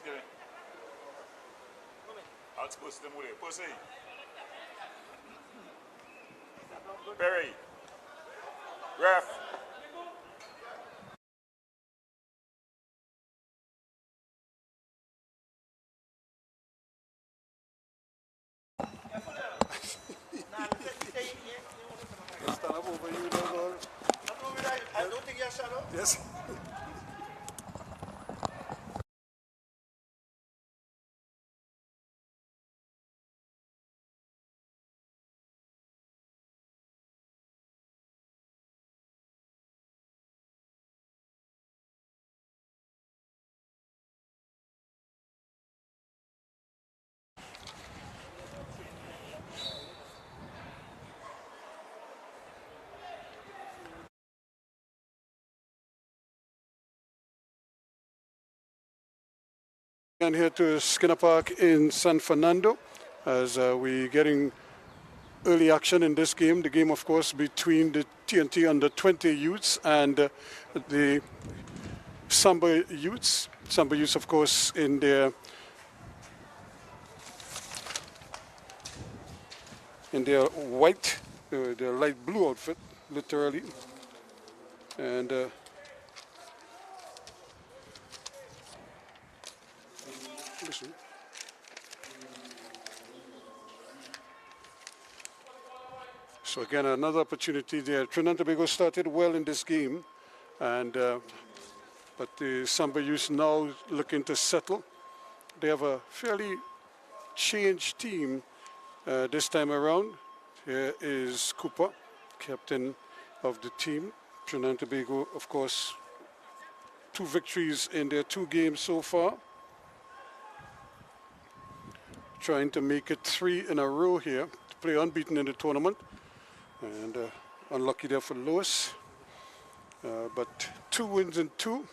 Give me. I'll push them with it. Pussy. Perry. Ref. Stand up over you, no. I don't think you're shallow. Yes. And here to Skinner Park in San Fernando as we're getting early action in this game. The game, of course, between the TNT under 20 youths and the Samba youths. Samba youths, of course, in their white, their light blue outfit, literally, and. Listen. So again, another opportunity there. Trinidad and Tobago started well in this game, and but the Samba youth now looking to settle. They have a fairly changed team this time around. Here is Cooper, captain of the team. Trinidad and Tobago, of course, 2 victories in their 2 games so far. Trying to make it 3 in a row here to play unbeaten in the tournament. And unlucky there for Lewis. But 2 wins in 2,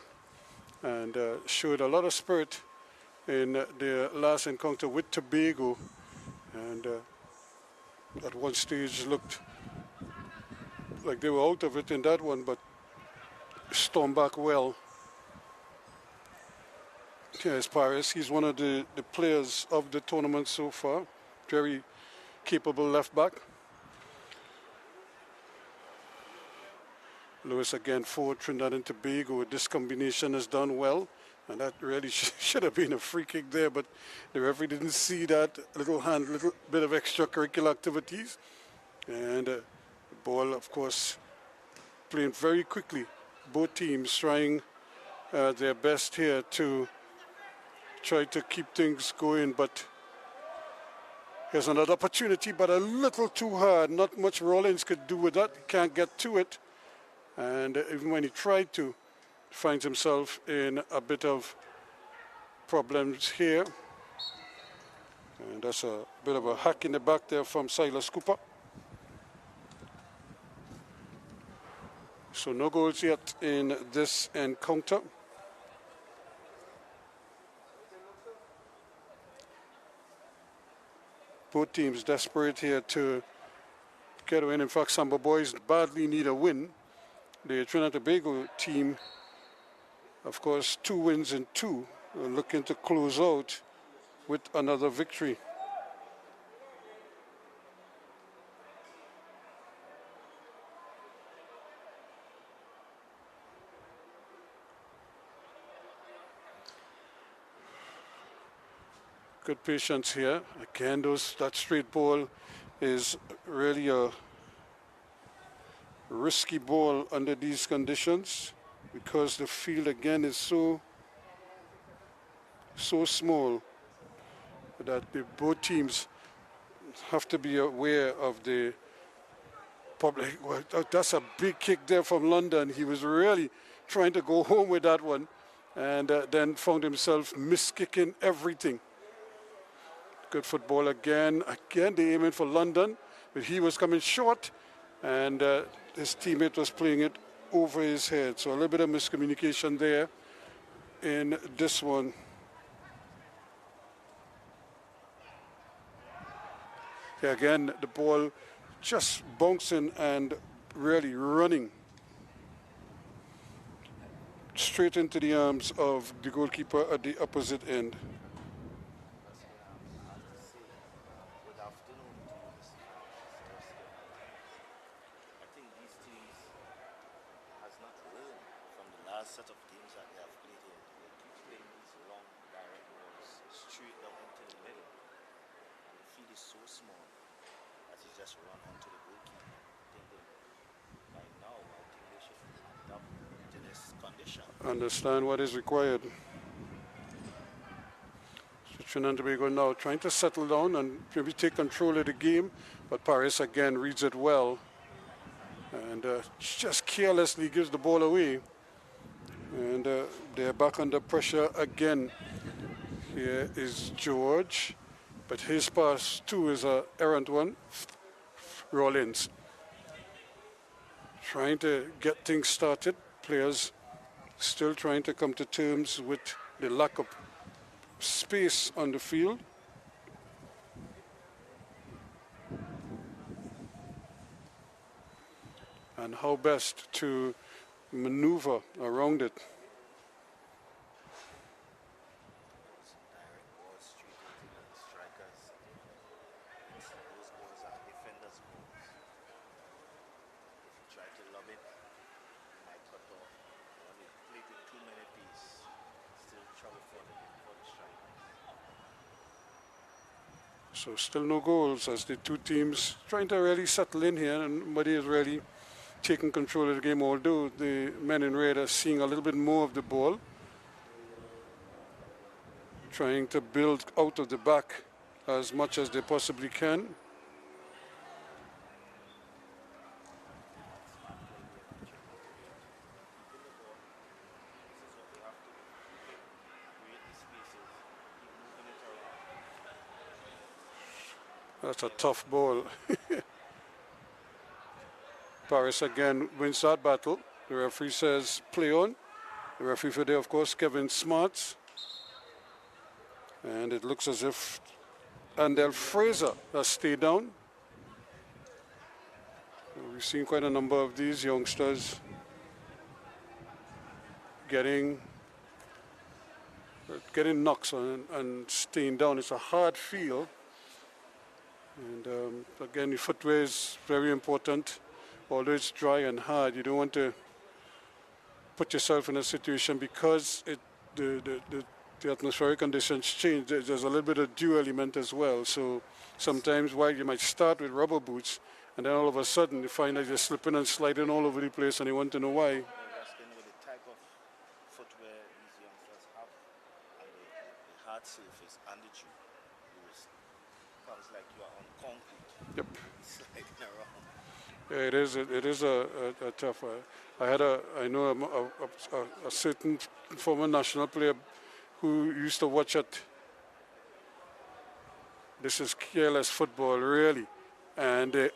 and showed a lot of spirit in their last encounter with Tobago. And at one stage looked like they were out of it in that one, but stormed back well. Here's Paris. He's one of the players of the tournament so far. Very capable left back. Lewis again for Trinidad and Tobago. This combination has done well, and that really should have been a free kick there, but the referee didn't see that. Little bit of extracurricular activities. And the ball, of course, playing very quickly. Both teams trying their best here to try to keep things going, but here's another opportunity, but a little too hard. Not much Rollins could do with that. He can't get to it. And even when he tried to, finds himself in a bit of problems here. And that's a bit of a hack in the back there from Silas Cooper. So no goals yet in this encounter. Both teams desperate here to get a win. In fact, Samba boys badly need a win. The Trinidad and Tobago team, of course, 2 wins in 2, looking to close out with another victory. Good patience here. Again, that straight ball is really a risky ball under these conditions because the field again is so small that both teams have to be aware of the public. Well, that's a big kick there from London. He was really trying to go home with that one, and then found himself miskicking everything. Good football again. Again, they aiming for London, but he was coming short, and his teammate was playing it over his head. So a little bit of miscommunication there in this one. Yeah, again, the ball just bouncing and really running. straight into the arms of the goalkeeper at the opposite end. Good afternoon to you, Mr. Seriously. I think these teams has not learned from the last set of games that they have played here. They keep playing these long, direct balls straight down into the middle. And the field is so small that you just run onto the goalkeeper. I think by now, I think they should adapt to this condition. Understand what is required. So Trinidad and Tobago now trying to settle down and maybe take control of the game, but Paris again reads it well and just carelessly gives the ball away. And they're back under pressure again. Here is George, but his pass too is an errant one. Rollins trying to get things started. Players still trying to come to terms with the lack of space on the field. And how best to maneuver around it. Direct balls straight into the strikers. Those balls are defenders' balls. If you try to lob it, you might cut off. When they play it too many pieces, still trouble for the strikers. So still no goals as the two teams trying to really settle in here, and nobody is really taking control of the game, although the men in red are seeing a little bit more of the ball. Trying to build out of the back as much as they possibly can. That's a tough ball. Paris again wins that battle. The referee says play on. The referee for there, of course, Kevin Smarts. And it looks as if Andel Fraser has stayed down. We've seen quite a number of these youngsters getting knocks on and staying down. It's a hard field. And again, the footwear is very important. Although it's dry and hard, you don't want to put yourself in a situation because the atmospheric conditions change. There's a little bit of dew element as well. So sometimes while you might start with rubber boots, and then all of a sudden you find that you're slipping and sliding all over the place, and you want to know why. With the type of footwear these youngsters have and the hard surface and the dew, it comes like you are on concrete. Yep. Sliding around. Yeah, it is a tough. I know a certain former national player who used to watch it. This is careless football, really, and they're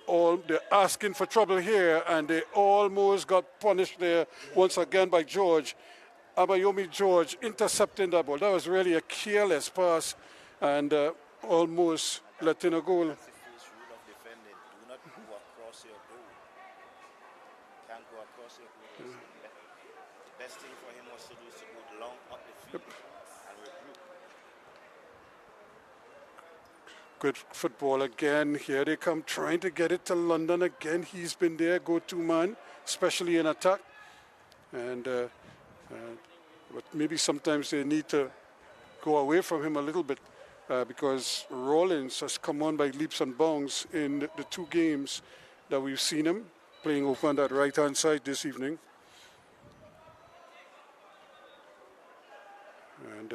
asking for trouble here, and they almost got punished there once again by George. Abayomi George intercepting that ball. That was really a careless pass, and almost letting a goal. That's the first rule of defending. Do not go across your goal. Can't go across your goal. The best thing for him was to do is to go long up the field and regroup. Good football again. Here they come trying to get it to London again. He's been their go-to man, especially in attack. And but maybe sometimes they need to go away from him a little bit because Rollins has come on by leaps and bounds in the two games that we've seen him playing over on that right-hand side this evening. And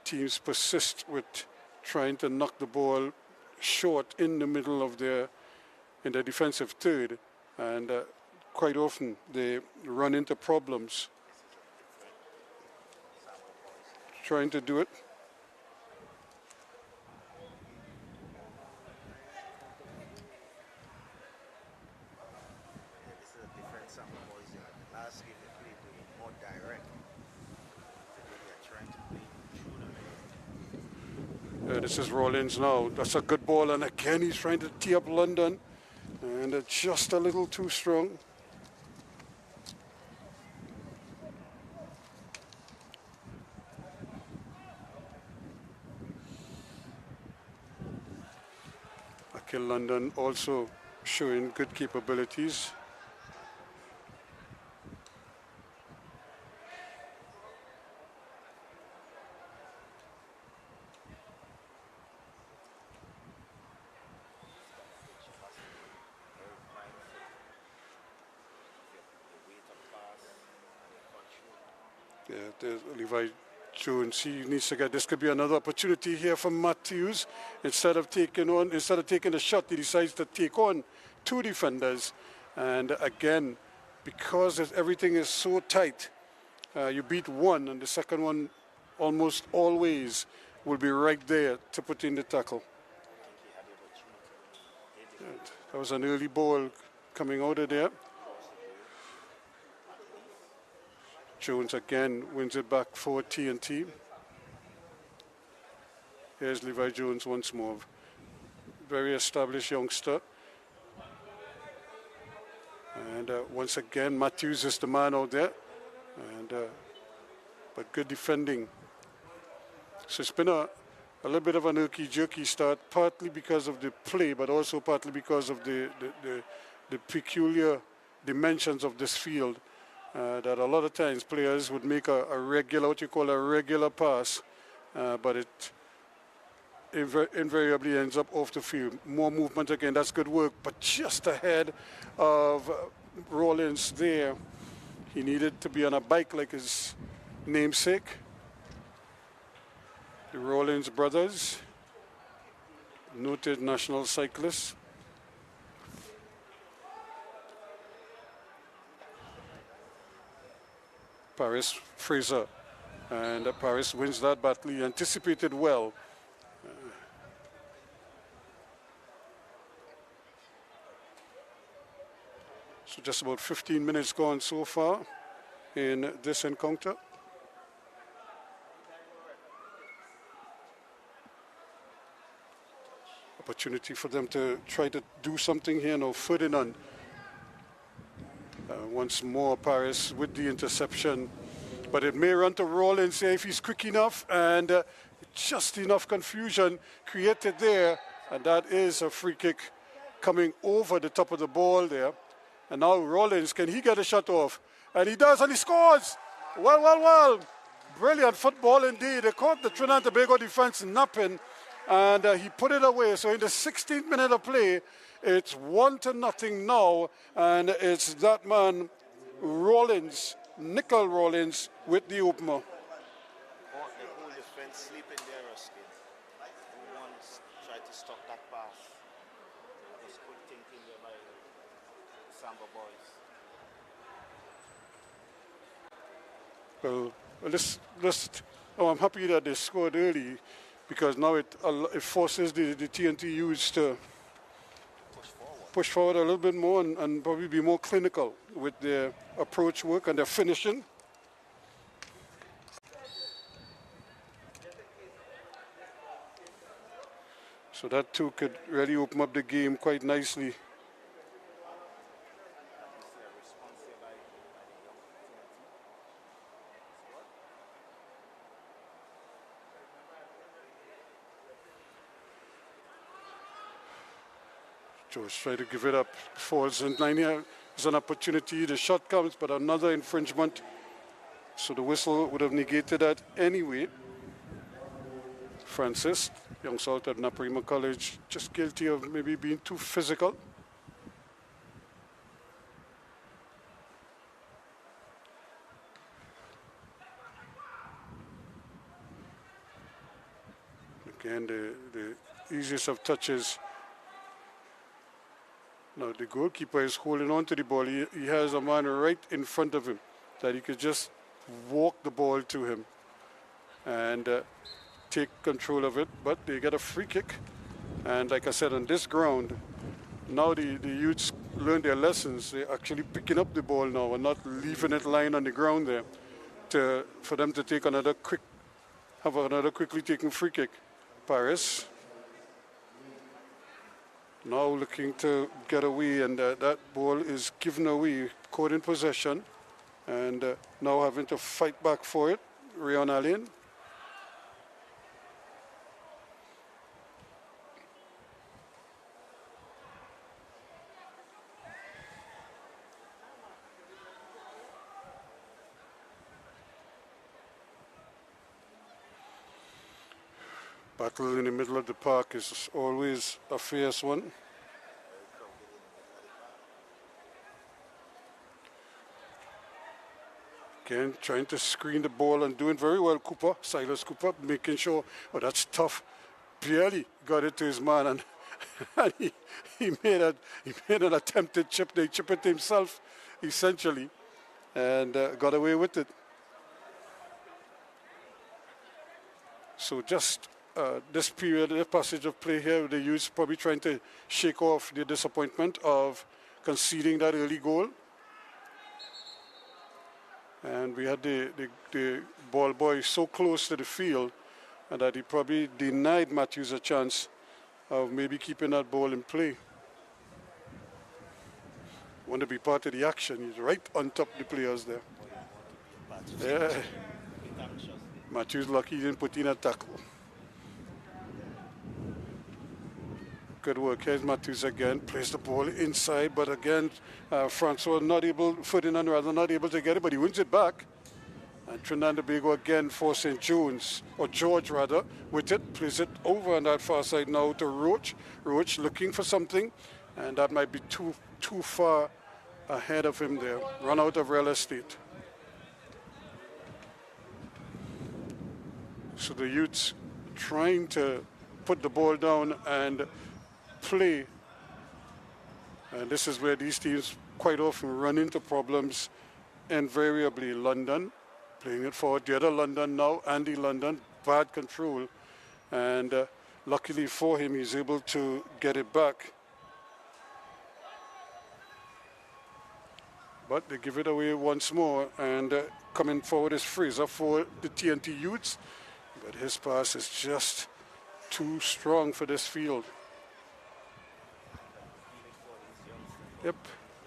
teams persist with trying to knock the ball short in the middle of in their defensive third, and quite often they run into problems trying to do it. Yeah, this is a different Samuel boys. The last game they played, they were more direct. Today they are trying to play through the middle. This is Rollins now. That's a good ball, and again he's trying to tee up London, and it's just a little too strong. Michael London also showing good capabilities. Yeah, there's Levi Jones. He needs to get. This could be another opportunity here for Matthews. Instead of taking the shot, he decides to take on two defenders. And again, because everything is so tight, you beat one, and the second one almost always will be right there to put in the tackle. That was an early ball coming out of there. Jones again wins it back for TNT. Here's Levi Jones once more. Very established youngster. And once again, Matthews is the man out there. And but good defending. So it's been a little bit of an irky-jerky start, partly because of the play, but also partly because of the peculiar dimensions of this field. That a lot of times players would make a regular, what you call a regular pass, but it invariably ends up off the field. More movement again, that's good work, but just ahead of Rollins there. He needed to be on a bike like his namesake. The Rollins brothers, noted national cyclists. Paris Fraser, and Paris wins that battle. He anticipated well. So just about 15 minutes gone so far in this encounter. Opportunity for them to try to do something here now. Ferdinand. Once more, Paris with the interception. But it may run to Rollins here if he's quick enough, and just enough confusion created there. And that is a free kick coming over the top of the ball there. And now Rollins, can he get a shot off? And he does, and he scores! Well. Brilliant football indeed. They caught the Trinidad and Tobago defense napping, and he put it away. So in the 16th minute of play, it's 1-0 now, and it's that man, Rollins, Nickel Rollins, with the opener. The whole defense sleeping there, Ruskin. Who once tried to stop that pass? That was quick thinking there by the Samba boys. Well, I'm happy that they scored early, because now it forces the TNT youths to push forward a little bit more and probably be more clinical with their approach work and their finishing. So that too could really open up the game quite nicely. Joe's trying to give it up, falls in line here. There's an opportunity, the shot comes, but another infringement. So the whistle would have negated that anyway. Francis, young salt at Naparima College, just guilty of maybe being too physical. Again, the easiest of touches. Now the goalkeeper is holding on to the ball. He has a man right in front of him that he could just walk the ball to him and take control of it. But they get a free kick. And like I said, on this ground, now the youths learn their lessons. They're actually picking up the ball now and not leaving it lying on the ground there for them to take another quickly taken free kick. Paris now looking to get away, and that ball is given away, caught in possession, and now having to fight back for it. Rayon Allen. Battle in the middle of the park is always a fierce one. Very crowded in the middle of the park. Again, trying to screen the ball and doing very well, Cooper, Silas Cooper, making sure, oh, that's tough. Barely got it to his man, and, and he made an attempted chip. They chip it himself, essentially, and got away with it. So just this period, the passage of play here, the youths probably trying to shake off the disappointment of conceding that early goal. And we had the ball boy so close to the field that he probably denied Matthews a chance of maybe keeping that ball in play. Want to be part of the action. He's right on top of the players there. Yeah. Matthews lucky he didn't put in a tackle. Good work. Here's Matthews again. Plays the ball inside, but again, Francois Ferdinand rather not able to get it, but he wins it back. And Trinidad and Tobago again forcing George rather, with it. Plays it over on that far side now to Roach. Roach looking for something, and that might be too far ahead of him there. Run out of real estate. So the youths trying to put the ball down and play. And this is where these teams quite often run into problems. Invariably, London playing it forward. The other London now, Andy London, bad control. And luckily for him, he's able to get it back. But they give it away once more. And coming forward is Fraser for the TNT youths. But his pass is just too strong for this field. Yep.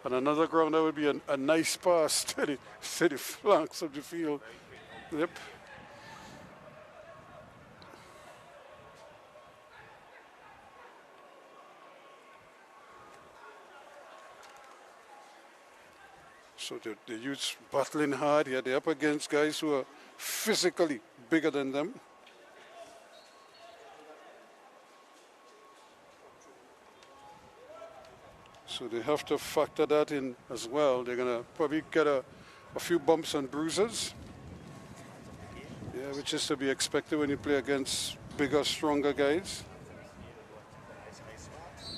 And another ground that would be a nice pass to the flanks of the field. Yep. So the youths battling hard here. They're up against guys who are physically bigger than them. So they have to factor that in as well. They're going to probably get a few bumps and bruises. Yeah, which is to be expected when you play against bigger, stronger guys.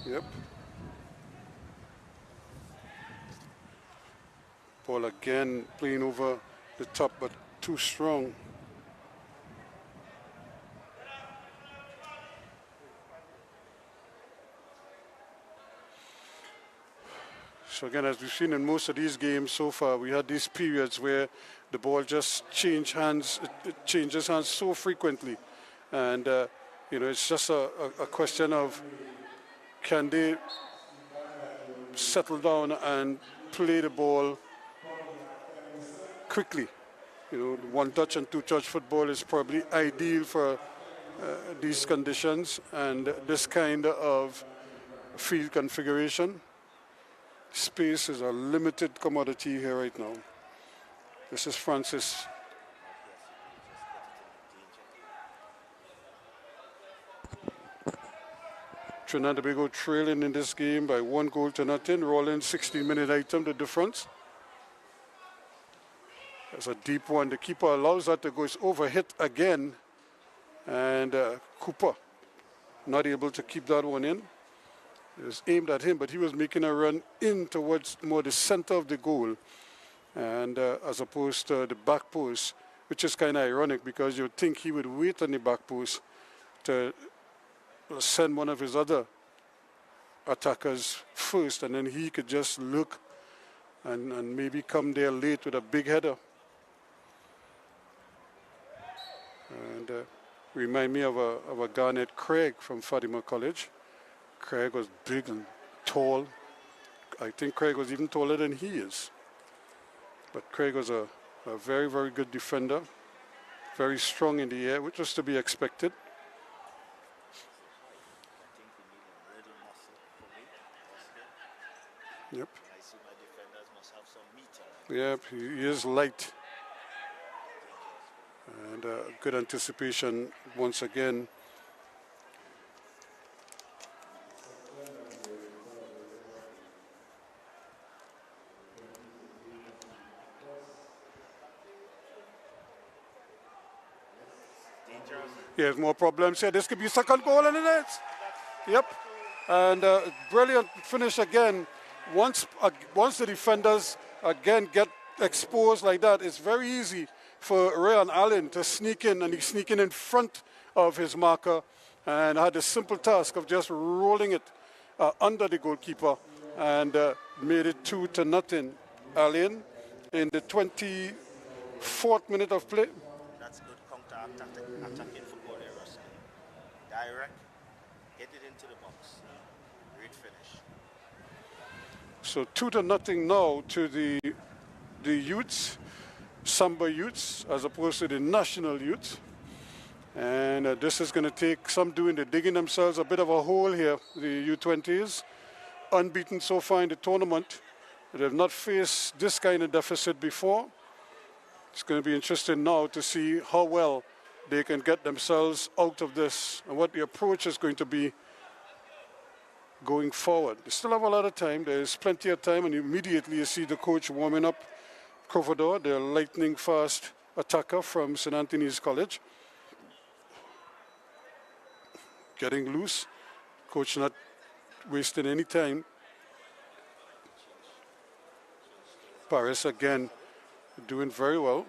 Yep. Ball again playing over the top, but too strong. So again, as we've seen in most of these games so far, we had these periods where the ball just changes hands. It changes hands so frequently, and it's just a question of can they settle down and play the ball quickly. One touch and two touch football is probably ideal for these conditions and this kind of field configuration. Space is a limited commodity here right now. This is Francis. Trinidad and Tobago trailing in this game by 1-0. Rollins 16-minute item, the difference. That's a deep one. The keeper allows that to go. It's overhit again. And Cooper not able to keep that one in. It was aimed at him, but he was making a run in towards more the center of the goal, and as opposed to the back post, which is kind of ironic because you'd think he would wait on the back post to send one of his other attackers first, and then he could just look and maybe come there late with a big header. And remind me of a Garnet Craig from Fatima College. Craig was big and tall. I think Craig was even taller than he is. But Craig was a very, very good defender. Very strong in the air, which was to be expected. Yep. I see my defenders must have some meat. Yep, he is light. And good anticipation once again jersey. He has more problems here. This could be second goal in the net. Yep. And brilliant finish again. Once the defenders again get exposed like that, it's very easy for Rayan Allen to sneak in, and he's sneaking in front of his marker, and had the simple task of just rolling it under the goalkeeper, and made it 2-0. Allen in the 24th minute of play. That's good attacking football there, Rusty. Direct, hit it into the box. Great finish. So 2-0 now to the youths, Samba youths, as opposed to the national youths. And this is going to take some doing. They're digging themselves a bit of a hole here, the U20s. Unbeaten so far in the tournament. They have not faced this kind of deficit before. It's going to be interesting now to see how well they can get themselves out of this and what the approach is going to be going forward. They still have a lot of time. There's plenty of time, and immediately you see the coach warming up Covador, the lightning fast attacker from St. Anthony's College. Getting loose. Coach not wasting any time. Paris again doing very well.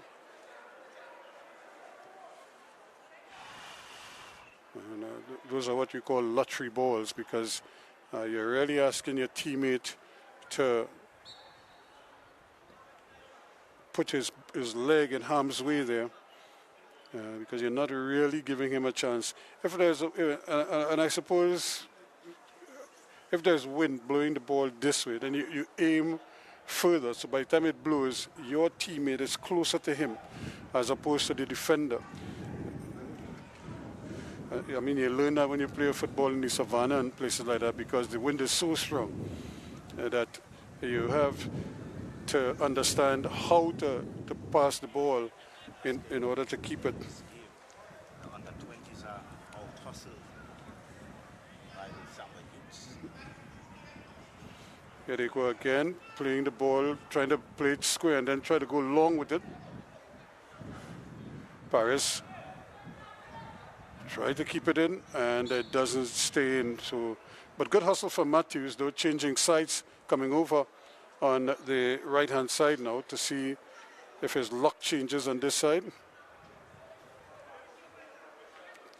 And, those are what we call lottery balls, because you're really asking your teammate to put his leg in harm's way there, because you're not really giving him a chance. If there's and I suppose if there's wind blowing the ball this way, then you aim further, so by the time it blows, your teammate is closer to him as opposed to the defender. I mean, you learn that when you play football in the savannah and places like that, because the wind is so strong that you have to understand how to pass the ball in order to keep it. The under-20s are out hustled by the Samba youths. Here they go again, playing the ball, trying to play it square and then try to go long with it. Paris try to keep it in, and it doesn't stay in. So, but good hustle from Matthews, though, changing sides, coming over on the right-hand side now to see if his luck changes on this side.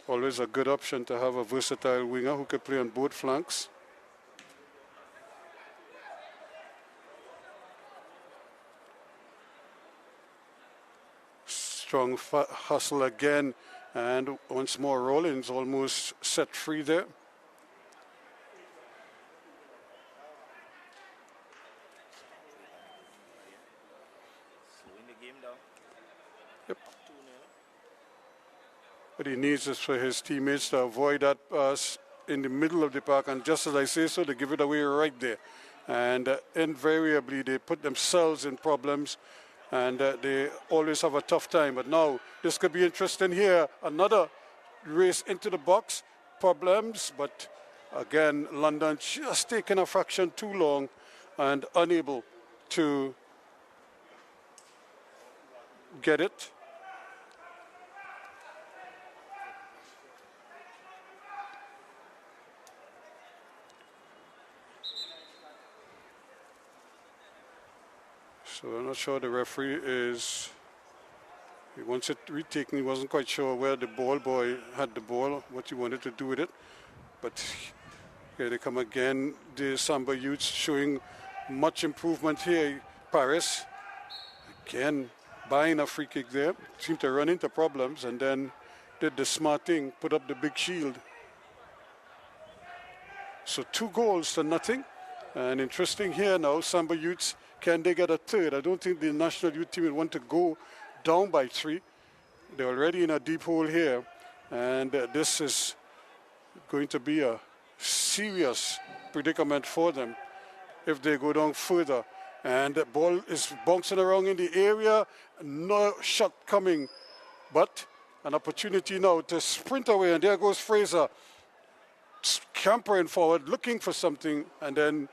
Always a good option to have a versatile winger who can play on both flanks. Strong hustle again, and once more Rollins almost set free there. Slowing the game down. Yep. 2-0. What he needs is for his teammates to avoid that pass in the middle of the park, and just as I say so, they give it away right there. And invariably they put themselves in problems, and they always have a tough time. But now this could be interesting here. Another race into the box, problems, but again London just taking a fraction too long and unable to get it. So I'm not sure the referee is, he wants it retaken. He wasn't quite sure where the ball boy had the ball, what he wanted to do with it. But here they come again. The Samba youths showing much improvement here. Paris, again, buying a free kick there. Seemed to run into problems and then did the smart thing, put up the big shield. So 2 goals to nothing. And interesting here now, Samba youths, can they get a third? I don't think the national youth team will want to go down by 3. They're already in a deep hole here, and this is going to be a serious predicament for them if they go down further. And the ball is bouncing around in the area, no shot coming, but an opportunity now to sprint away, and there goes Fraser, scampering forward, looking for something, and then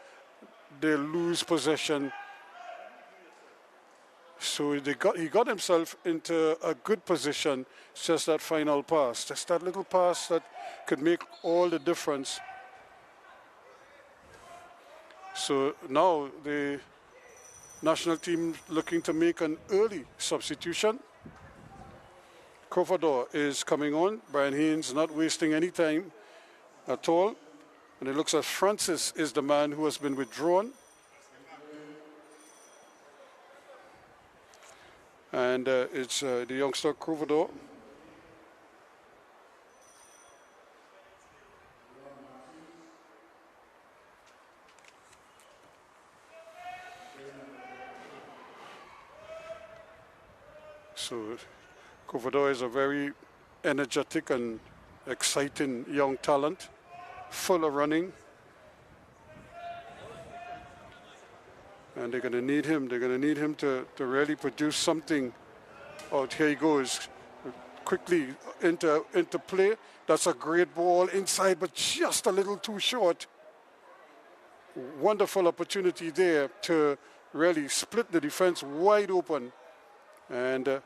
they lose possession. So he got himself into a good position. It's just that final pass, just that little pass that could make all the difference. So now the national team looking to make an early substitution. Covador is coming on. Brian Haynes not wasting any time at all. And it looks as Francis is the man who has been withdrawn. And it's the youngster Covador. So Covador is a very energetic and exciting young talent, full of running. And they're going to need him. They're going to need him to really produce something out. Here he goes, quickly into play. That's a great ball inside, but just a little too short. Wonderful opportunity there to really split the defense wide open. And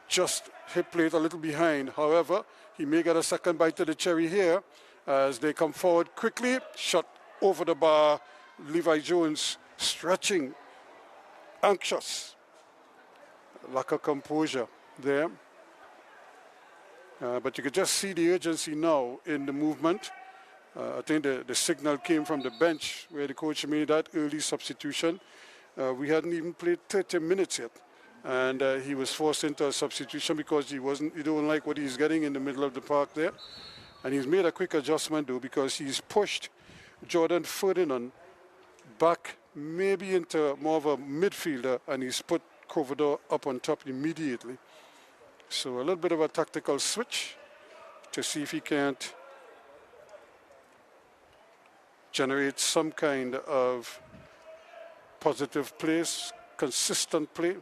just hit plate a little behind. However, he may get a second bite to the cherry here as they come forward quickly. Shot over the bar. Levi Jones stretching, anxious. Lack of composure there. But you could just see the urgency now in the movement. I think the signal came from the bench where the coach made that early substitution. We hadn't even played 30 minutes yet. And he was forced into a substitution because he don't like what he's getting in the middle of the park there. And he's made a quick adjustment though, because he's pushed Jordan Ferdinand back maybe into more of a midfielder, and he's put Covador up on top immediately. So a little bit of a tactical switch to see if he can't generate some kind of positive plays, consistent play.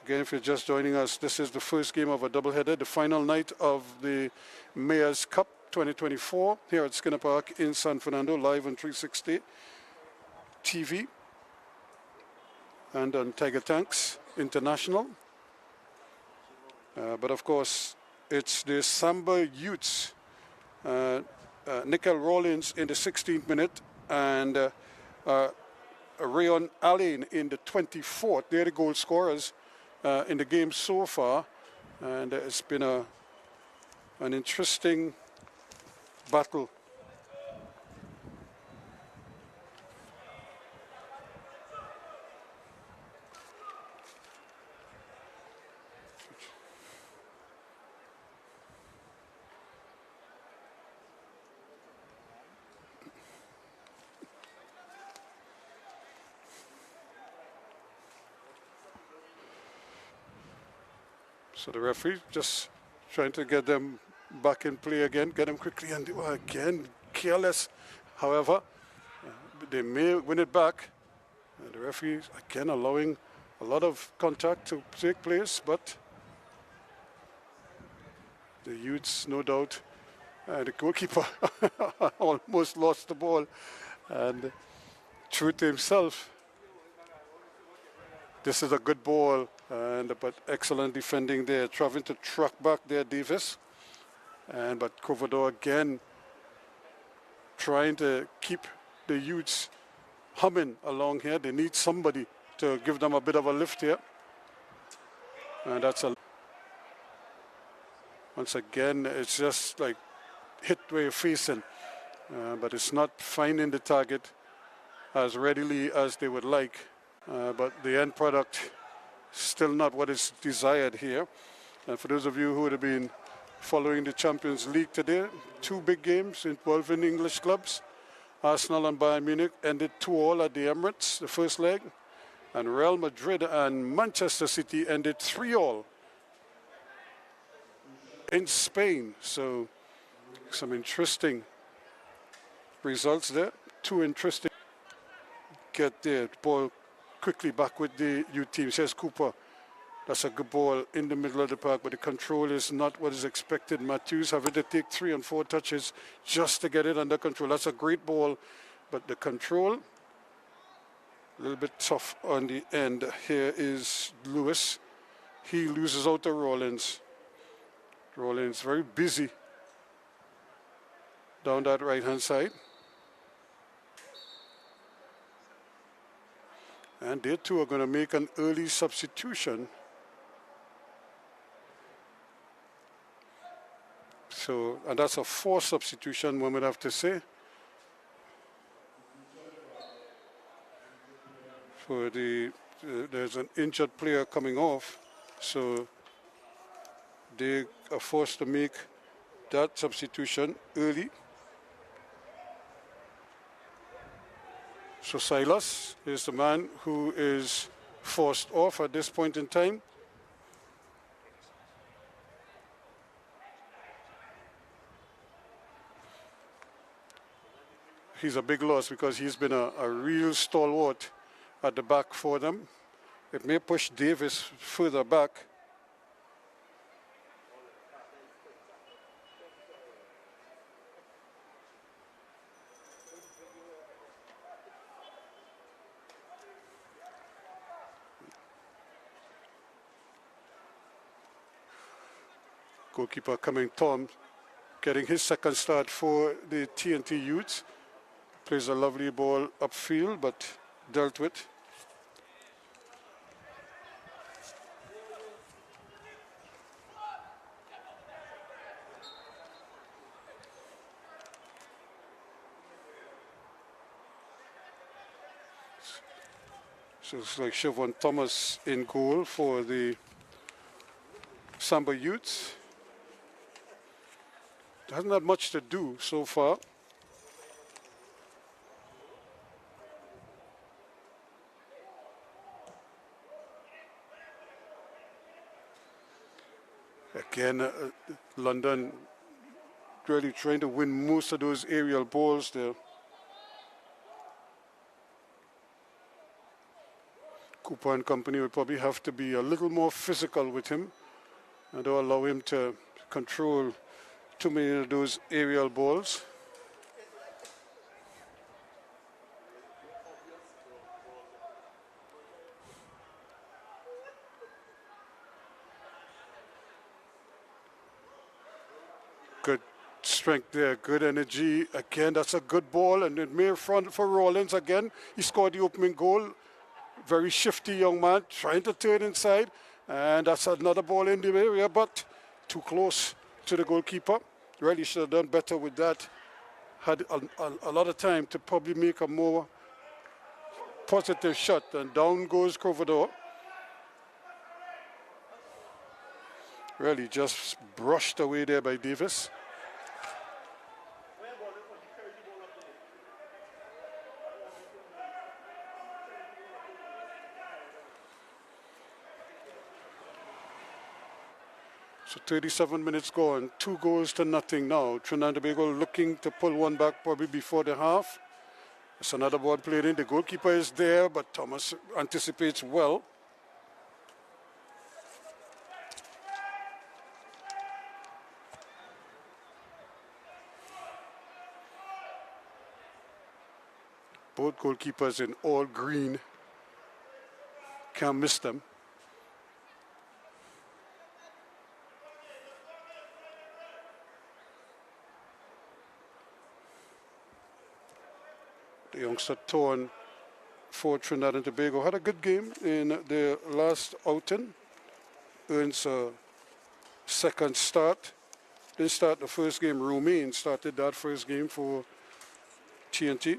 Again, if you're just joining us, this is the first game of a doubleheader, the final night of the Mayor's Cup 2024 here at Skinner Park in San Fernando, live on 360 TV and on Tiger Tanks International. But of course, it's the Samba Youths. Nickel Rollins in the 16th minute and Rayon Allen in the 24th. They're the goal scorers in the game so far. And it's been an interesting battle. So the referee just trying to get them back in play again, get them quickly, and again, careless. However, they may win it back. The referee, again, allowing a lot of contact to take place, but the youths, no doubt, the goalkeeper almost lost the ball, and true to himself, this is a good ball, but excellent defending there. Trying to track back there, Davis. But Covador again trying to keep the youths humming along here. They need somebody to give them a bit of a lift here. And that's once again, it's just like hit where you're facing. But it's not finding the target as readily as they would like. But the end product still not what is desired here. And for those of you who would have been following the Champions League today, two big games involving English clubs. Arsenal and Bayern Munich ended 2-2 at the Emirates, the first leg. And Real Madrid and Manchester City ended 3-3 in Spain. So some interesting results there. Two interesting. Get there, ball quickly back with the youth team. Says Cooper. That's a good ball in the middle of the park, but the control is not what is expected. Matthews having to take 3 and 4 touches just to get it under control. That's a great ball, but the control A little bit tough on the end. Here is Lewis. He loses out to Rollins. Rollins very busy down that right-hand side. And they too are going to make an early substitution. So, and that's a forced substitution, one would have to say. For there's an injured player coming off, so they are forced to make that substitution early. So Silas is the man who is forced off at this point in time. He's a big loss because he's been a real stalwart at the back for them. It may push Davis further back. Goalkeeper coming, Tom, getting his second start for the TNT Youths. Plays a lovely ball upfield, but dealt with. So it's like Siobhan Thomas in goal for the Samba Youths. Hasn't had much to do so far. Again, London really trying to win most of those aerial balls there. Cooper and company would probably have to be a little more physical with him and don't allow him to control too many of those aerial balls. Good strength there, good energy. Again, that's a good ball, and it may front for Rollins again. He scored the opening goal. Very shifty young man, trying to turn inside, and that's another ball in the area, but too close to the goalkeeper. Really should have done better with that. Had a lot of time to probably make a more positive shot, and down goes Crovador. Really just brushed away there by Davis. So 37 minutes gone, 2 goals to nothing now. Trinidad and Tobago looking to pull one back probably before the half. It's another ball played in. The goalkeeper is there, but Thomas anticipates well. Both goalkeepers in all green. Can't miss them. The youngster Torn for Trinidad and Tobago had a good game in their last outing. Earns a second start. Didn't start the first game. Romain started that first game for TNT.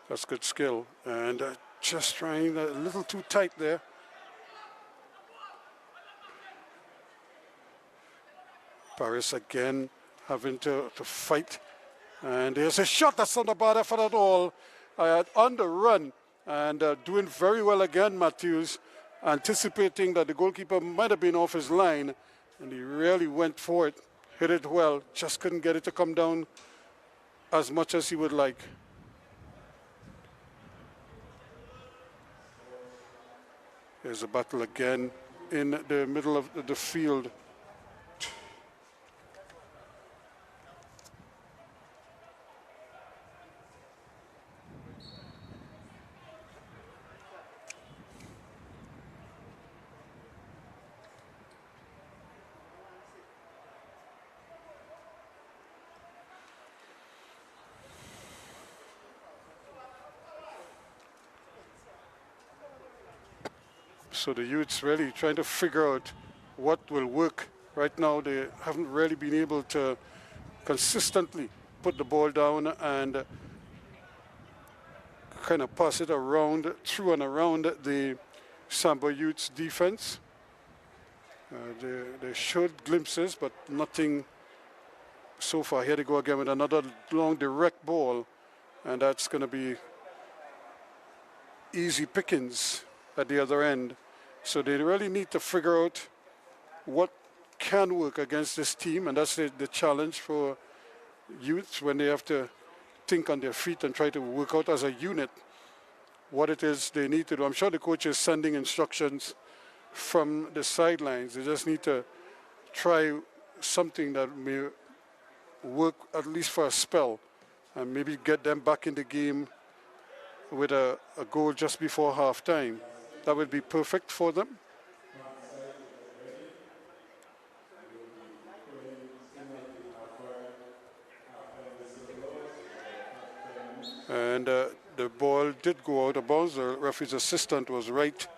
That's good skill. And just trying a little too tight there. Paris again having to fight. And there's a shot that's on the bar for that all. On the run and doing very well again, Matthews, anticipating that the goalkeeper might have been off his line. And he really went for it, hit it well, just couldn't get it to come down as much as he would like. There's a battle again in the middle of the field. So the youths really trying to figure out what will work. Right now they haven't really been able to consistently put the ball down and kind of pass it around, through and around the Samba youths defense. They showed glimpses, but nothing so far. Here they go again with another long direct ball, and that's going to be easy pickings at the other end. So they really need to figure out what can work against this team, and that's the challenge for youths when they have to think on their feet and try to work out as a unit what it is they need to do. I'm sure the coach is sending instructions from the sidelines. They just need to try something that may work at least for a spell and maybe get them back in the game with a goal just before halftime. That would be perfect for them. And the ball did go out of bounds. The referee's assistant was right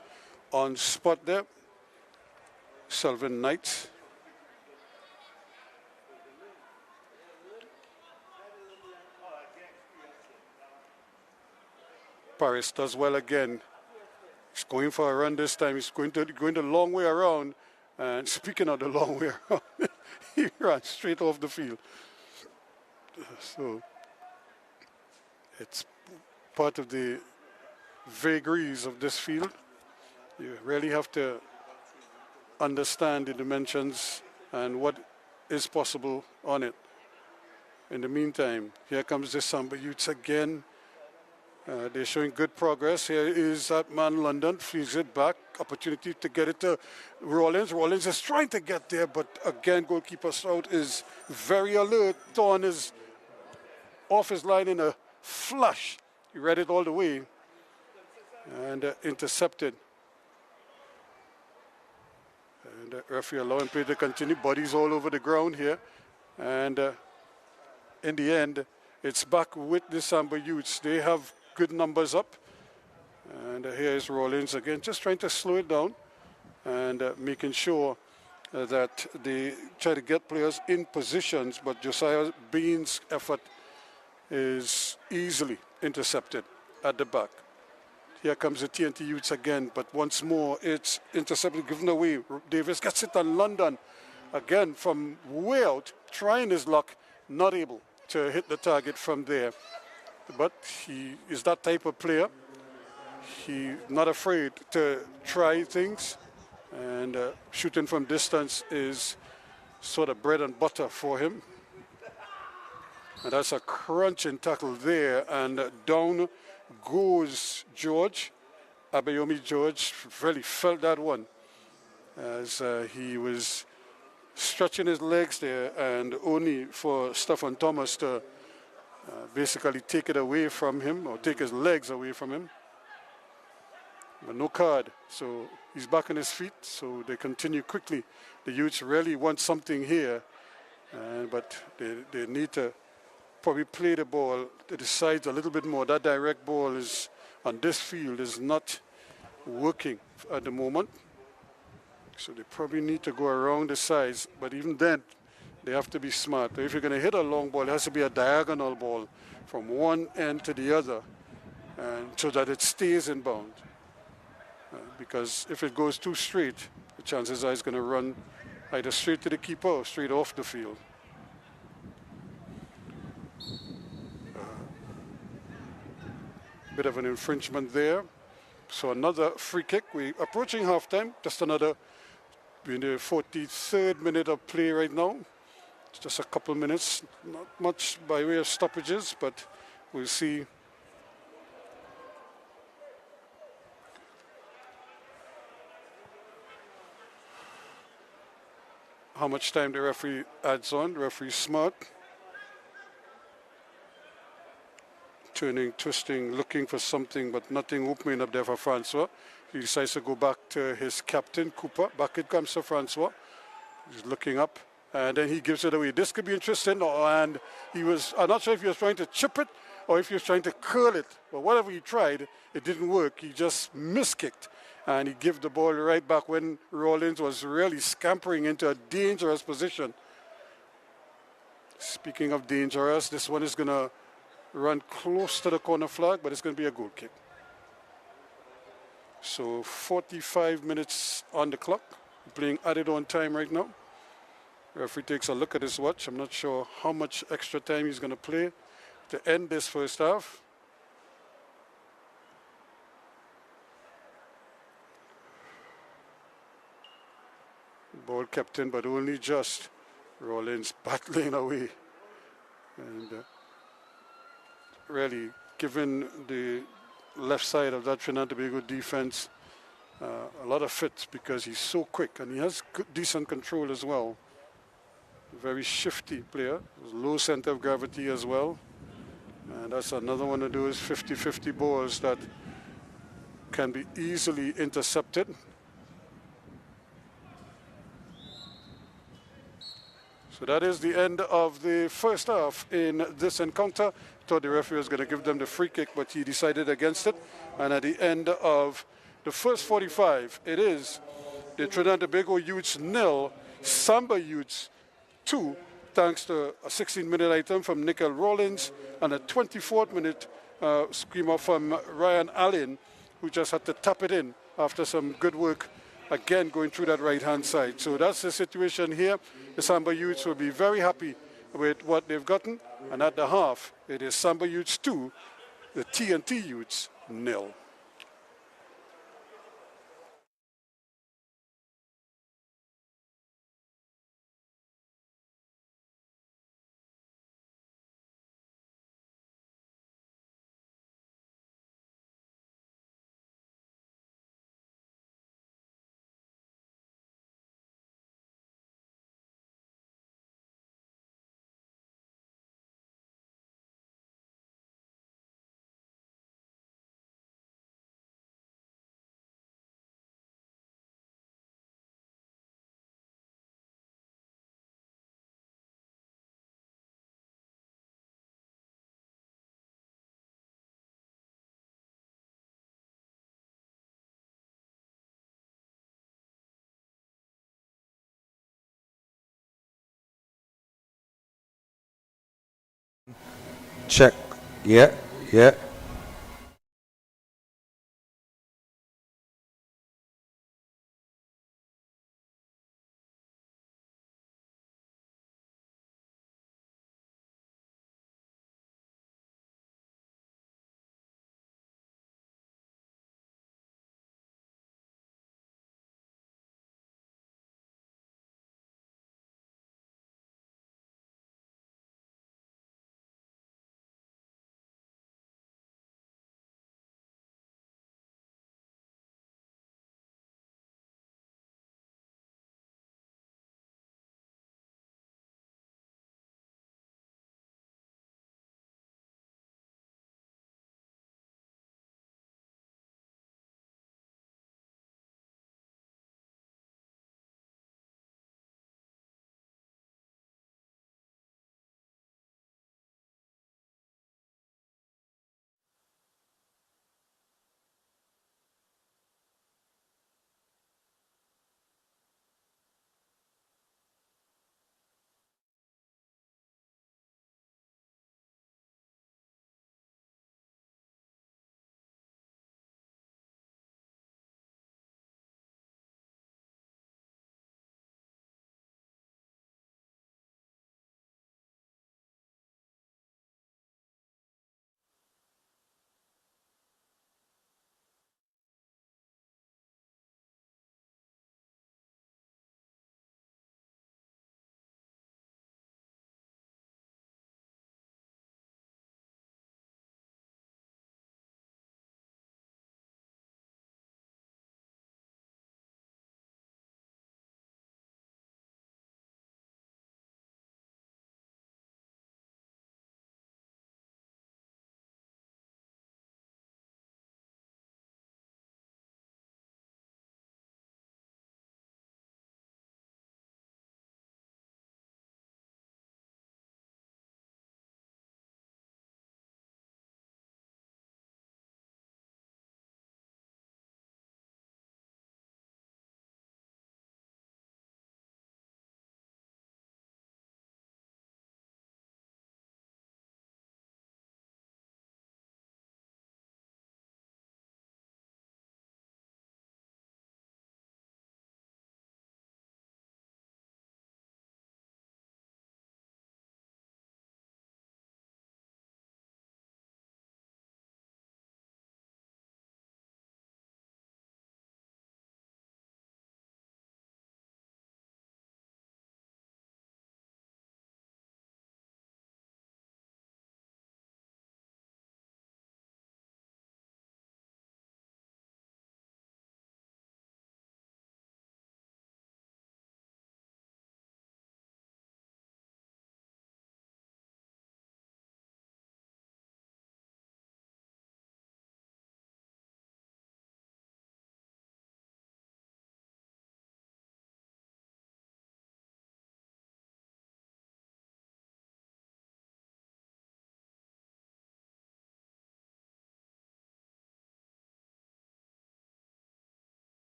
on spot there. Selvin Knight. Paris does well again. He's going for a run this time. He's going the long way around. And speaking of the long way around, he ran straight off the field. So it's part of the vagaries of this field. You really have to understand the dimensions and what is possible on it. In the meantime, here comes the Samba youths again. They're showing good progress. Here is that man London, feeds it back. Opportunity to get it to Rollins. Rollins is trying to get there, but again, goalkeeper Stroud is very alert. Thorne is off his line in a flush. He read it all the way and intercepted. And the referee allowing play to continue. Bodies all over the ground here. And in the end, it's back with the Samba youths. They have good numbers up. And here is Rollins again, just trying to slow it down and making sure that they try to get players in positions, but Josiah Bean's effort is easily intercepted at the back. Here comes the TNT youths again, but once more it's intercepted, given away. Davis gets it on London again from way out, trying his luck, not able to hit the target from there. But he is that type of player. He's not afraid to try things, and shooting from distance is sort of bread and butter for him. And that's a crunching tackle there, and down goes George. Abayomi George really felt that one as he was stretching his legs there, and only for Stephen Thomas to basically take it away from him, or take his legs away from him. But no card, so he's back on his feet, so they continue quickly. The youths really want something here, but they need to probably play the ball to the sides a little bit more. That direct ball is on this field is not working at the moment, so they probably need to go around the sides, but even then they have to be smart. If you're going to hit a long ball, it has to be a diagonal ball from one end to the other, and so that it stays in bound. Because if it goes too straight, the chances are it's going to run either straight to the keeper or straight off the field. Bit of an infringement there. So another free kick. We're approaching halftime. Just another, in the 43rd minute of play right now. It's just a couple minutes. Not much by way of stoppages, but we'll see. How much time the referee adds on. The referee's smart. Turning, twisting, looking for something, but nothing opening up there for Francois. He decides to go back to his captain, Cooper. Back it comes to Francois. He's looking up, and then he gives it away. This could be interesting, and I'm not sure if he was trying to chip it or if he was trying to curl it, but whatever he tried, it didn't work. He just miskicked, and he gave the ball right back when Rawlins was really scampering into a dangerous position. Speaking of dangerous, this one is going to run close to the corner flag, but it's going to be a goal kick. So 45 minutes on the clock, playing added on time right now. Referee takes a look at his watch. I'm not sure how much extra time he's going to play to end this first half. Ball kept in, but only just. Rawlins battling away. And really, given the left side of that Trinidad and Tobago defense, a lot of fits because he's so quick and he has good, decent control as well. Very shifty player, low center of gravity as well. And that's another one of those 50-50 balls that can be easily intercepted. So that is the end of the first half in this encounter. Thought the referee was going to give them the free kick, but he decided against it. And at the end of the first 45, it is the Trinidad and Tobago Youths 0, Samba Youths 2, thanks to a 16-minute item from Nickel Rawlins and a 24th minute screamer from Ryan Allen, who just had to tap it in after some good work, again going through that right-hand side. So that's the situation here. The Samba Youths will be very happy with what they've gotten. And at the half, it is Samba Youths 2, the TNT Youths 0. Check. Yeah, yeah.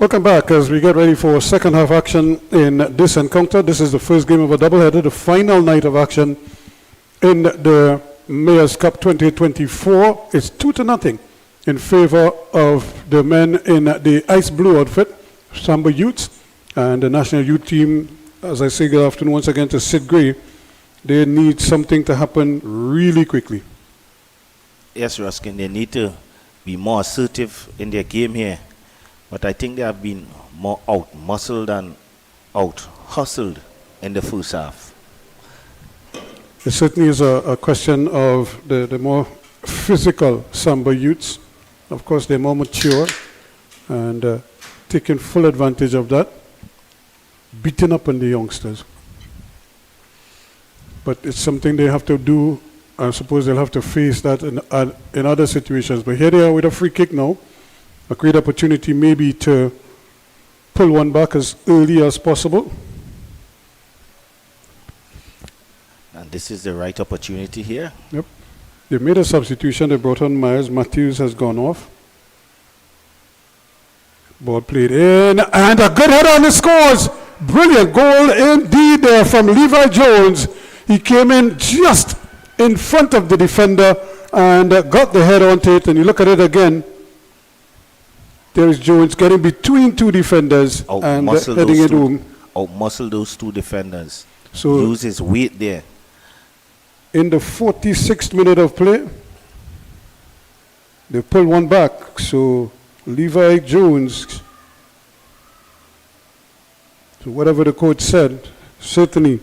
Welcome back as we get ready for second half action in this encounter. This is the first game of a doubleheader, the final night of action in the Mayor's Cup 2024. It's 2-0 in favor of the men in the ice blue outfit, Samba Youths, and the national youth team. As I say, good afternoon once again to Sid Gray. They need something to happen really quickly. Yes, Ruskin, they need to be more assertive in their game here. But I think they have been more out-muscled and out-hustled in the first half. It certainly is a question of the more physical Samba Youths. Of course, they're more mature and taking full advantage of that, beating up on the youngsters. But it's something they have to do. I suppose they'll have to face that in other situations. But here they are with a free kick now. A great opportunity maybe to pull one back as early as possible. And this is the right opportunity here. Yep. They made a substitution. They brought on Myers. Matthews has gone off. Ball played in. And a good header on the scores. Brilliant goal indeed there from Levi Jones. He came in just in front of the defender and got the head onto it. And you look at it again. There is Jones getting between two defenders and heading it home. Out-muscle those two defenders. So use his weight there. In the 46th minute of play, they pull one back. So Levi Jones, so whatever the coach said, certainly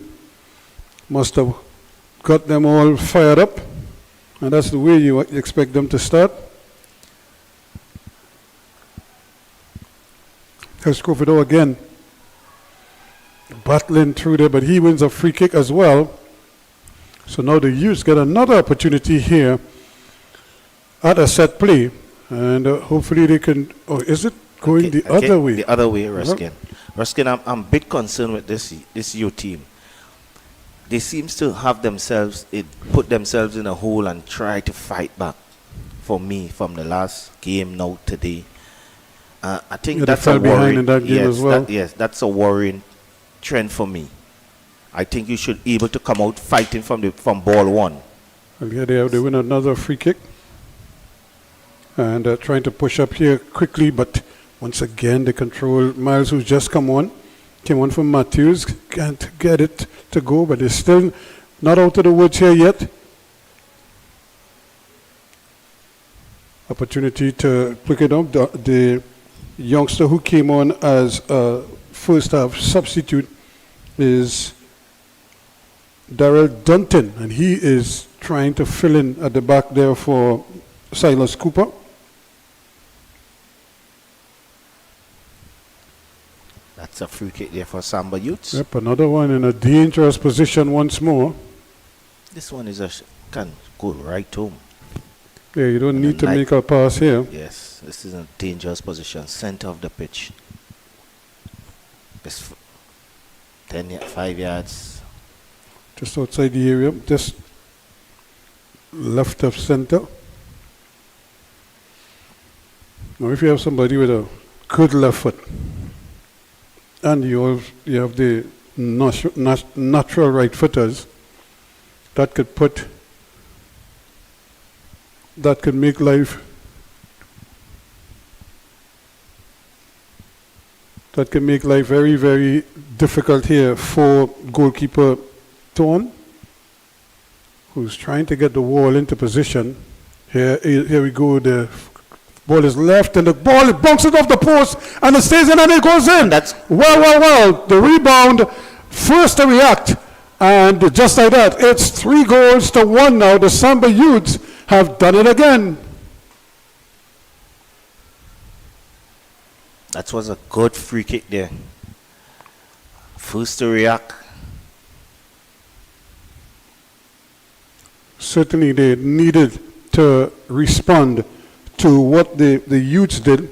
must have got them all fired up. And that's the way you expect them to start. Escovedo again battling through there, but he wins a free kick as well. So now the youths get another opportunity here at a set play, and hopefully they can. Oh, is it going the other way? The other way, Ruskin. Ruskin, I'm a bit concerned with this youth team. They seem to have put themselves in a hole and try to fight back. For me, from the last game now today. I think that's a worrying. That's a worrying trend for me. I think you should be able to come out fighting from ball one. And here they win another free kick, and trying to push up here quickly, but once again they control Miles, who's just came on from Matthews, can't get it to go, but they're still not out of the woods here yet. Opportunity to pick it up. The youngster who came on as a first half substitute is Darrell Dunton, and he is trying to fill in at the back there for Silas Cooper. That's a free kick there for Samba Youths. Yep, another one in a dangerous position once more. This one can go right home. Yeah, you don't need to make a pass here. Yes, this is a dangerous position, center of the pitch. It's 5 yards. Just outside the area, just left of center. Now if you have somebody with a good left foot, and you have the natural right footers, that could make life very, very difficult here for goalkeeper Thorne, who's trying to get the ball into position. Here we go. The ball is left, and the ball bounces off the post, and it stays in, and it goes in. Well. The rebound, first to react, and just like that, it's 3-1 now. The Samba Youths have done it again. That was a good free kick there. First to react. Certainly they needed to respond to what the youths did,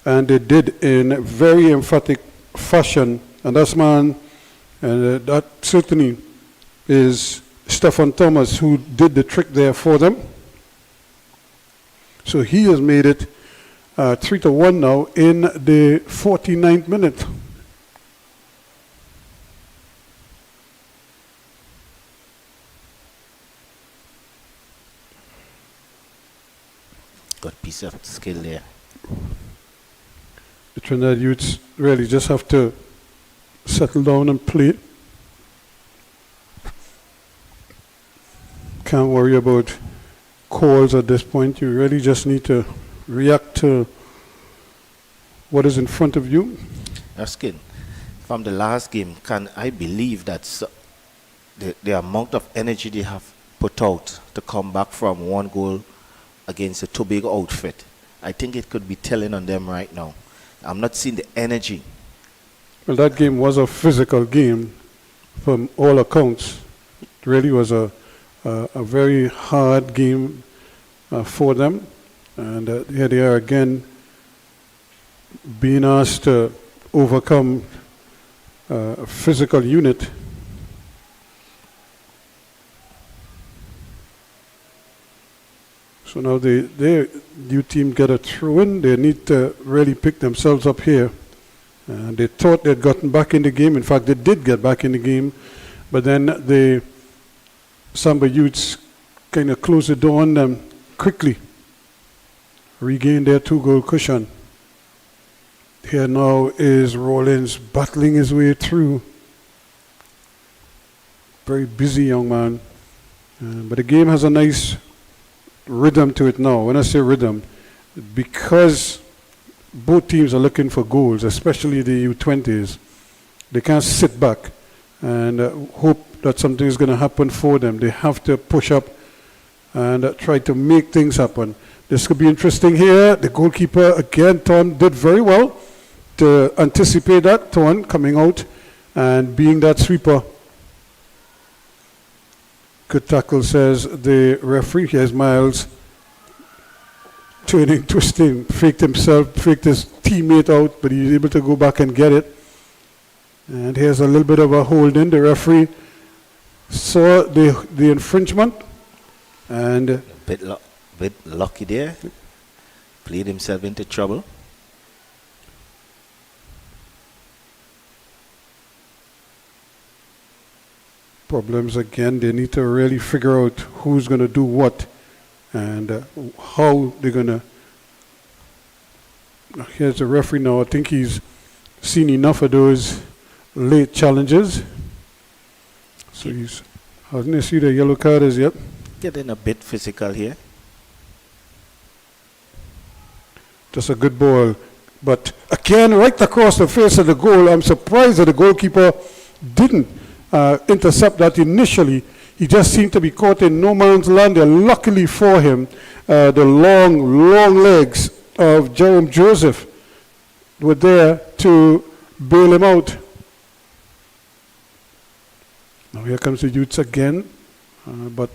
and they did in a very emphatic fashion. And that's that certainly is Stefan Thomas, who did the trick there for them. So he has made it 3-1 now in the 49th minute. Good piece of skill there. The Trinidad youths really just have to settle down and play. Can't worry about calls at this point. You really just need to react to what is in front of you. Erskine, from the last game, can I believe that the amount of energy they have put out to come back from one goal against a Tobago outfit, I think it could be telling on them right now. I'm not seeing the energy. Well, that game was a physical game from all accounts. It really was a very hard game for them. And here they are again being asked to overcome a physical unit. So now the new team get a throw in. They need to really pick themselves up here. They thought they'd gotten back in the game. In fact, they did get back in the game. But then the Samba youths kind of closed the door on them quickly. Regained their 2-goal cushion. Here now is Rollins battling his way through. Very busy young man. But the game has a nice rhythm to it now. When I say rhythm, because both teams are looking for goals, especially the U20s, they can't sit back and hope that something is going to happen for them. They have to push up and try to make things happen. This could be interesting here. The goalkeeper, again, Ton did very well to anticipate that. Ton coming out and being that sweeper. Good tackle, says the referee. Here's Miles turning, twisting, faked himself, faked his teammate out, but he's able to go back and get it. And here's a little bit of a hold in. The referee saw the infringement and Bit lucky there. Played himself into trouble. problems again. They need to really figure out who's going to do what and how they're going to. Here's the referee now. I think he's seen enough of those late challenges. So he's hasn't he see the yellow card as yet? Getting a bit physical here. Just a good ball. But again, right across the face of the goal, I'm surprised that the goalkeeper didn't intercept that initially. He just seemed to be caught in no man's land there. Luckily for him, the long legs of Jerome Joseph were there to bail him out. Now here comes the youths again, but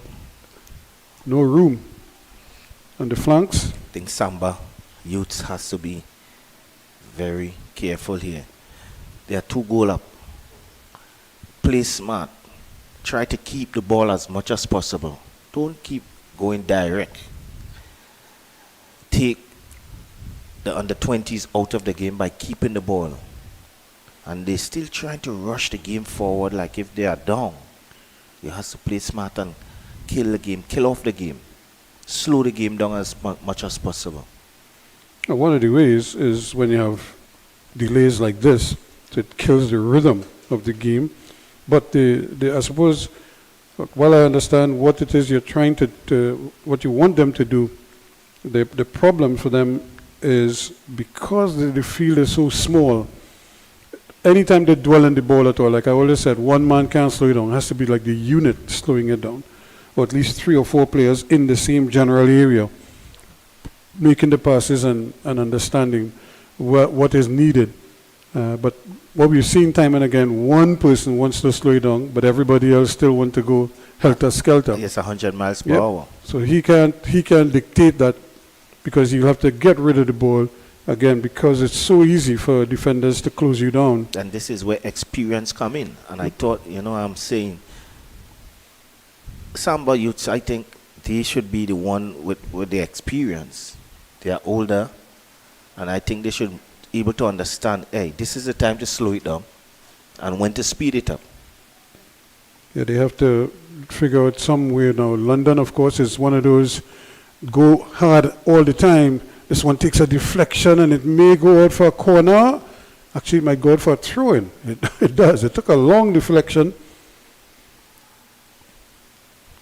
no room on the flanks. I think Samba youths has to be very careful here. They are 2 goal up. Play smart. Try to keep the ball as much as possible. Don't keep going direct. Take the under-20s out of the game by keeping the ball. And they're still trying to rush the game forward like if they are down. You have to play smart and kill the game, kill off the game. Slow the game down as much as possible. One of the ways is when you have delays like this, it kills the rhythm of the game. But I suppose, while I understand what it is you're trying to what you want them to do, the problem for them is because the field is so small, anytime they dwell on the ball at all, like I always said, one man can't slow it down. It has to be like the unit slowing it down, or at least 3 or 4 players in the same general area, making the passes and understanding what is needed. But what we've seen time and again, one person wants to slow it down, but everybody else still want to go helter-skelter. It's 100 miles per hour. So he can't dictate that, because you have to get rid of the ball, again, because it's so easy for defenders to close you down. And this is where experience come in. And I thought, I'm saying, Samba youths, I think they should be the one with the experience. They are older. And I think they should be able to understand, hey, this is the time to slow it down and when to speed it up. Yeah, they have to figure out some way now. London, of course, is one of those go hard all the time. This one takes a deflection and it may go out for a corner. Actually, it might go out for a throw-in. It does. It took a long deflection.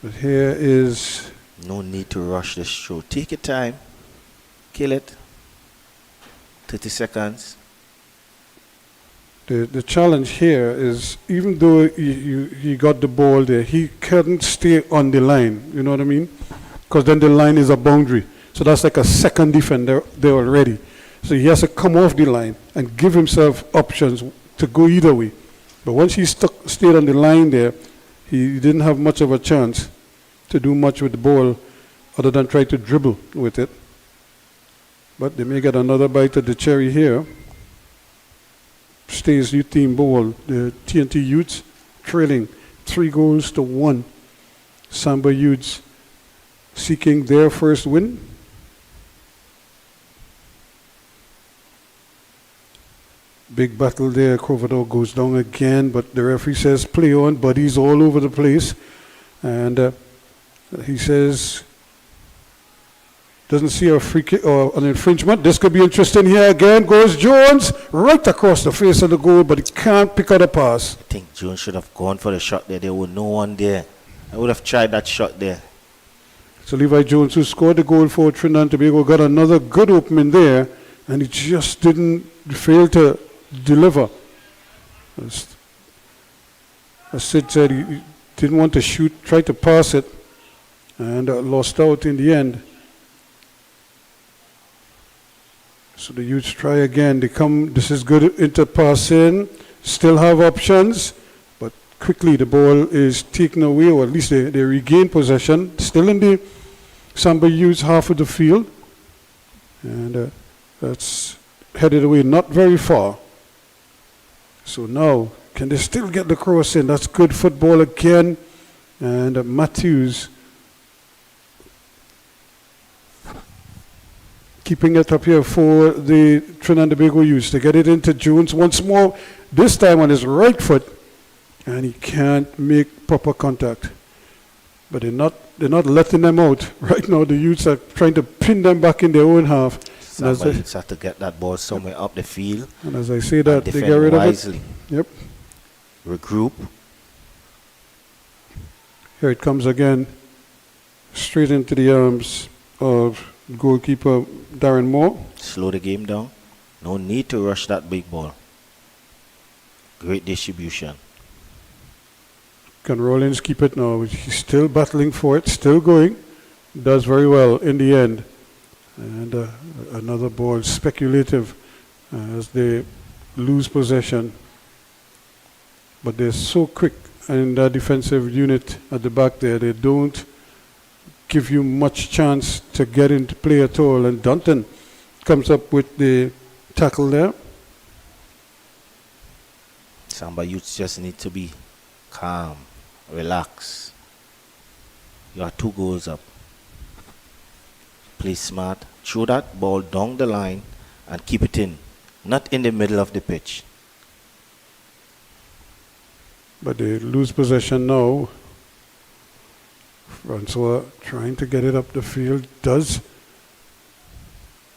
But here is... No need to rush this show. Take your time. Kill it. 30 seconds. The challenge here is, even though he got the ball there, he couldn't stay on the line. You know what I mean? Because then the line is a boundary. So that's like a second defender there already. So he has to come off the line and give himself options to go either way. But once he stayed on the line there, he didn't have much of a chance to do much with the ball other than try to dribble with it. But they may get another bite at the cherry here. Stays youth team ball. The TNT Youths trailing 3-1. Samba Youths seeking their first win. Big battle there. Croverdale goes down again, but the referee says play on. Buddies all over the place. And he says doesn't see a free kick or an infringement. This could be interesting here. Again goes Jones right across the face of the goal, but he can't pick out a pass. I think Jones should have gone for the shot there. There was no one there. I would have tried that shot there. So Levi Jones, who scored the goal for Trinidad and Tobago, got another good opening there, and he just didn't fail to deliver. As Sid said, he didn't want to shoot, tried to pass it, and lost out in the end. So the Youths try again. They come, this is good into passing, still have options, but quickly the ball is taken away, or at least they regain possession, still in the Samba Youths half of the field. And that's headed away not very far. So now, can they still get the cross in? That's good football again. And Matthews keeping it up here for the Trinidad and Tobago Youths. They get it into Jones once more, this time on his right foot, and he can't make proper contact. But they're not letting them out. Right now the Youths are trying to pin them back in their own half. Somebody has to get that ball somewhere up the field. And as I say that, they defend get rid wisely. of it. Yep. Regroup. Here it comes again, straight into the arms of goalkeeper Darren Moore. Slow the game down. No need to rush that big ball. Great distribution. Can Rollins keep it now? He's still battling for it, still going. Does very well in the end. And another ball, speculative, as they lose possession. But they're so quick in that defensive unit at the back there. They don't give you much chance to get into play at all. And Dunton comes up with the tackle there. Samba Youths just need to be calm, relax. You are 2 goals up. Play smart. Throw that ball down the line and keep it in. Not in the middle of the pitch. But they lose possession now. Francois trying to get it up the field. Does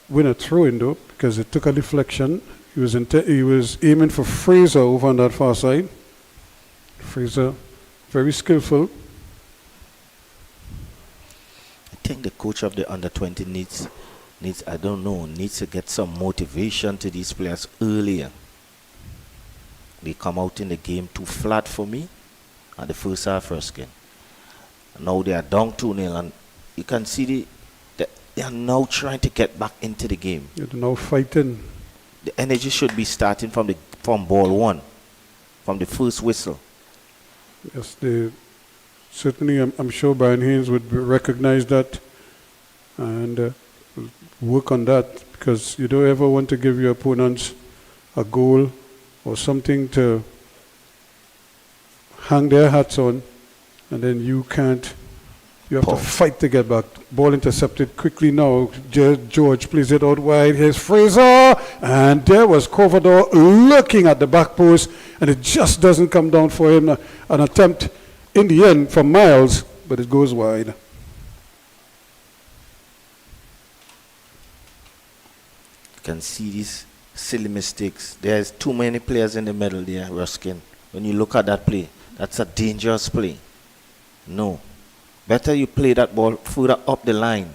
win a throw-in though, because it took a deflection. He was aiming for Fraser over on that far side. Fraser, very skillful. I think the coach of the under-20 needs to get some motivation to these players earlier. They come out in the game too flat for me at the first half first game. Now they are down 2-0, and you can see they are now trying to get back into the game. They're now fighting. The energy should be starting from ball 1, from the first whistle. Yes, certainly I'm sure Brian Haynes would recognize that and work on that, because you don't ever want to give your opponents a goal or something to hang their hats on, and then you can't You have Paul. to fight to get back. Ball intercepted quickly now. George plays it out wide. Here's Fraser. And there was Covador looking at the back post. And it just doesn't come down for him. An attempt in the end from Miles, but it goes wide. You can see these silly mistakes. There's too many players in the middle there, Ruskin. When you look at that play, that's a dangerous play. No. Better you play that ball further up the line.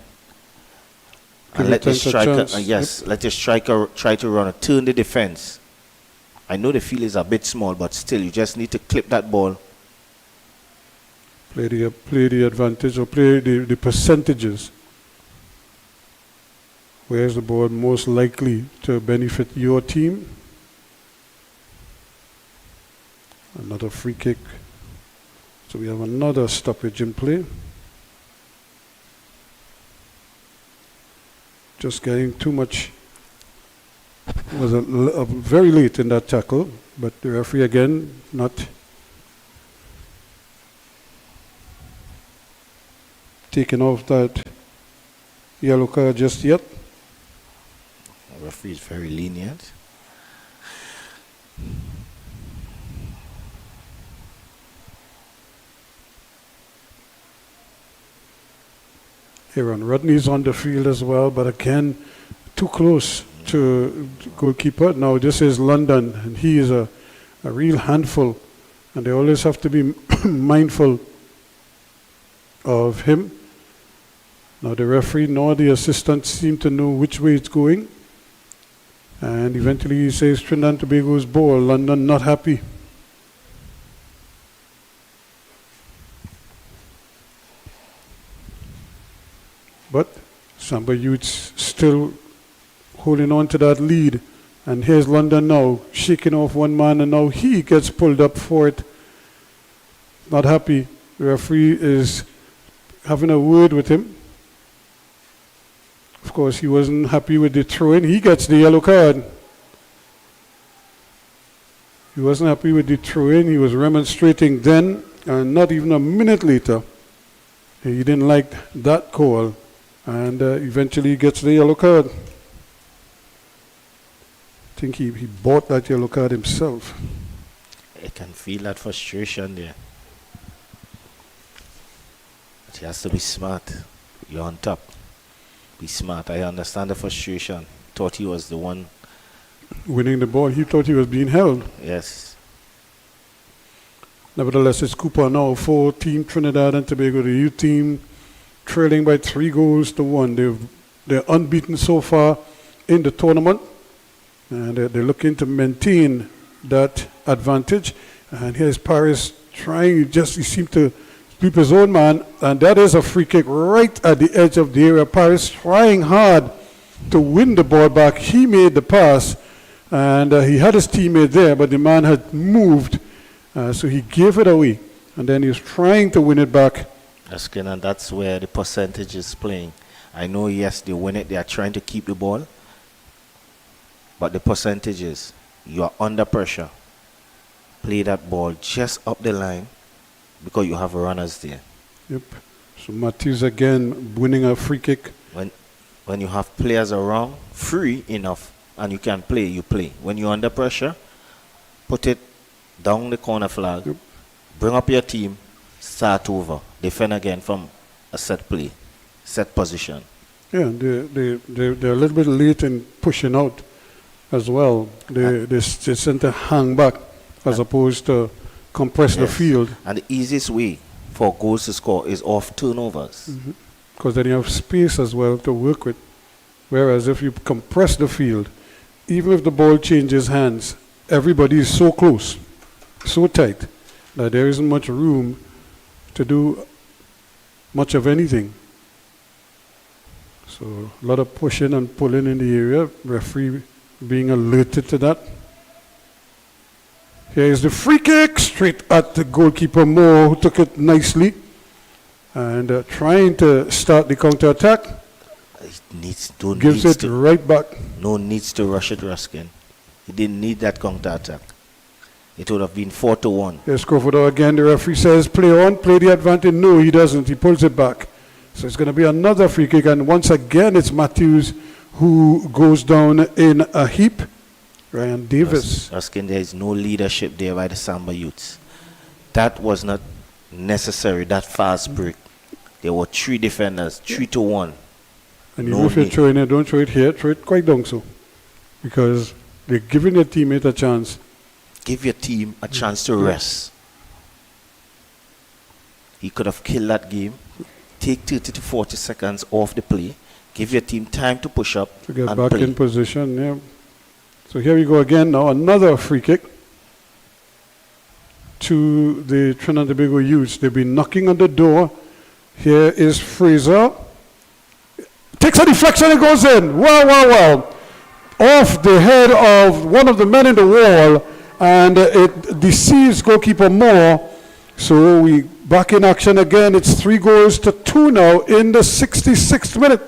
Give And let the defense a striker, chance. let the striker try to run it, turn the defense. I know the field is a bit small, but still, you just need to clip that ball. Play the advantage or play the percentages. Where's the ball most likely to benefit your team? Another free kick. So we have another stoppage in play. Just getting too much. It was very late in that tackle, but the referee again not taking off that yellow card just yet. The referee is very lenient. Aaron Rodney's on the field as well, but again, too close to goalkeeper. Now this is London, and he is a real handful, and they always have to be mindful of him. Now the referee nor the assistant seem to know which way it's going, and eventually he says Trinidad and Tobago's ball. London not happy. But Samba Youths still holding on to that lead. And here's London now, shaking off one man, and now he gets pulled up for it. Not happy. The referee is having a word with him. Of course, he wasn't happy with the throw-in. He gets the yellow card. He wasn't happy with the throw-in. He was remonstrating then, and not even a minute later, he didn't like that call. And eventually gets the yellow card. I think he bought that yellow card himself. I can feel that frustration there. But he has to be smart. You're on top. Be smart. I understand the frustration. Thought he was the one. Winning the ball, he thought he was being held. Yes. Nevertheless, it's Cooper now for Team Trinidad and Tobago, the youth team, trailing by 3-1. They're unbeaten so far in the tournament, and they're looking to maintain that advantage. And here's Paris trying, he seemed to sweep his own man, and that is a free kick right at the edge of the area. Paris trying hard to win the ball back. He made the pass, and he had his teammate there, but the man had moved, so he gave it away. And then he was trying to win it back. And that's where the percentage is playing. I know, yes, they win it. They are trying to keep the ball. But the percentages, you are under pressure. Play that ball just up the line because you have runners there. Yep. So Matthews again winning a free kick. When you have players around, free enough, and you can play, you play. When you're under pressure, put it down the corner flag, Yep. Bring up your team, start over, defend again from a set play, set position. Yeah, they're a little bit late in pushing out as well. They tend to hang back as opposed to compress the Yes. field. And the easiest way for goals to score is off turnovers. Because then you have space as well to work with. Whereas if you compress the field, even if the ball changes hands, everybody is so close, so tight, that there isn't much room to do much of anything. So a lot of pushing and pulling in the area, referee being alerted to that. Here is the free kick, straight at the goalkeeper Moore, who took it nicely. And trying to start the counter-attack, gives it right back. No needs to rush it, Ruskin. He didn't need that counter attack. it would have been 4-1. Here's Crawford again. The referee says, play on, play the advantage. No, he doesn't. He pulls it back. So it's going to be another free kick. And once again, it's Matthews who goes down in a heap. Ryan Davis. Ruskin, there is no leadership there by the Samba youths. That was not necessary, that fast break. There were 3 defenders, 3-1. And even if you're throwing it, don't throw it here, throw it quite down so. Because they're giving their teammate a chance. Give your team a chance to rest. He could have killed that game. Take 30 to 40 seconds off the play. Give your team time to push up To get and back play. in position, yeah. So here we go again now, another free kick to the Trinidad and Tobago youths. They've been knocking on the door. Here is Fraser. Takes a deflection and goes in. Well. Off the head of one of the men in the wall, and it deceives goalkeeper Moore. So we back in action again. It's 3-2 now in the 66th minute.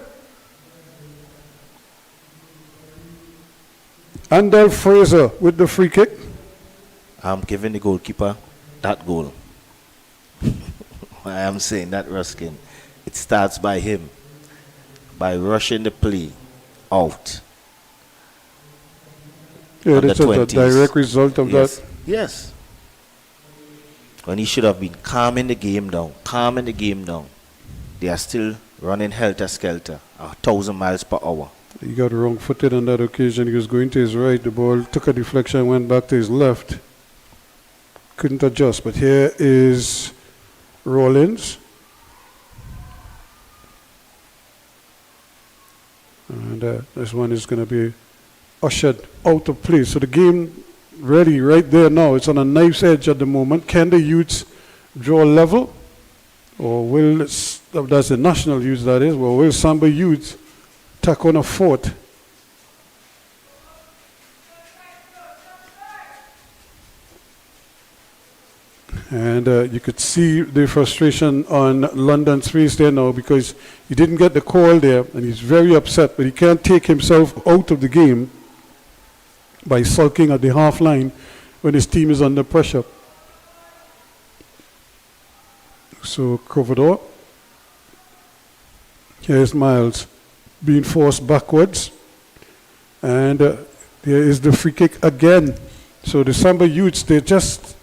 Andel Fraser with the free kick. I'm giving the goalkeeper that goal. I am saying that, Ruskin. It starts by him, by rushing the play out. Yeah, that's a direct result of that. Yes. When he should have been calming the game down. They are still running helter-skelter, 1,000 miles per hour. He got wrong-footed on that occasion. He was going to his right. The ball took a deflection, went back to his left. Couldn't adjust. But here is Rollins. And this one is going to be ushered out of play. So the game ready right there now. It's on a knife's edge at the moment. Can the youths draw level? Or will, that's the national youths that is, or will Samba youths tack on a fourth? And you could see the frustration on London's face there now because he didn't get the call there and he's very upset, but he can't take himself out of the game by sulking at the half line when his team is under pressure. So Crovador. Here's Miles being forced backwards. And there is the free kick again. So the Samba youths, they're just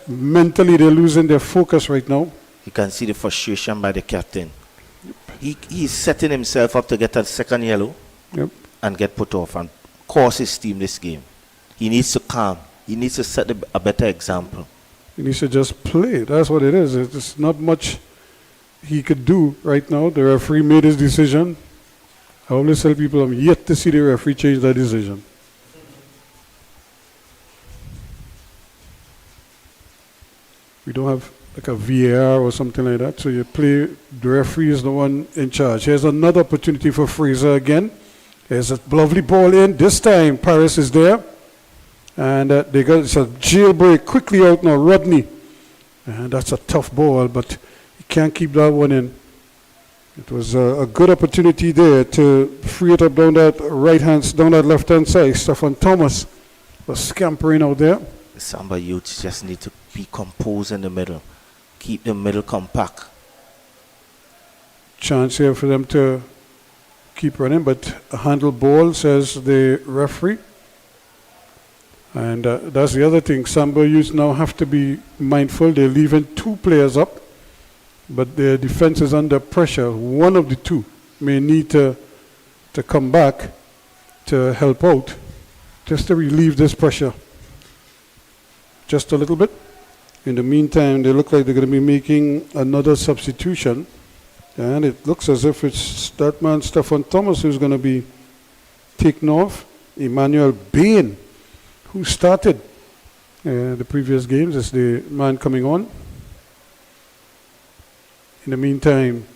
mentally, they're losing their focus right now. You can see the frustration by the captain. He's setting himself up to get a second yellow and get put off and cost his team this game. He needs to calm. He needs to set a better example. He needs to just play. That's what it is. It's not much he could do right now. The referee made his decision. I always tell people I'm yet to see the referee change that decision. We don't have like a VAR or something like that. So you play, the referee is the one in charge. Here's another opportunity for Fraser again. There's a lovely ball in. This time Paris is there. And they got it's a jailbreak quickly out now, Rodney. And that's a tough ball, but he can't keep that one in. It was a good opportunity there to free it up down that down that left-hand side. Stefan Thomas was scampering out there. The Samba youths just need to be composed in the middle. Keep the middle compact. Chance here for them to keep running, but a handle ball, says the referee. And that's the other thing. Samba youths now have to be mindful. They're leaving 2 players up, but their defense is under pressure. One of the 2 may need to come back to help out, just to relieve this pressure. Just a little bit. In the meantime, they look like they're going to be making another substitution. And it looks as if it's that man, Stefan Thomas, who's going to be taken off. Emmanuel Bain, who started the previous games, is the man coming on. In the meantime,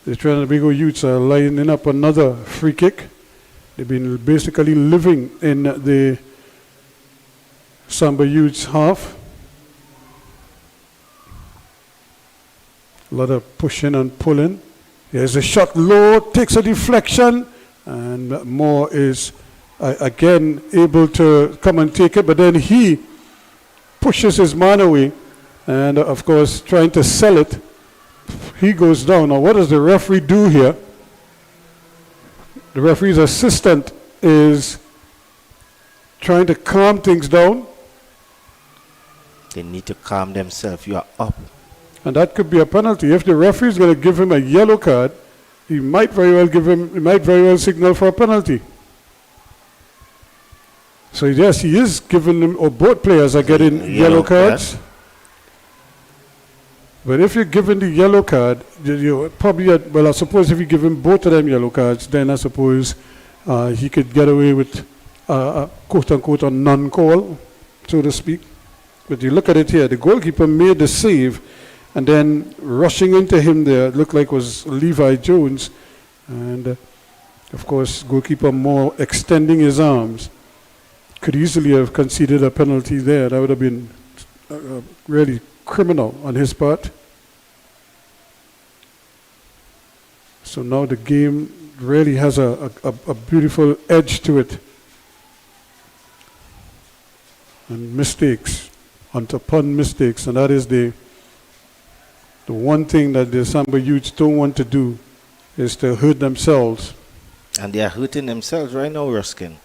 the Trinidad and Tobago youths are lining up another free kick. They've been basically living in the Samba youths half. A lot of pushing and pulling. There's a shot low, takes a deflection, and Moore is again able to come and take it, but then he pushes his man away, and of course trying to sell it. He goes down. Now what does the referee do here? The referee's assistant is trying to calm things down. They need to calm themselves. You are up. And that could be a penalty. If the referee is going to give him a yellow card, he might very well signal for a penalty. So yes, he is giving them, or both players are getting yellow cards. But if you're giving the yellow card, you probably, well, I suppose if you give him both of them yellow cards, then I suppose he could get away with quote-unquote a non-call, so to speak. But you look at it here, the goalkeeper made the save, and then rushing into him there, it looked like was Levi Jones. And of course, goalkeeper Moore extending his arms. Could easily have conceded a penalty there. That would have been really criminal on his part. So now the game really has a beautiful edge to it. And mistakes, upon mistakes, and that is the one thing that the Samba youths don't want to do, is to hurt themselves. And they are hurting themselves right now, Ruskin,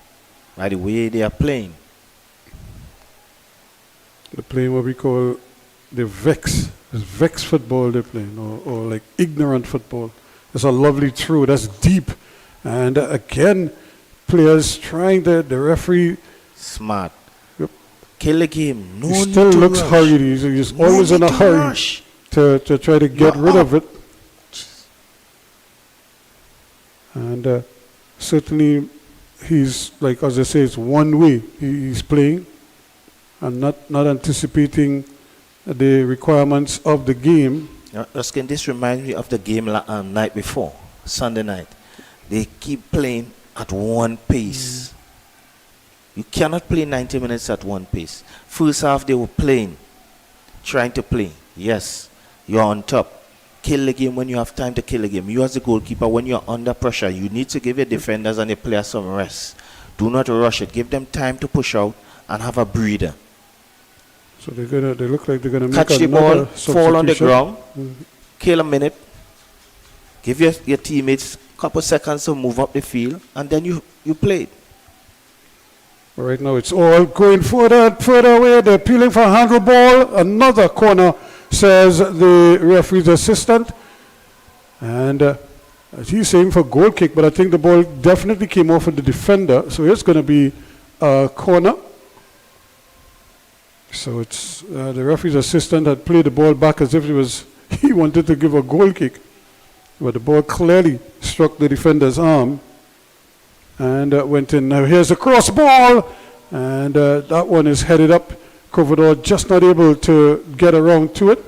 by the way they are playing. They're playing what we call the vex. It's vex football they're playing, or like ignorant football. It's a lovely throw, that's deep. And again, players trying the referee. Smart. Yep. Kill the game. No He need still to looks rush. hurried. He's No always in need a to hurry rush. to try to get You're rid up. of it. And certainly he's, like as I say, it's one way he's playing and not anticipating the requirements of the game. Ruskin, this reminds me of the game night before, Sunday night. They keep playing at one pace. You cannot play 90 minutes at one pace. First half they were playing, trying to play. Yes, you're on top. Kill the game when you have time to kill the game. You as the goalkeeper, when you're under pressure, you need to give your defenders and your players some rest. Do not rush it. Give them time to push out and have a breather. So they look like they're gonna Catch make the another ball, fall on the substitution. ground, kill a minute, give your teammates a couple seconds to move up the field, and then you play it. But right now it's all going further and further away. They're peeling for a handle ball. Another corner, says the referee's assistant. And he's saying for goal kick, but I think the ball definitely came off of the defender. So it's going to be a corner. So it's the referee's assistant had played the ball back as if he wanted to give a goal kick. But the ball clearly struck the defender's arm and went in. Now here's a cross ball, and that one is headed up. Covador just not able to get around to it.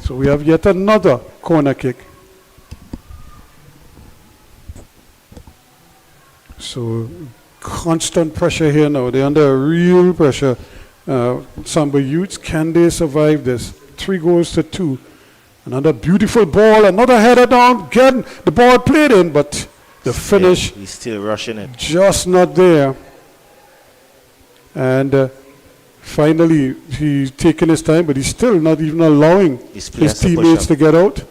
So we have yet another corner kick. So constant pressure here now. They're under real pressure. Samba youths, can they survive this? 3-2. Another beautiful ball, another header down. Again, the ball played in, but the finish, He's still rushing it. just not there. And finally, he's taking his time, but he's still not even allowing His his players to push teammates up. to get out.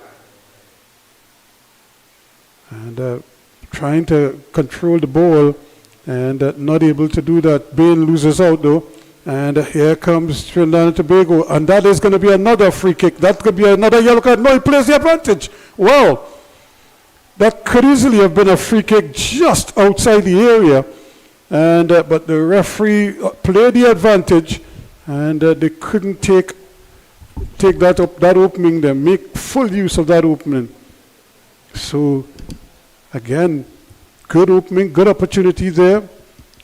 And trying to control the ball and not able to do that. Bain loses out though. And here comes Trinidad and Tobago. And that is going to be another free kick. That could be another yellow card. No, he plays the advantage. Wow. That could easily have been a free kick just outside the area. And but the referee played the advantage, and they couldn't take that opening there, make full use of that opening. So again, good opening, good opportunity there,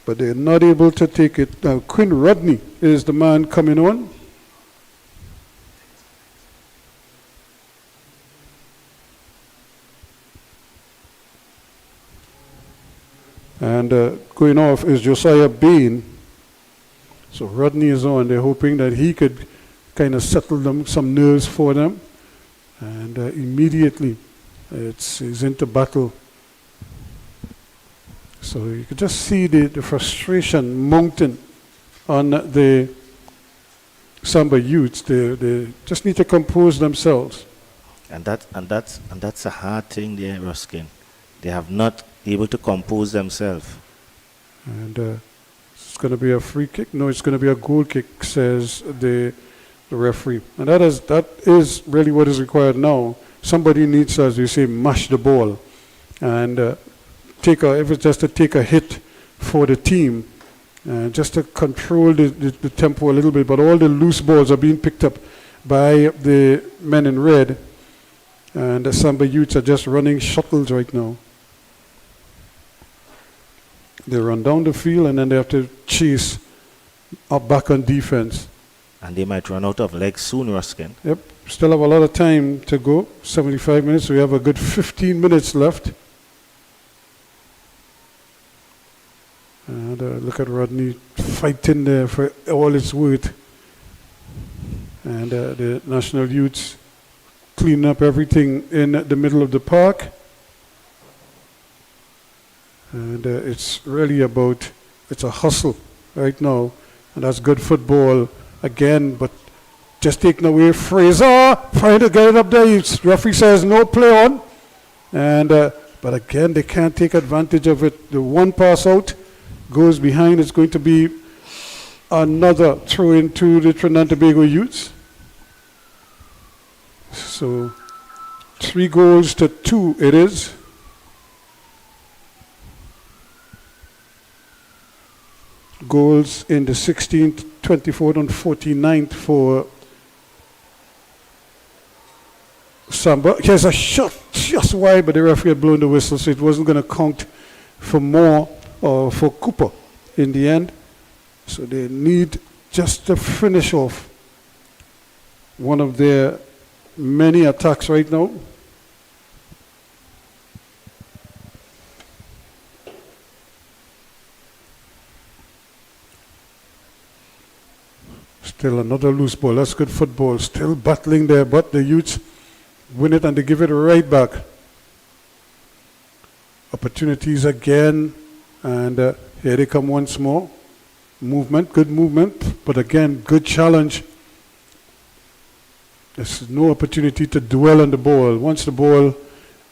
but they're not able to take it. Now Quinn Rodney is the man coming on. And going off is Josiah Bain. So Rodney is on. They're hoping that he could kind of settle them, some nerves for them. And immediately he's into battle. So you could just see the frustration mounting on the Samba youths, they just need to compose themselves. And that's a hard thing there, Ruskin. They have not able to compose themselves. And it's going to be a free kick. No, it's going to be a goal kick, says the referee. And that is really what is required now. Somebody needs, as you say, mash the ball and if it's just to take a hit for the team, just to control the tempo a little bit. But all the loose balls are being picked up by the men in red, and the Samba youths are just running shuttles right now. They run down the field and then they have to chase up back on defense. And they might run out of legs soon, Ruskin. Yep, still have a lot of time to go. 75 minutes, we have a good 15 minutes left. And look at Rodney fighting there for all it's worth. And the national youths cleaning up everything in the middle of the park. And it's really it's a hustle right now. And that's good football again, but just taking away Fraser, trying to get it up there. Referee says no play on. And but again, they can't take advantage of it. The one pass out goes behind. It's going to be another throw into the Trinidad and Tobago youths. So 3-2 it is. Goals in the 16th, 24th and 49th for Samba. Here's a shot just wide, but the referee had blown the whistle, so it wasn't going to count for more or for Cooper in the end. So they need just to finish off one of their many attacks right now. Still another loose ball. That's good football. Still battling there, but the youths win it and they give it right back. Opportunities again, and here they come once more. Movement, good movement, but again, good challenge. There's no opportunity to dwell on the ball. Once the ball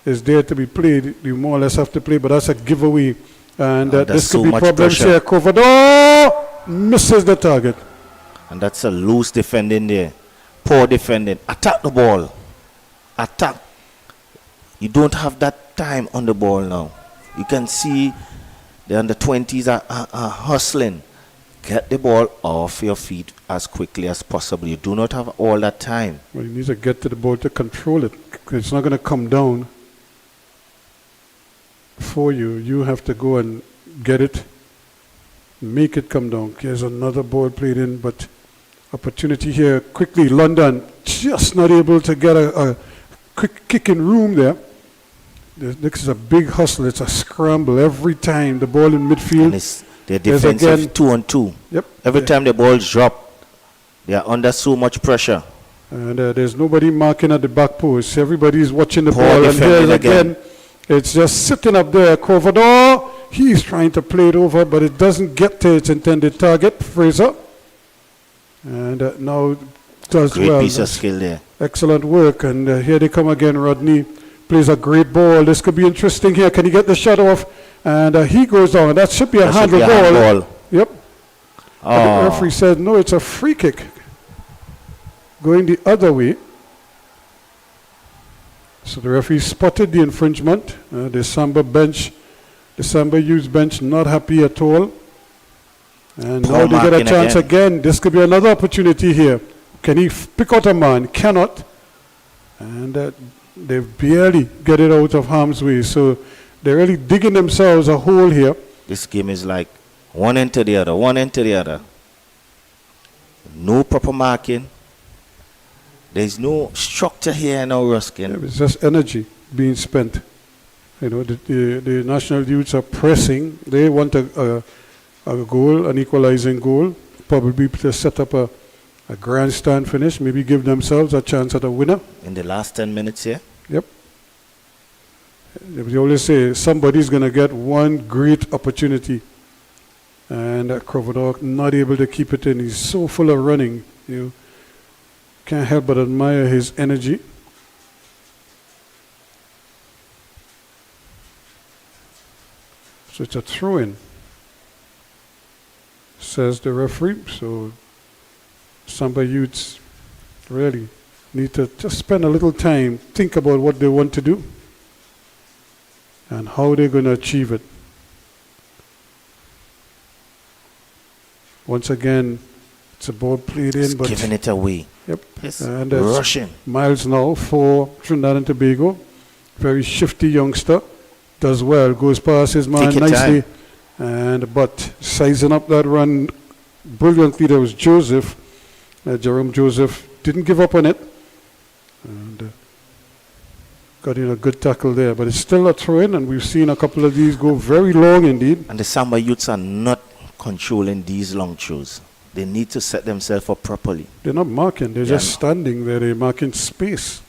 is there to be played, you more or less have to play, but that's a giveaway. And this could be problems here. Covador misses the target. And that's a loose defending there. Poor defending. Attack the ball. Attack. You don't have that time on the ball now. You can see the under-20s are hustling. Get the ball off your feet as quickly as possible. You do not have all that time. Well, you need to get to the ball to control it. It's not going to come down for you. You have to go and get it, make it come down. Here's another ball played in, but opportunity here quickly. London just not able to get a quick kick in room there. This is a big hustle. It's a scramble every time. The ball in midfield. And they're defensive 2-on-2. Yep. Every time the balls drop, they are under so much pressure. And there's nobody marking at the back post. Everybody's watching the Poor ball. And defending here's again, it's just sitting up there. Covador, he's trying to play it over, but it doesn't get to its intended target. Fraser. And now does Great well. piece of skill there. Excellent work. And here they come again. Rodney plays a great ball. This could be interesting here. Can he get the shot off? And he goes down. That should be a handle ball. Yep. Oh. The referee said, no, it's a free kick. Going the other way. So the referee spotted the infringement. The Samba youth bench not happy at all. And now they get a chance again. This could be another opportunity here. Can he pick out a man? Cannot. And they barely get it out of harm's way. So they're really digging themselves a hole here. This game is like one end to the other, one end to the other. No proper marking. There's no structure here now, Ruskin. Yeah, it's just energy being spent. You know, the national youths are pressing. They want a goal, an equalizing goal, probably to set up a grandstand finish, maybe give themselves a chance at a winner. In the last 10 minutes here? Yep. They always say somebody's going to get one great opportunity. And Croverdor not able to keep it in. He's so full of running. You can't help but admire his energy. So it's a throw-in, says the referee. So Samba youths really need to just spend a little time, think about what they want to do and how they're going to achieve it. Once again, it's a ball played in, but giving it away. Yep. Yes. And Rushing. Miles now for Trinidad and Tobago. Very shifty youngster. Does well. Goes past his man Take your nicely. time. But sizing up that run brilliantly, there was Joseph. Jerome Joseph didn't give up on it. And got in a good tackle there. But it's still a throw-in, and we've seen a couple of these go very long indeed. And the Samba youths are not controlling these long throws. They need to set themselves up properly. They're not marking. They're just standing there. They're marking space.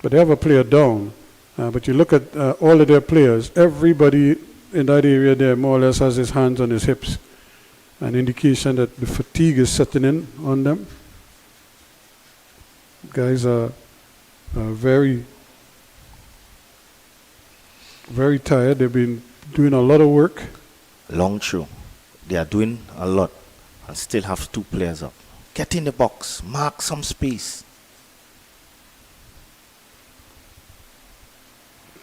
But they have a player down. But you look at all of their players, everybody in that area there more or less has his hands on his hips. An indication that the fatigue is setting in on them. Guys are very, very tired. They've been doing a lot of work. Long throw. They are doing a lot and still have 2 players up. Get in the box. Mark some space.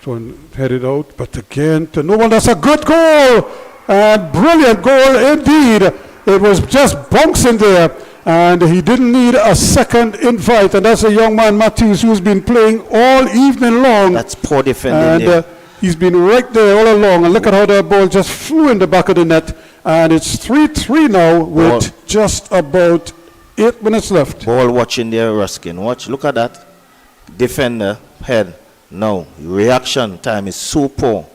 One headed out, but again to no one. That's a good goal, and brilliant goal indeed. It was just bouncing there, and he didn't need a second invite. And that's a young man, Matthews, who's been playing all evening long. That's poor defending. And he's been right there all along. And look at how that ball just flew in the back of the net. And it's 3-3 now with just about 8 minutes left. Ball watching there, Ruskin. Watch, look at that. Defender, head. No, reaction time is so poor.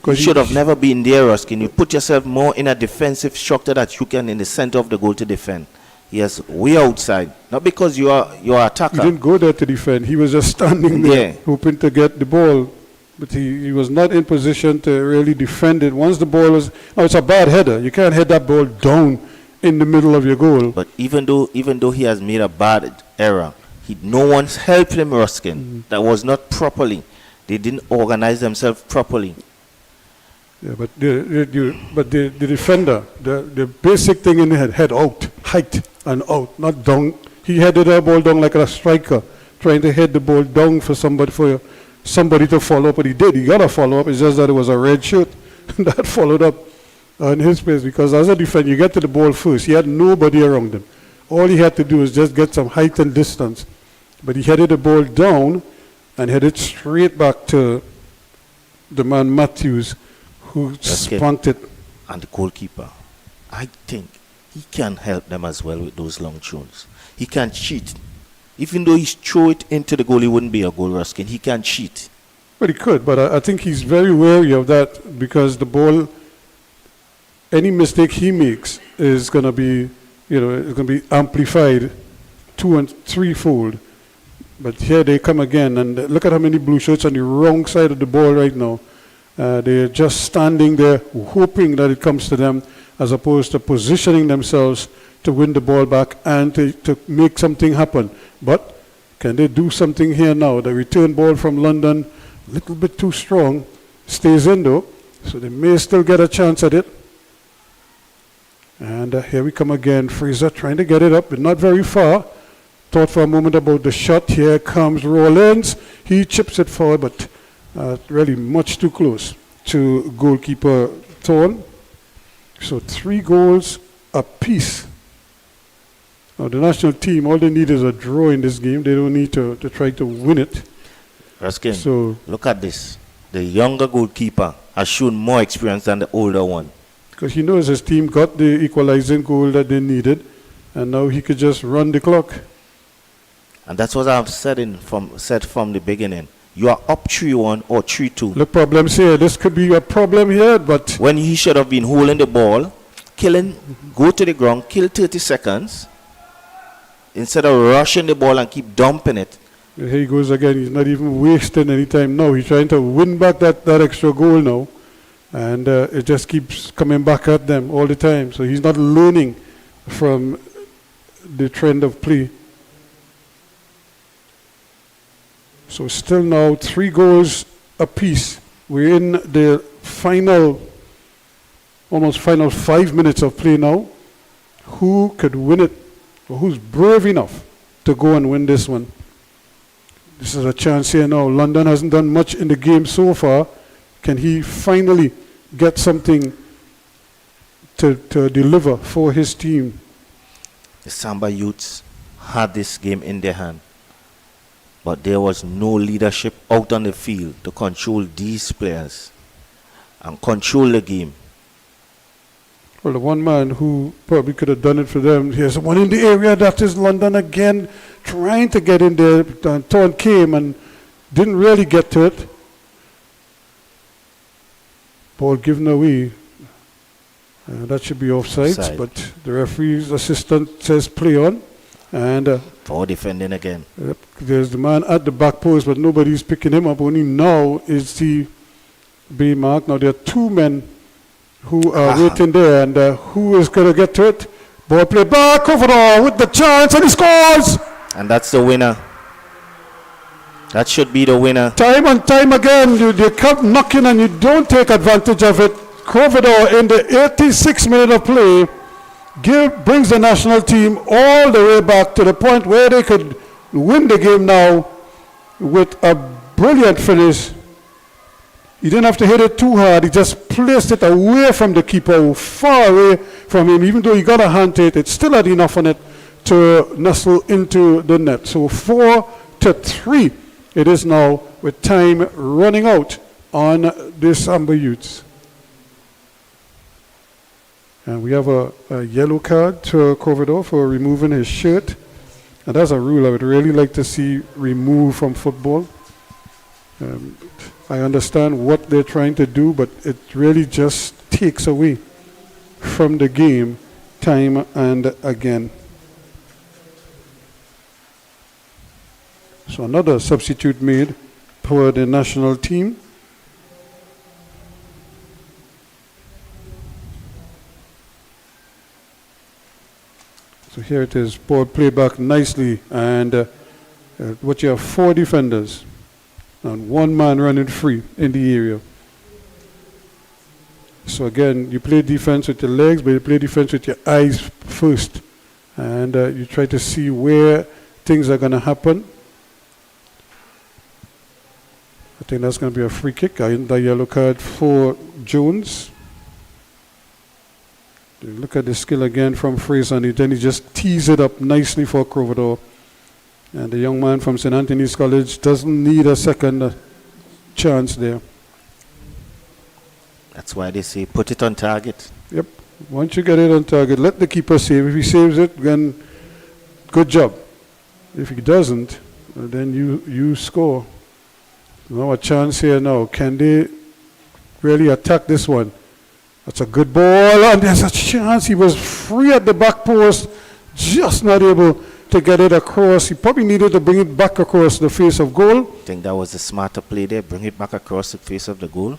You should have never been there, Ruskin. You put yourself more in a defensive structure that you can in the center of the goal to defend. Yes, way outside. Not because you are attacker. He didn't go there to defend. He was just standing there, hoping to get the ball. But he was not in position to really defend it. Once the ball was... Oh, it's a bad header. You can't head that ball down in the middle of your goal. But even though he has made a bad error, no one's helped him, Ruskin. That was not properly. They didn't organize themselves properly. Yeah, but the defender, the basic thing in the head out, height and out, not down. He headed the ball down like a striker, trying to head the ball down for somebody to follow up. But he did. He got a follow up. It's just that it was a red shirt that followed up on his pace. Because as a defender, you get to the ball first. He had nobody around him. All he had to do is just get some height and distance. But he headed the ball down and headed straight back to the man Matthews, who spunked it. And the goalkeeper, I think he can help them as well with those long throws. He can cheat. Even though he throw it into the goal, he wouldn't be a goal, Ruskin. He can cheat. Well, he could, but I think he's very wary of that because the ball, any mistake he makes is going to be, it's going to be amplified 2- and 3-fold. But here they come again, and look at how many blue shirts on the wrong side of the ball right now. They're just standing there hoping that it comes to them as opposed to positioning themselves to win the ball back and to make something happen. But can they do something here now? The return ball from London, a little bit too strong, stays in though, so they may still get a chance at it. And here we come again, Fraser trying to get it up, but not very far. Thought for a moment about the shot. Here comes Rollins. He chips it forward, but really much too close to goalkeeper Thorne. So 3 goals apiece. Now the national team, all they need is a draw in this game. They don't need to try to win it. Ruskin, so look at this. The younger goalkeeper has shown more experience than the older one. Because he knows his team got the equalizing goal that they needed, and now he could just run the clock. And that's what I've said from the beginning. You are up 3-1 or 3-2. The problems here. This could be a problem here, but... When he should have been holding the ball, go to the ground, kill 30 seconds, instead of rushing the ball and keep dumping it. Here he goes again. He's not even wasting any time now. He's trying to win back that extra goal now. And it just keeps coming back at them all the time. So he's not learning from the trend of play. So still now 3 goals apiece. We're in the final, almost final 5 minutes of play now. Who could win it? Or who's brave enough to go and win this one? This is a chance here now. London hasn't done much in the game so far. Can he finally get something to deliver for his team? The Samba youths had this game in their hand, but there was no leadership out on the field to control these players and control the game. Well, the one man who probably could have done it for them, here's one in the area, that is London again, trying to get in there. Anton came and didn't really get to it. Ball given away. That should be offsides, Offside. but the referee's assistant says play on. And For defending again. yep, there's the man at the back post, but nobody's picking him up. Only now is he being marked. Now there are 2 men who are waiting there, and who is going to get to it? Ball play back, overall with the chance, and he scores! And that's the winner. That should be the winner. Time and time again, you come knocking and you don't take advantage of it. Corvidor in the 86th minute of play brings the national team all the way back to the point where they could win the game now with a brilliant finish. He didn't have to hit it too hard. He just placed it away from the keeper, far away from him. Even though he got a hand to it, it still had enough on it to nestle into the net. So 4-3 it is now, with time running out on the Samba youths. And we have a yellow card to Corvidor for removing his shirt. And that's a rule I would really like to see removed from football. I understand what they're trying to do, but it really just takes away from the game time and again. So another substitute made for the national team. So here it is, ball played back nicely, and what you have 4 defenders and 1 man running free in the area. So again, you play defense with your legs, but you play defense with your eyes first, and you try to see where things are going to happen. I think that's going to be a free kick. The yellow card for Jones. Look at the skill again from Fraser, and then he just tees it up nicely for Corvidor. And the young man from St. Anthony's College doesn't need a second chance there. That's why they say put it on target. Yep. Once you get it on target, let the keeper save. If he saves it, then good job. If he doesn't, then you score. Now a chance here now. Can they really attack this one? That's a good ball, and there's a chance. He was free at the back post, just not able to get it across. He probably needed to bring it back across the face of goal. I think that was the smarter play there. Bring it back across the face of the goal.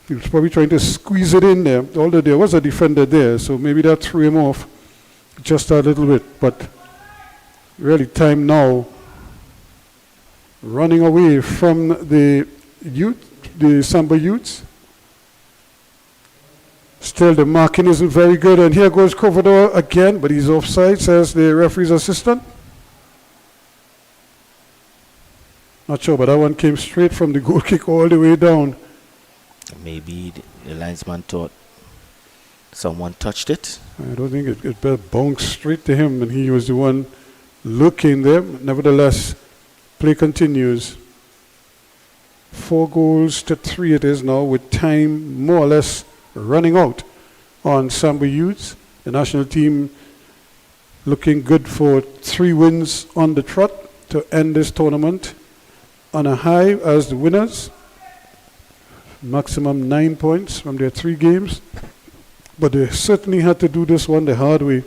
He was probably trying to squeeze it in there, although there was a defender there, so maybe that threw him off just a little bit. But really time now running away from the youth, the Samba youths. Still, the marking isn't very good, and here goes Corvidor again, but he's offside, says the referee's assistant. Not sure, but that one came straight from the goal kick all the way down. Maybe the linesman thought someone touched it. I don't think it bounced straight to him, and he was the one looking there. Nevertheless, play continues. 4-3 it is now, with time more or less running out on Samba youths. The national team looking good for 3 wins on the trot to end this tournament on a high as the winners. Maximum 9 points from their 3 games. But they certainly had to do this one the hard way,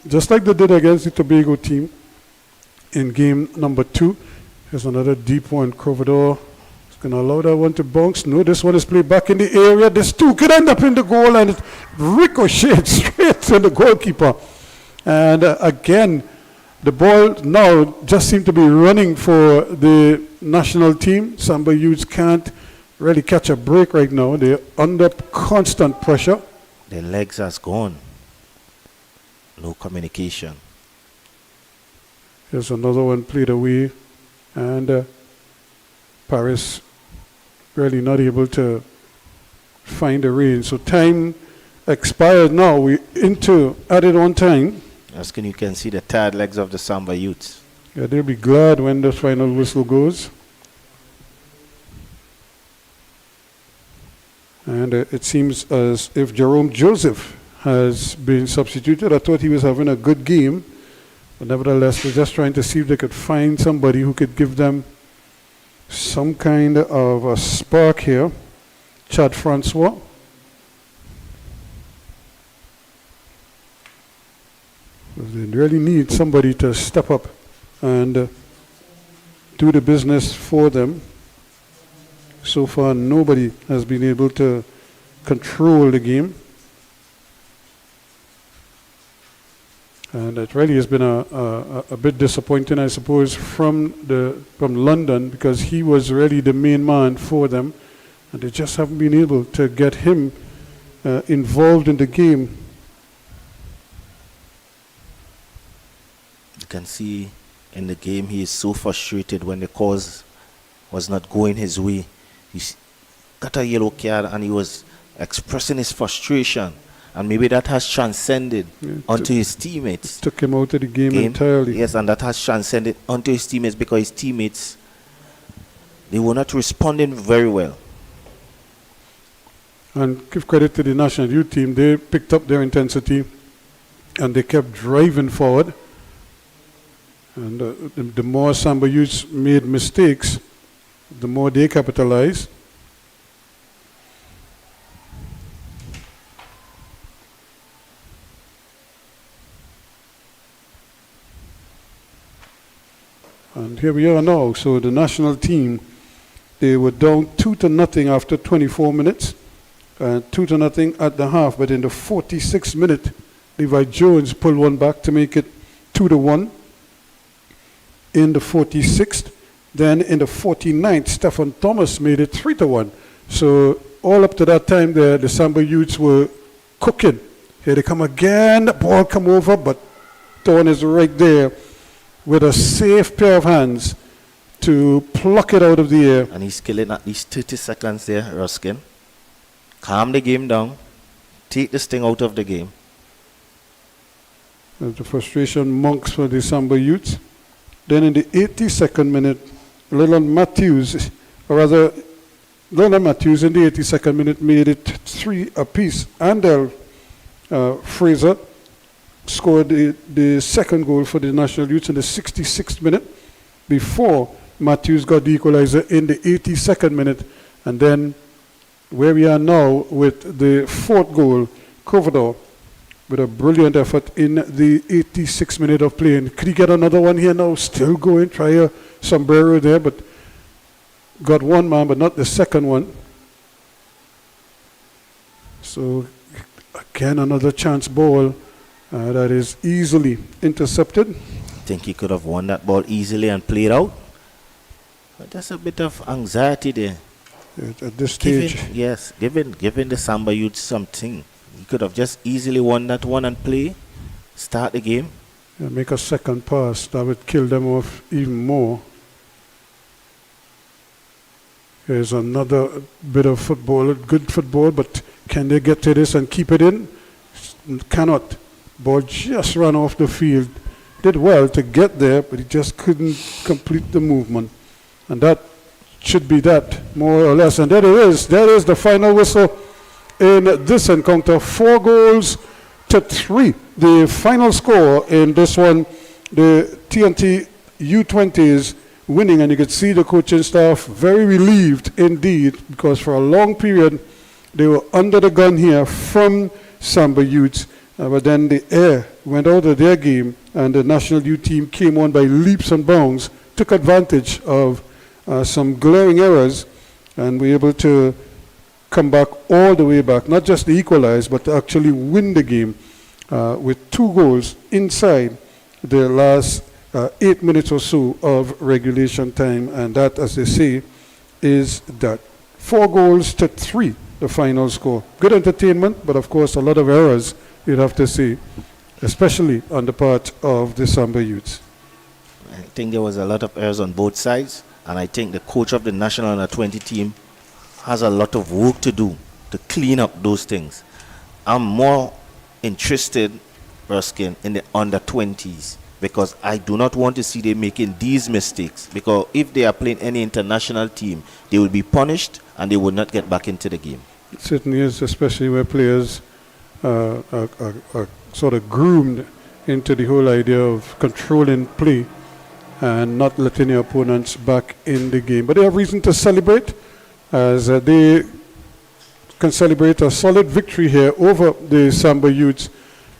just like they did against the Tobago team in game number 2. Here's another deep one. Corvidor is going to allow that one to bounce. No, this one is played back in the area. This 2 could end up in the goal, and it ricocheted straight to the goalkeeper. And again, the ball now just seemed to be running for the national team. Samba Youths can't really catch a break right now. They're under constant pressure. Their legs has gone. No communication. Here's another one played away. And Paris really not able to find the range. So time expired now. We into added on time. As you can see the tired legs of the Samba Youths. Yeah, they'll be glad when the final whistle goes. And it seems as if Jerome Joseph has been substituted. I thought he was having a good game. But nevertheless, they're just trying to see if they could find somebody who could give them some kind of a spark here. Chad Francois. They really need somebody to step up and do the business for them. So far, nobody has been able to control the game. And it really has been a bit disappointing, I suppose, from London, because he was really the main man for them. And they just haven't been able to get him involved in the game. You can see in the game he is so frustrated when the cause was not going his way. He got a yellow card and he was expressing his frustration. And maybe that has transcended onto his teammates. Took him out of the game entirely. Yes, and that has transcended onto his teammates because his teammates, they were not responding very well. And give credit to the national youth team. They picked up their intensity and they kept driving forward. And the more Samba Youths made mistakes, the more they capitalized. And here we are now. So the national team, they were down 2-0 after 24 minutes. 2-0 at the half. But in the 46th minute, Levi Jones pulled one back to make it 2-1. In the 46th. Then in the 49th, Stephen Thomas made it 3-1. So all up to that time, the Samba Youths were cooking. Here they come again. The ball come over, but Thorne is right there with a safe pair of hands to pluck it out of the air. And he's killing at least 30 seconds there, Ruskin. Calm the game down. Take this thing out of the game. And the frustration monks for the Samba Youths. Then in the 82nd minute, Leland Matthews in the 82nd minute made it 3 apiece. Andel Fraser scored the second goal for the national youths in the 66th minute before Matthews got the equalizer in the 82nd minute. And then where we are now with the fourth goal, Covador with a brilliant effort in the 86th minute of play. And could he get another one here now? Still going, try a sombrero there, but got one man, but not the second one. So again, another chance ball that is easily intercepted. I think he could have won that ball easily and played out. But there's a bit of anxiety there. At this stage. Giving the Samba Youth something. He could have just easily won that one and play, start the game. Yeah, make a second pass. That would kill them off even more. Here's another bit of football, good football, but can they get to this and keep it in? Cannot. Ball just ran off the field. Did well to get there, but he just couldn't complete the movement. And that should be that, more or less. And there it is. There is the final whistle in this encounter. 4-3. The final score in this one, the TNT U20s winning, and you could see the coaching staff very relieved indeed, because for a long period they were under the gun here from Samba Youths. But then the air went out of their game, and the national youth team came on by leaps and bounds, took advantage of some glaring errors, and were able to come back all the way back, not just to equalize, but to actually win the game. with 2 goals inside the last 8 minutes or so of regulation time. And that, as they say, is that 4 goals to 3, the final score. Good entertainment, but of course a lot of errors, you'd have to say, especially on the part of the Samba youths. I think there was a lot of errors on both sides, and I think the coach of the national under 20 team has a lot of work to do to clean up those things. I'm more interested, Ruskin, in the under 20s, because I do not want to see them making these mistakes, because if they are playing any international team, they will be punished and they will not get back into the game. It certainly is, especially where players are sort of groomed into the whole idea of controlling play and not letting their opponents back in the game. But they have reason to celebrate, as they can celebrate a solid victory here over the Samba youths.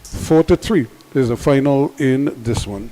4-3 is the final in this one.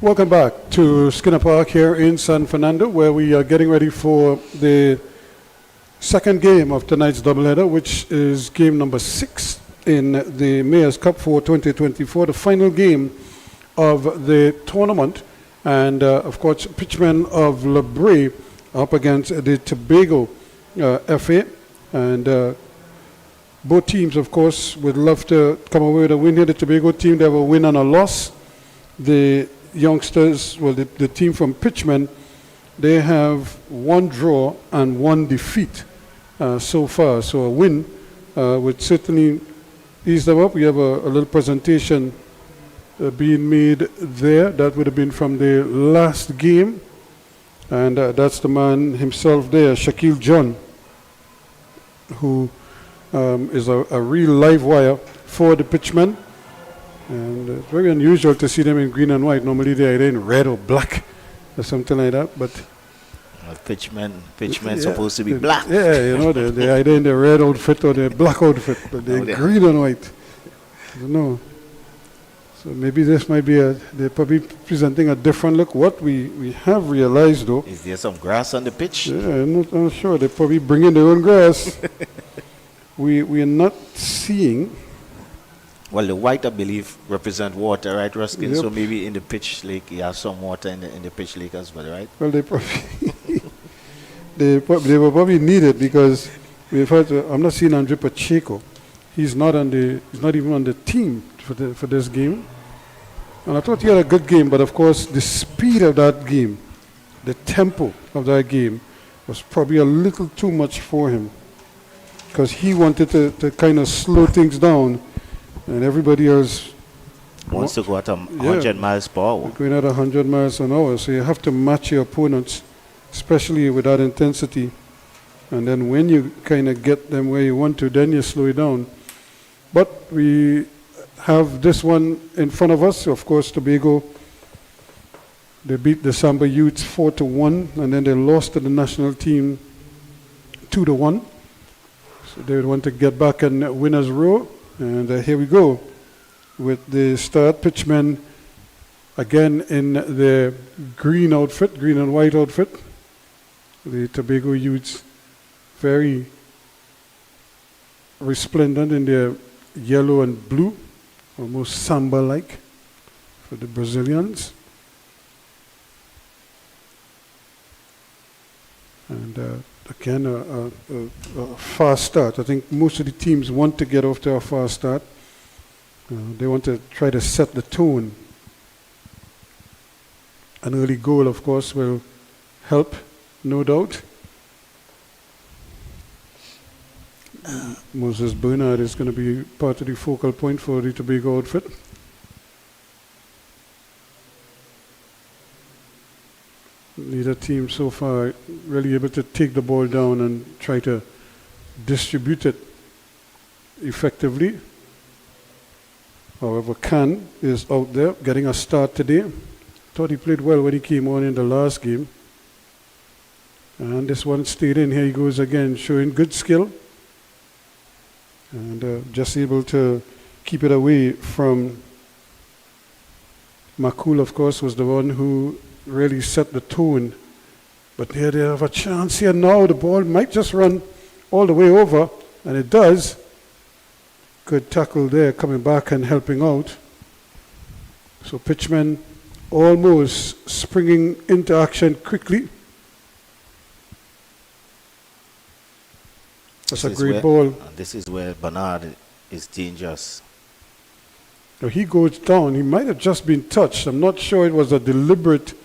Welcome back to Skinner Park here in San Fernando, where we are getting ready for the second game of tonight's doubleheader, which is game number 6 in the Mayor's Cup for 2024, the final game of the tournament. And, of course, pitchmen of Le Bray up against the Tobago FA. And both teams, of course, would love to come away with a win here. The Tobago team, they have a win and a loss. The youngsters, well, the team from Pitchman, they have 1 draw and 1 defeat so far. So a win would certainly ease them up. We have a little presentation being made there. That would have been from the last game. And that's the man himself there, Shaquille John, who is a real live wire for the Pitchmen. And it's very unusual to see them in green and white. Normally they're either in red or black or something like that. But Pitchmen supposed to be black. Yeah, you know, they're either in the red outfit or the black outfit. But they're green and white. I don't know. So maybe this might be they're probably presenting a different look. What we have realized, though. Is there some grass on the pitch? Yeah, I'm not sure. They're probably bringing their own grass. we are not seeing. Well, the white, I believe, represent water, right, Ruskin? Yep. So maybe in the pitch lake, you have some water in the pitch lake as well, right? Well, they probably they will probably need it because we've heard. I'm not seeing Andre Pacheco. He's not even on the team for this game. And I thought he had a good game, but of course the speed of that game, the tempo of that game, was probably a little too much for him because he wanted to kind of slow things down. And everybody else wants to go at 100 miles per hour. Going at 100 miles an hour. So you have to match your opponents, especially with that intensity. And then when you kind of get them where you want to, then you slow it down. But we have this one in front of us. Of course, Tobago, they beat the Samba Youths 4-1, and then they lost to the national team 2-1. So they would want to get back in winners' row. And here we go with the start. Pitchmen again in the green outfit, green and white outfit. The Tobago Youths very resplendent in their yellow and blue, almost samba-like for the Brazilians. And again, a fast start. I think most of the teams want to get off to a fast start. They want to try to set the tone. An early goal, of course, will help, no doubt. Moses Bernard is going to be part of the focal point for the Tobago outfit. Neither team so far really able to take the ball down and try to distribute it effectively. However, Khan is out there getting a start today. Thought he played well when he came on in the last game. And this one stayed in. Here he goes again, showing good skill. And just able to keep it away from Makul, of course, was the one who really set the tone. But here they have a chance here now. The ball might just run all the way over, and it does. Good tackle there, coming back and helping out. So Pitchman almost springing into action quickly. That's a great ball. This is where Bernard is dangerous. Now he goes down. He might have just been touched. I'm not sure it was a deliberate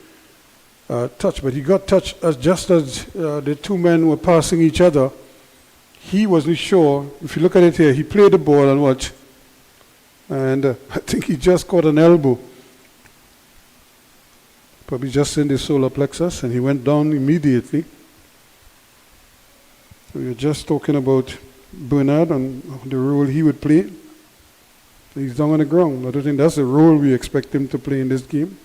touch, but he got touched just as the two men were passing each other. He wasn't sure. If you look at it here, he played the ball and watch. And I think he just caught an elbow. Probably just in the solar plexus, and he went down immediately. We were just talking about Bernard and the role he would play. He's down on the ground. I don't think that's the role we expect him to play in this game.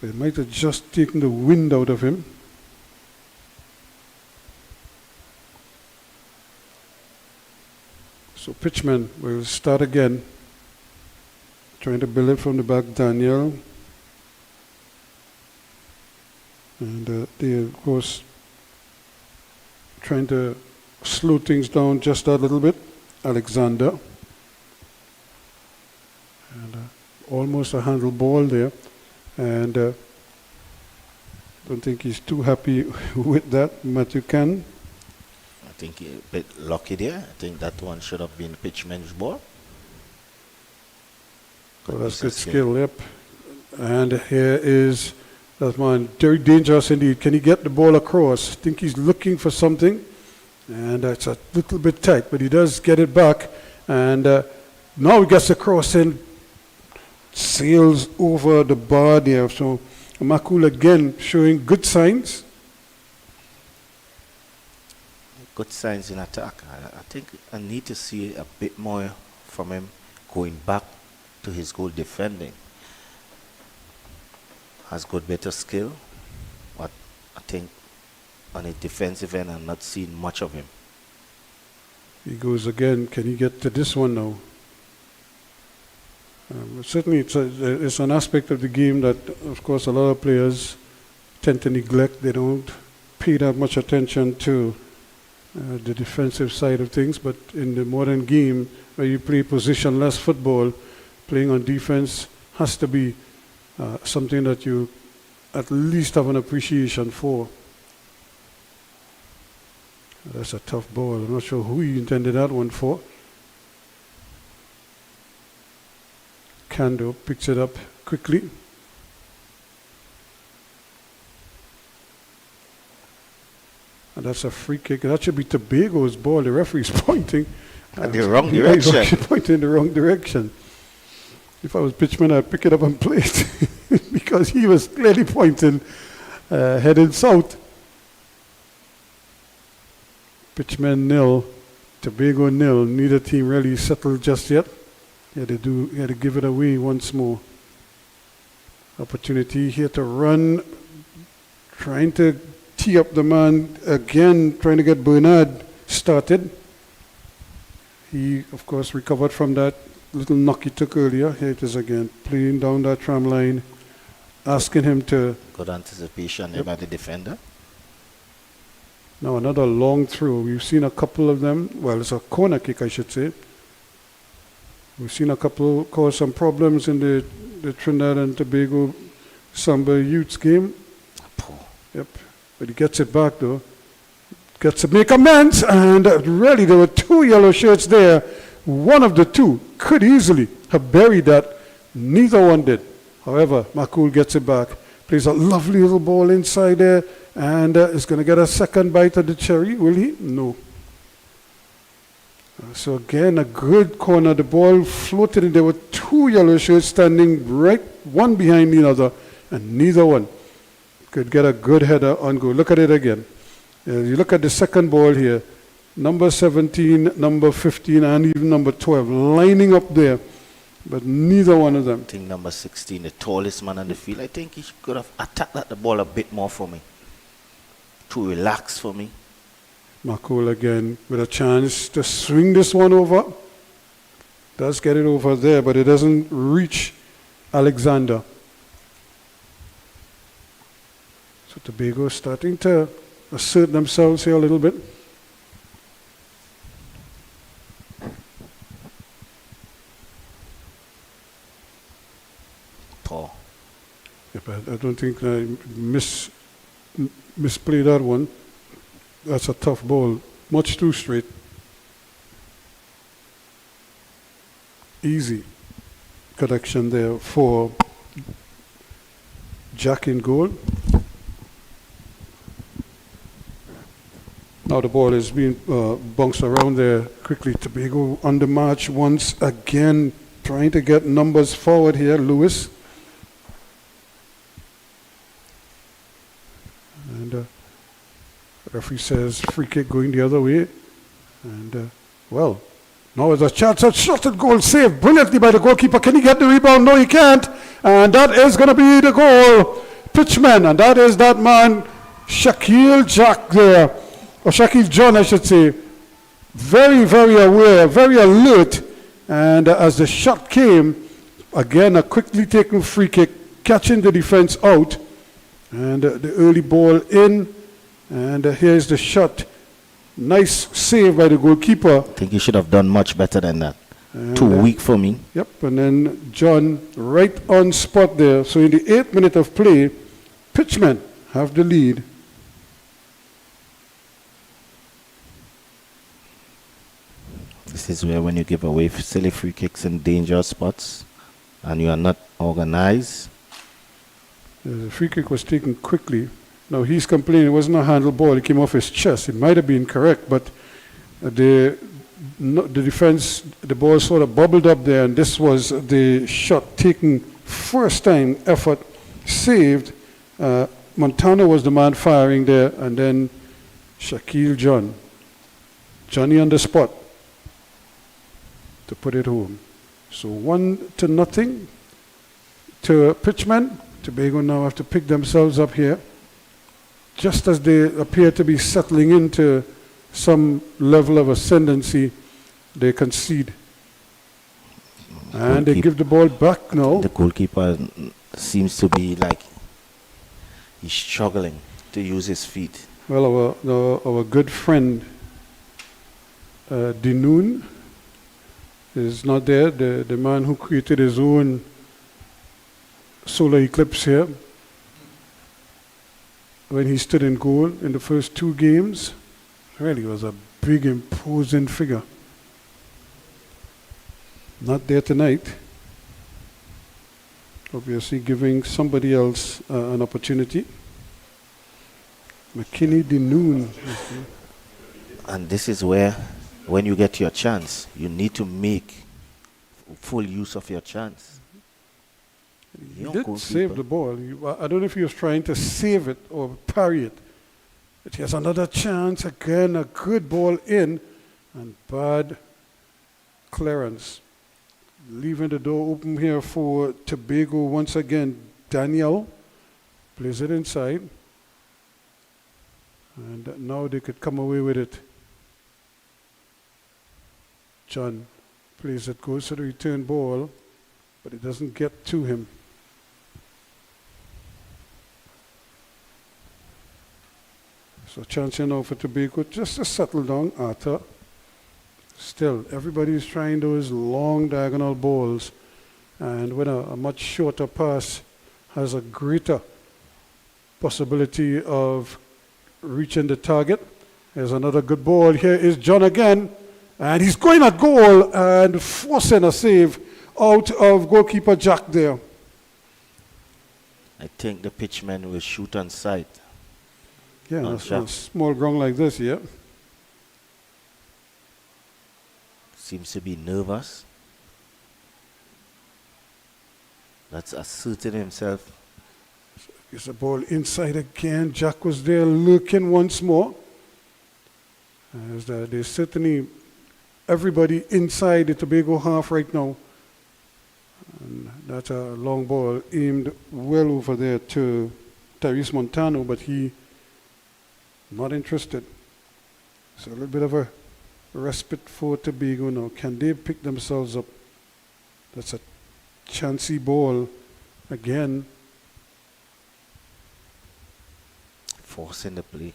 They might have just taken the wind out of him. So Pitchman will start again, Trying to build it from the back, Daniel. And they, of course, trying to slow things down just a little bit. Alexander. And almost a handle ball there. And don't think he's too happy with that. Matthew Can. I think he's a bit lucky there. I think that one should have been Pitchman's ball. Well, that's good skill, yep. And here is that man, very dangerous indeed. Can he get the ball across? I think he's looking for something. And it's a little bit tight, but he does get it back. And now he gets the cross in, sails over the bar there. So Makul again showing good signs. Good signs in attack. I think I need to see a bit more from him going back to his goal defending. Has got better skill, but I think on a defensive end I'm not seeing much of him. He goes again. Can he get to this one now? Certainly it's an aspect of the game that, of course, a lot of players tend to neglect. They don't pay that much attention to the defensive side of things. But in the modern game, where you play positionless football, playing on defense has to be something that you at least have an appreciation for. That's a tough ball. I'm not sure who he intended that one for. Kando picks it up quickly. And that's a free kick. That should be Tobago's ball. The referee's pointing. In the wrong He's direction. actually pointing in the wrong direction. If I was pitchman, I'd pick it up and play it because he was clearly pointing heading south. Pitchman 0, Tobago 0. Neither team really settled just yet. He had to give it away once more. Opportunity here to run, trying to tee up the man again, trying to get Bernard started. He, of course, recovered from that little knock he took earlier. Here it is again, playing down that tram line, asking him to... Good anticipation there by the defender. Now another long throw. We've seen a couple of them. Well, it's a corner kick, I should say. We've seen a couple cause some problems in the Trinidad and Tobago Samba Youths game. Poor. Yep. But he gets it back, though. Gets to make amends. And really, there were two yellow shirts there. One of the two could easily have buried that. Neither one did. However, Makul gets it back. Plays a lovely little ball inside there. And is going to get a second bite of the cherry. Will he? No. So again, a good corner. The ball floated in. There were two yellow shirts standing right, one behind the other. And neither one could get a good header on goal. Look at it again. You look at the second ball here. Number 17, number 15, and even number 12 lining up there. But neither one of them. I think number 16, the tallest man on the field, I think he could have attacked the ball a bit more for me. Too relaxed for me. Makul again with a chance to swing this one over. Does get it over there, but it doesn't reach Alexander. So Tobago starting to assert themselves here a little bit. Poor. Yep, I don't think I misplayed that one. That's a tough ball. Much too straight. Easy connection there for Jack in goal. Now the ball is being bounced around there quickly. Tobago on the march once again, trying to get numbers forward here. Lewis. And referee says free kick going the other way. And, well, now there's a chance. A shot at goal saved brilliantly by the goalkeeper. Can he get the rebound? No, he can't. And that is going to be the goal. Pitchman. And that is that man, Shaquille Jack there. Or Shaquille John, I should say. Very, very aware, very alert. And as the shot came, Again, a quickly taken free kick, catching the defense out. And the early ball in. And here's the shot. Nice save by the goalkeeper. I think he should have done much better than that. And, Too weak for me. Yep, and then John right on spot there. So in the 8th minute of play, Pitchmen have the lead. This is where when you give away silly free kicks in dangerous spots and you are not organized. The free kick was taken quickly. Now he's complaining it wasn't a handle ball. It came off his chest. It might have been correct, but the defense, the ball sort of bubbled up there, and this was the shot taken first time effort, saved. Montano was the man firing there, and then Shaquille Johnny on the spot to put it home. So 1-0 to Pitchmen. Tobago now have to pick themselves up here. Just as they appear to be settling into some level of ascendancy, they concede. And they give the ball back now. The goalkeeper seems to be like he's struggling to use his feet. Well, our good friend Dinoon is not there. The man who created his own solar eclipse here. When he stood in goal in the first 2 games, really was a big, imposing figure. Not there tonight. Obviously giving somebody else an opportunity. McKinney Dinoon. And this is where, when you get your chance, you need to make full use of your chance. He did save the ball. I don't know if he was trying to save it or parry it. But he has another chance. Again, a good ball in. And bad clearance. Leaving the door open here for Tobago once again. Daniel plays it inside. And now they could come away with it. John plays it, goes to the return ball, but it doesn't get to him. So chance now for Tobago just to settle down. Arthur. Still, everybody's trying those long diagonal balls. And when a much shorter pass has a greater possibility of reaching the target. There's another good ball. Here is John again. And he's going at goal and forcing a save out of goalkeeper Jack there. I think the pitchman will shoot on sight. Yeah, on a small ground like this, yeah. Seems to be nervous. That's asserting himself. It's a ball inside again. Jack was there looking once more. As there's certainly everybody inside the Tobago half right now. And that's a long ball aimed well over there to Tyrese Montano, but he not interested. So a little bit of a respite for Tobago now. Can they pick themselves up? That's a chancy ball again. Forcing the play.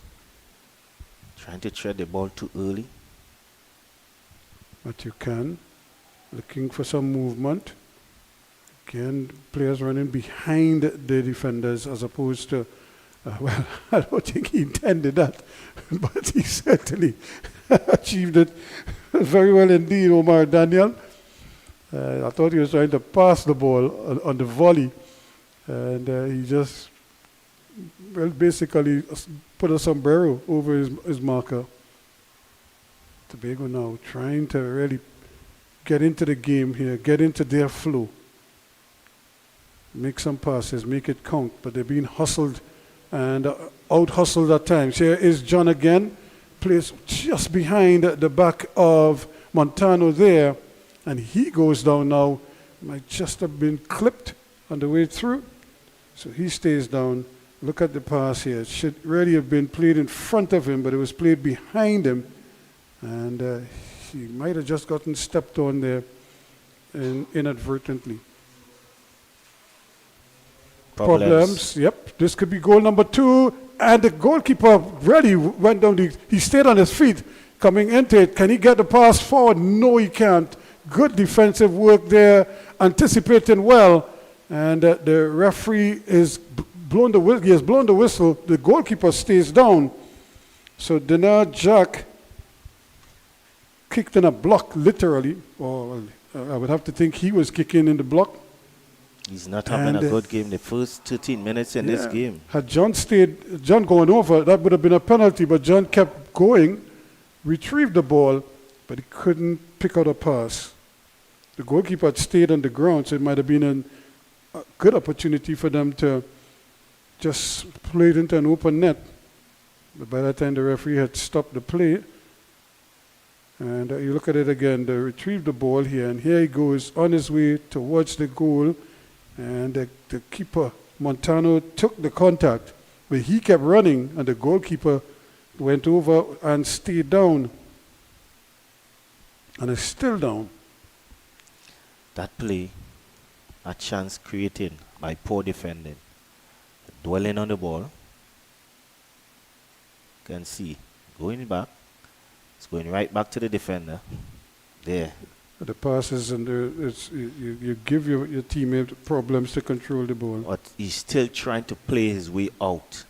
Trying to tread the ball too early. But you can. Looking for some movement. Again, players running behind the defenders as opposed to, well, I don't think he intended that, but he certainly achieved it very well indeed, Omar Daniel. I thought he was trying to pass the ball on the volley, and he just, well, basically put a sombrero over his marker. Tobago now trying to really get into the game here, get into their flow. Make some passes, make it count, but they're being hustled and out-hustled at times. Here is John again, plays just behind the back of Montano there, and he goes down now. Might just have been clipped on the way through, so he stays down. Look at the pass here. It should really have been played in front of him, but it was played behind him, and he might have just gotten stepped on there inadvertently. problems. Yep, this could be goal number 2. And the goalkeeper really went down. He stayed on his feet coming into it. Can he get the pass forward? No, he can't. Good defensive work there, anticipating well. And the referee is blown the whistle. He has blown the whistle. The goalkeeper stays down. So Denard Jack kicked in a block, literally. Or I would have to think he was kicking in the block. He's not having a good game the first 13 minutes in this game. Had John gone over, that would have been a penalty, but John kept going, retrieved the ball, but he couldn't pick out a pass. The goalkeeper had stayed on the ground, so it might have been a good opportunity for them to just play it into an open net. But by that time, the referee had stopped the play. And you look at it again, they retrieved the ball here, and here he goes on his way towards the goal. And the keeper, Montano, took the contact, but he kept running, and the goalkeeper went over and stayed down. And is still down. That play, a chance created by poor defending. Dwelling on the ball. You can see, going back. It's going right back to the defender. There. The passes and you give your teammate problems to control the ball. But he's still trying to play his way out.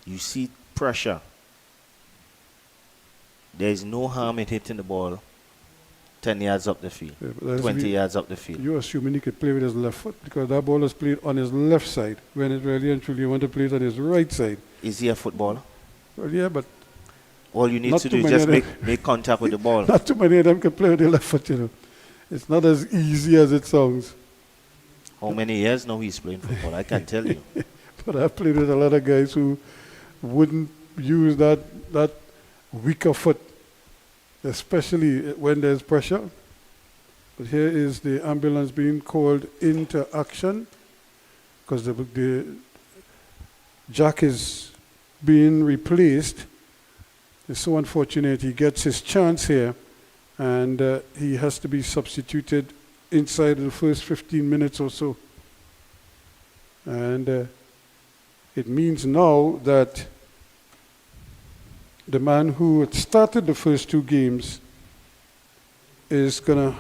You see pressure. There is no harm in hitting the ball 10 yards up the field, 20 yards up the field. You're assuming he could play with his left foot because that ball was played on his left side when it really and truly want to play it on his right side. Is he a footballer? Well, yeah, but all you need to do is just make contact with the ball. Not too many of them can play with their left foot, you know. It's not as easy as it sounds. How many years now he's playing football? I can't tell you. But I've played with a lot of guys who wouldn't use that weaker foot, especially when there's pressure. But here is the ambulance being called into action because the Jack is being replaced. It's so unfortunate. He gets his chance here, and he has to be substituted inside the first 15 minutes or so. And it means now that the man who had started the first 2 games is going to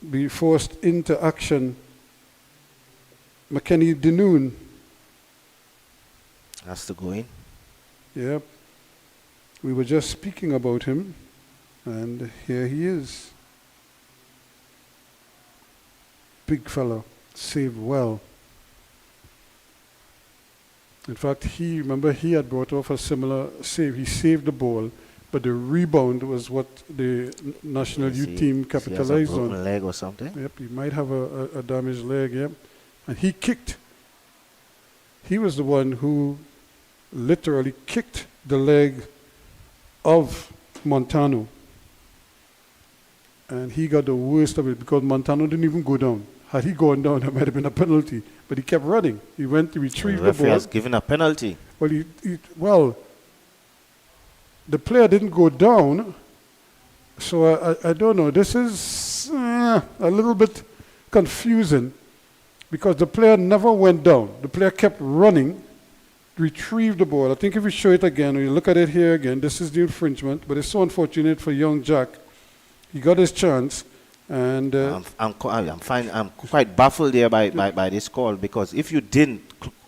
be forced into action. McKenny Denoon. Has to go in. Yep. We were just speaking about him, and here he is. Big fella, saved well. In fact, remember he had brought off a similar save. He saved the ball, but the rebound was what the national youth team capitalized on. He has a broken leg or something? Yep, he might have a damaged leg, yep. And he kicked. He was the one who literally kicked the leg of Montano. And he got the worst of it because Montano didn't even go down. Had he gone down, there might have been a penalty. But he kept running. He went to retrieve the ball. The referee has given a penalty. Well, the player didn't go down. So I don't know. This is a little bit confusing because the player never went down. The player kept running, retrieved the ball. I think if we show it again, or you look at it here again, this is the infringement. But it's so unfortunate for young Jack. He got his chance. And I'm quite baffled there by this call because if you didn't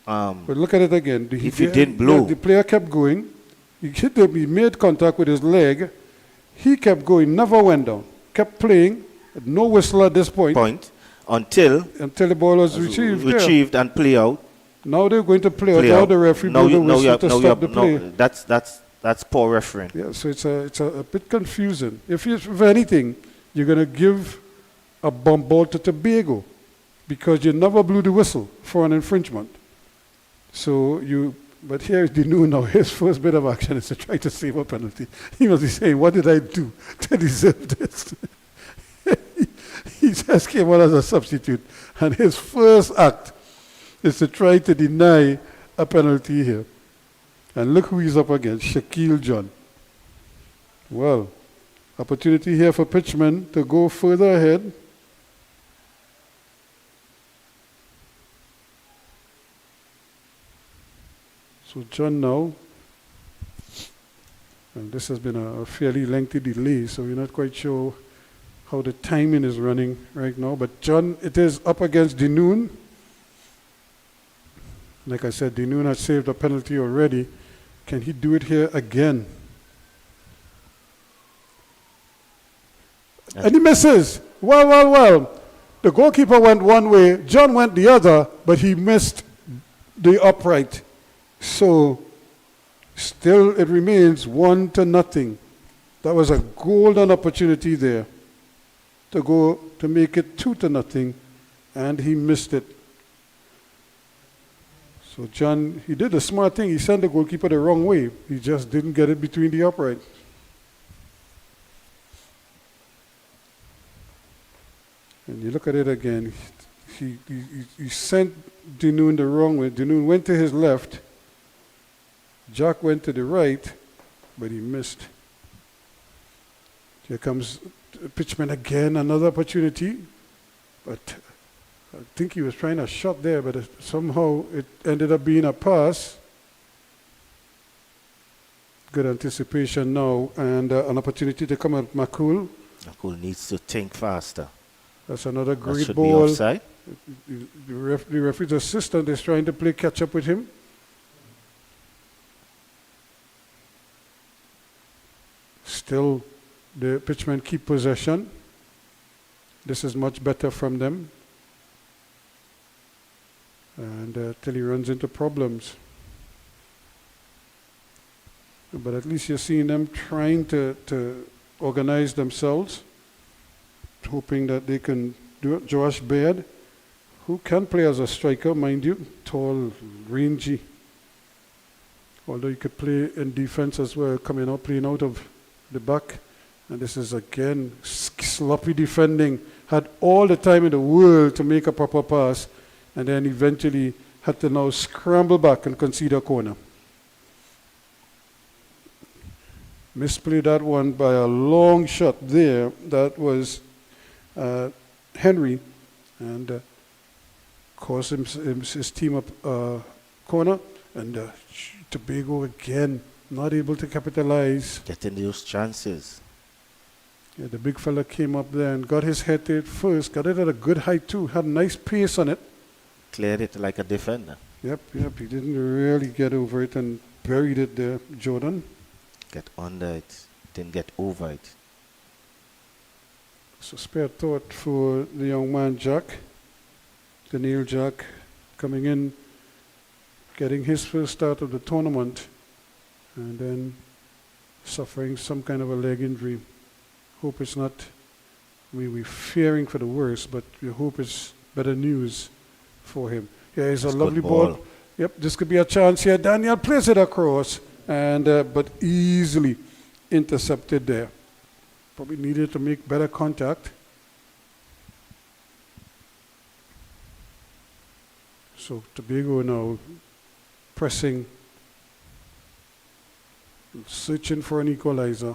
but look at it again. If you didn't blow, the player kept going. He made contact with his leg. He kept going, never went down. Kept playing. No whistle at this point. Until the ball was retrieved and play out. Now they're going to play out. Now the referee blew the whistle to stop the play. That's poor refereeing. Yeah, so it's a bit confusing. If anything, you're going to give a bump ball to Tobago because you never blew the whistle for an infringement. But here's Denoon now. His first bit of action is to try to save a penalty. He must be saying, what did I do to deserve this? He just came on as a substitute. And his first act is to try to deny a penalty here. And look who he's up against, Shaquille John. Well, opportunity here for Pitchman to go further ahead. So John now, and this has been a fairly lengthy delay, so we're not quite sure how the timing is running right now. But John, it is up against Dinoon. Like I said, Dinoon has saved a penalty already. Can he do it here again? And he misses. Well. The goalkeeper went one way, John went the other, but he missed the upright. So still it remains 1-0. That was a golden opportunity there to make it 2-0, and he missed it. So John, he did a smart thing. He sent the goalkeeper the wrong way. He just didn't get it between the upright. And you look at it again, he sent Dinoon the wrong way. Dinoon went to his left. Jack went to the right, but he missed. Here comes Pitchman again, another opportunity. But I think he was trying a shot there, but somehow it ended up being a pass. Good anticipation now, and an opportunity to come at Makul. Makul needs to think faster. That's another That great should ball. be offside. The referee's assistant is trying to play catch up with him. Still, the pitchmen keep possession. This is much better from them. And till he runs into problems. But at least you're seeing them trying to organize themselves, hoping that they can do it. Josh Baird, who can play as a striker, mind you, tall, rangy. Although he could play in defense as well, playing out of the back. And this is again sloppy defending. Had all the time in the world to make a proper pass, and then eventually had to now scramble back and concede a corner. Misplayed that one by a long shot there. That was Henry, and caused his team up corner. And Tobago again not able to capitalize. Getting those chances. Yeah, the big fella came up there and got his head to it first. Got it at a good height too. Had a nice pace on it. Cleared it like a defender. Yep. He didn't really get over it and buried it there, Jordan. Get under it. Didn't get over it. So spare thought for the young man Jack, Daniel Jack, coming in, getting his first start of the tournament, and then suffering some kind of a leg injury. Hope it's not, we're fearing for the worst, but we hope it's better news for him. Yeah, it's a lovely ball. Yep, this could be a chance here. Daniel plays it across, and but easily intercepted there. Probably needed to make better contact. So Tobago now pressing, searching for an equalizer.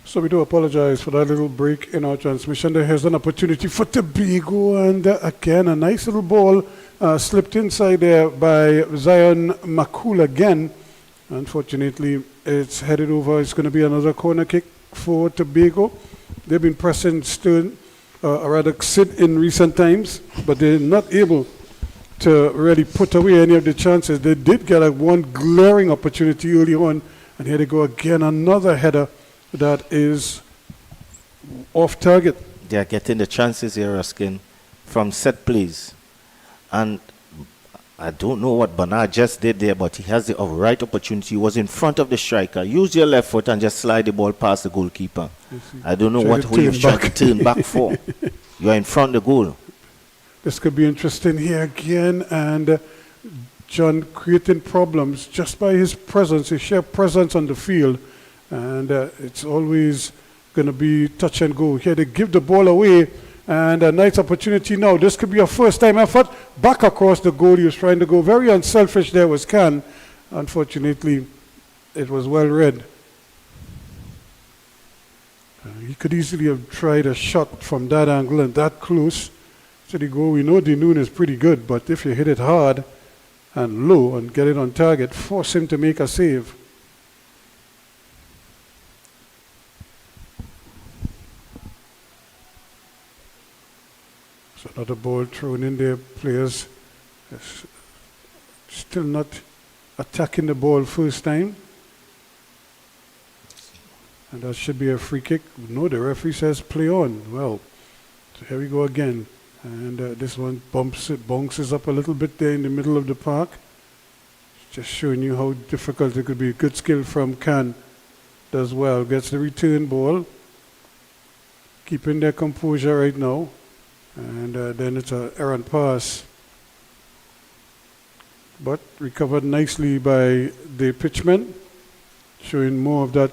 So we do apologize for that little break in our transmission. Here's an opportunity for Tobago, and again, a nice little ball slipped inside there by Zion Makul again. Unfortunately, it's headed over. It's going to be another corner kick for Tobago. They've been pressing Stern, or rather Sid in recent times, but they're not able to really put away any of the chances. They did get one glaring opportunity early on, and here they go again, another header that is off target. They are getting the chances here, Ruskin, from set plays. And I don't know what Bernard just did there, but he has the right opportunity. He was in front of the striker. Use your left foot and just slide the ball past the goalkeeper. I don't know what he was trying to turn back for. You are in front of the goal. This could be interesting here again, and John creating problems just by his presence, his sheer presence on the field. And it's always going to be touch and go. Here they give the ball away, and a nice opportunity now. This could be a first-time effort. Back across the goal. He was trying to go very unselfish there was Khan. Unfortunately, it was well read. He could easily have tried a shot from that angle and that close to the goal. We know Dinoon is pretty good, but if you hit it hard and low and get it on target, force him to make a save. So another ball thrown in there. Players still not attacking the ball first time. And that should be a free kick. No, the referee says play on. Well, so here we go again. And this one bounces up a little bit there in the middle of the park. Just showing you how difficult it could be. Good skill from Khan. Does well. Gets the return ball. Keeping their composure right now. And then it's an errant pass. But recovered nicely by the pitchman. Showing more of that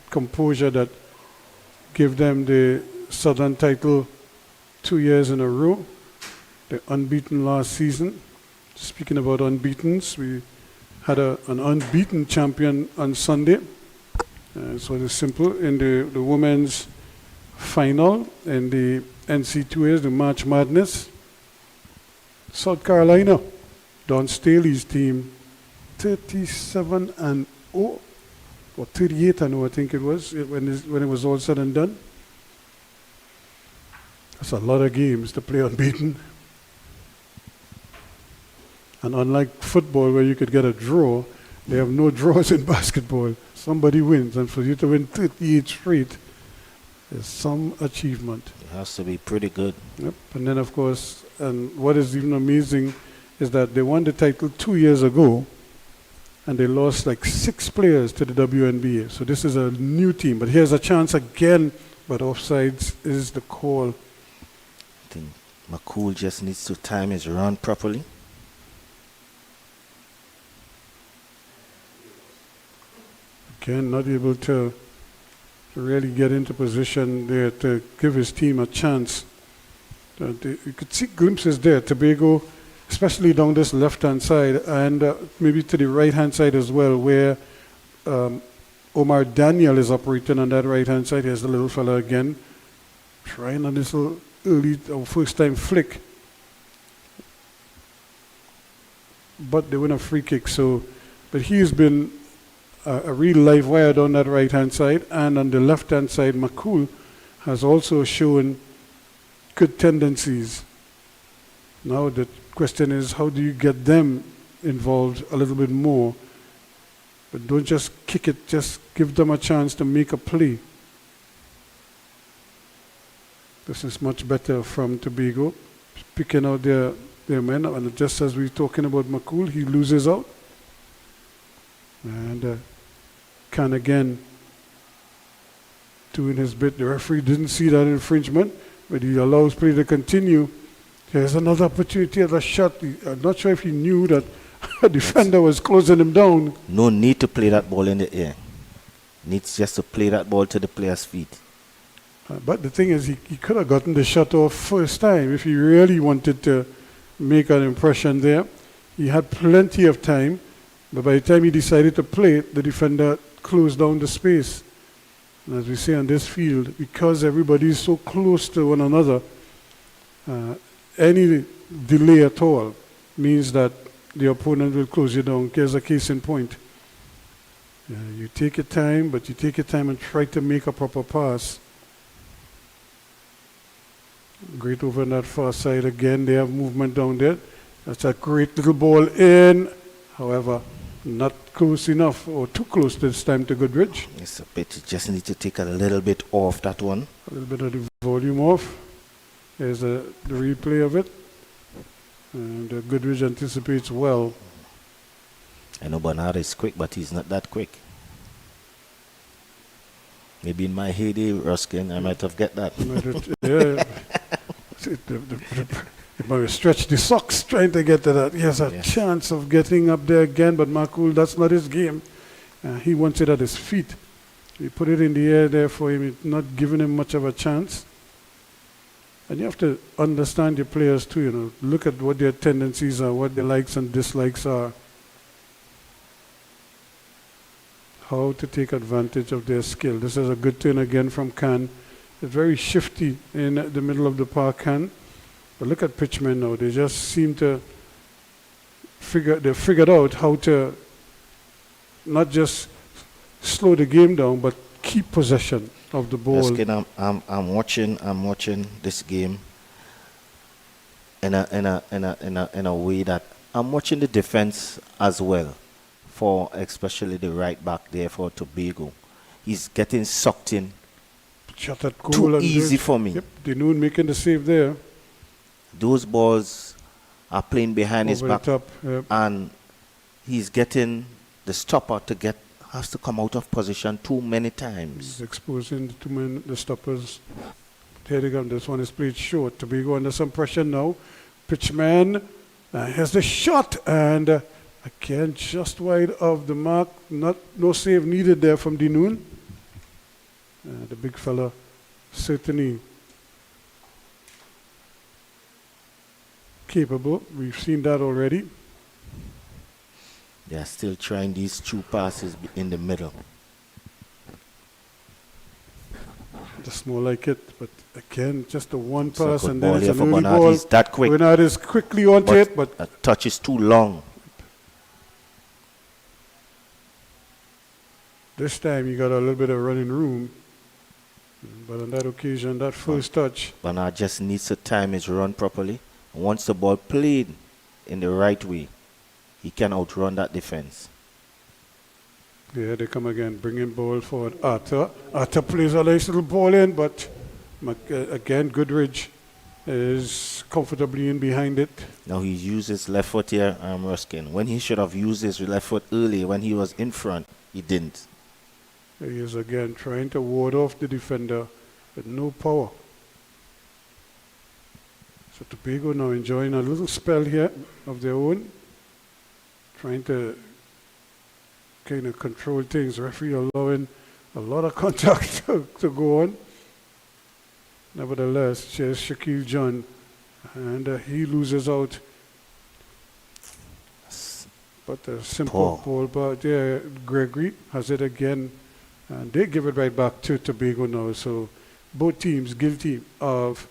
composure that gave them the Southern title 2 years in a row. They're unbeaten last season. Speaking about unbeatens, we had an unbeaten champion on Sunday. So it's simple. In the women's final in the NC2As, the March Madness, South Carolina, Don Staley's team, 37-0, or 38-0, I think it was, when it was all said and done. That's a lot of games to play unbeaten. And unlike football, where you could get a draw, they have no draws in basketball. Somebody wins, and for you to win 38 straight is some achievement. It has to be pretty good. Yep. And then, of course, and what is even amazing is that they won the title 2 years ago, and they lost like 6 players to the WNBA. So this is a new team. But here's a chance again, but offsides is the call. I think McCool just needs to time his run properly. Again, not able to really get into position there to give his team a chance. You could see glimpses there. Tobago, especially down this left-hand side, and maybe to the right-hand side as well, where Omar Daniel is operating on that right-hand side. Here's the little fella again, trying on this little early first-time flick. But they win a free kick, so, but he's been a real live wire on that right-hand side, and on the left-hand side, McCool has also shown good tendencies. Now the question is, how do you get them involved a little bit more? But don't just kick it, just give them a chance to make a play. This is much better from Tobago, picking out their men, and just as we're talking about McCool, he loses out. And Khan again doing his bit. The referee didn't see that infringement, but he allows play to continue. There's another opportunity at a shot. I'm not sure if he knew that a defender was closing him down. No need to play that ball in the air. Needs just to play that ball to the player's feet. But the thing is, he could have gotten the shot off first time if he really wanted to make an impression there. He had plenty of time, but by the time he decided to play it, the defender closed down the space. And as we say on this field, because everybody is so close to one another, any delay at all means that the opponent will close you down. Here's a case in point. You take your time, but you take your time and try to make a proper pass. Great over on that far side again. They have movement down there. That's a great little ball in. However, not close enough, or too close this time to Goodrich. It's a bit, you just need to take a little bit off that one. A little bit of the volume off. There's the replay of it. And Goodrich anticipates well. I know Bernard is quick, but he's not that quick. Maybe in my heyday, Ruskin, I might have get that. Yeah. It might stretch the socks trying to get to that. He has a chance of getting up there again, but Makul, that's not his game. He wants it at his feet. He put it in the air there for him, it's not giving him much of a chance. And you have to understand your players too, you know. Look at what their tendencies are, what their likes and dislikes are. How to take advantage of their skill. This is a good turn again from Khan. It's very shifty in the middle of the park, Khan. But look at pitchmen now. They just seem to they figured out how to not just slow the game down, but keep possession of the ball. Ruskin, I'm watching this game in a way that I'm watching the defense as well, for especially the right back there for Tobago. He's getting sucked in. Shot at goal. Too easy for me. Yep, Dinoon making the save there. Those balls are playing behind his Over the back, top, yep. and he's getting the stopper has to come out of position too many times. He's exposing the stoppers. Here they come. This one is played short. Tobago under some pressure now. Pitchman has the shot, and again just wide of the mark. No save needed there from Dinoon. The big fella certainly capable. We've seen that already. They are still trying these two passes in the middle. Just more like it, but again, just a one It's a pass good and ball then it's here an for early Bernard. ball. He's that quick. Bernard is quickly onto it, but a touch is too long. this time you got a little bit of running room. But on that occasion, that first touch. Bernard just needs to time his run properly. Once the ball played in the right way, he can outrun that defense. Yeah, they come again, bringing ball forward. Arthur plays a nice little ball in, but again, Goodrich is comfortably in behind it. Now he uses left foot here, Ruskin. When he should have used his left foot early when he was in front, he didn't. He is again trying to ward off the defender with no power. So Tobago now enjoying a little spell here of their own, trying to kind of control things. Referee allowing a lot of contact to go on. Nevertheless, here's Shaquille John, and he loses out. But a simple ball, but yeah, Gregory has it again, and they give it right back to Tobago now. So both teams guilty of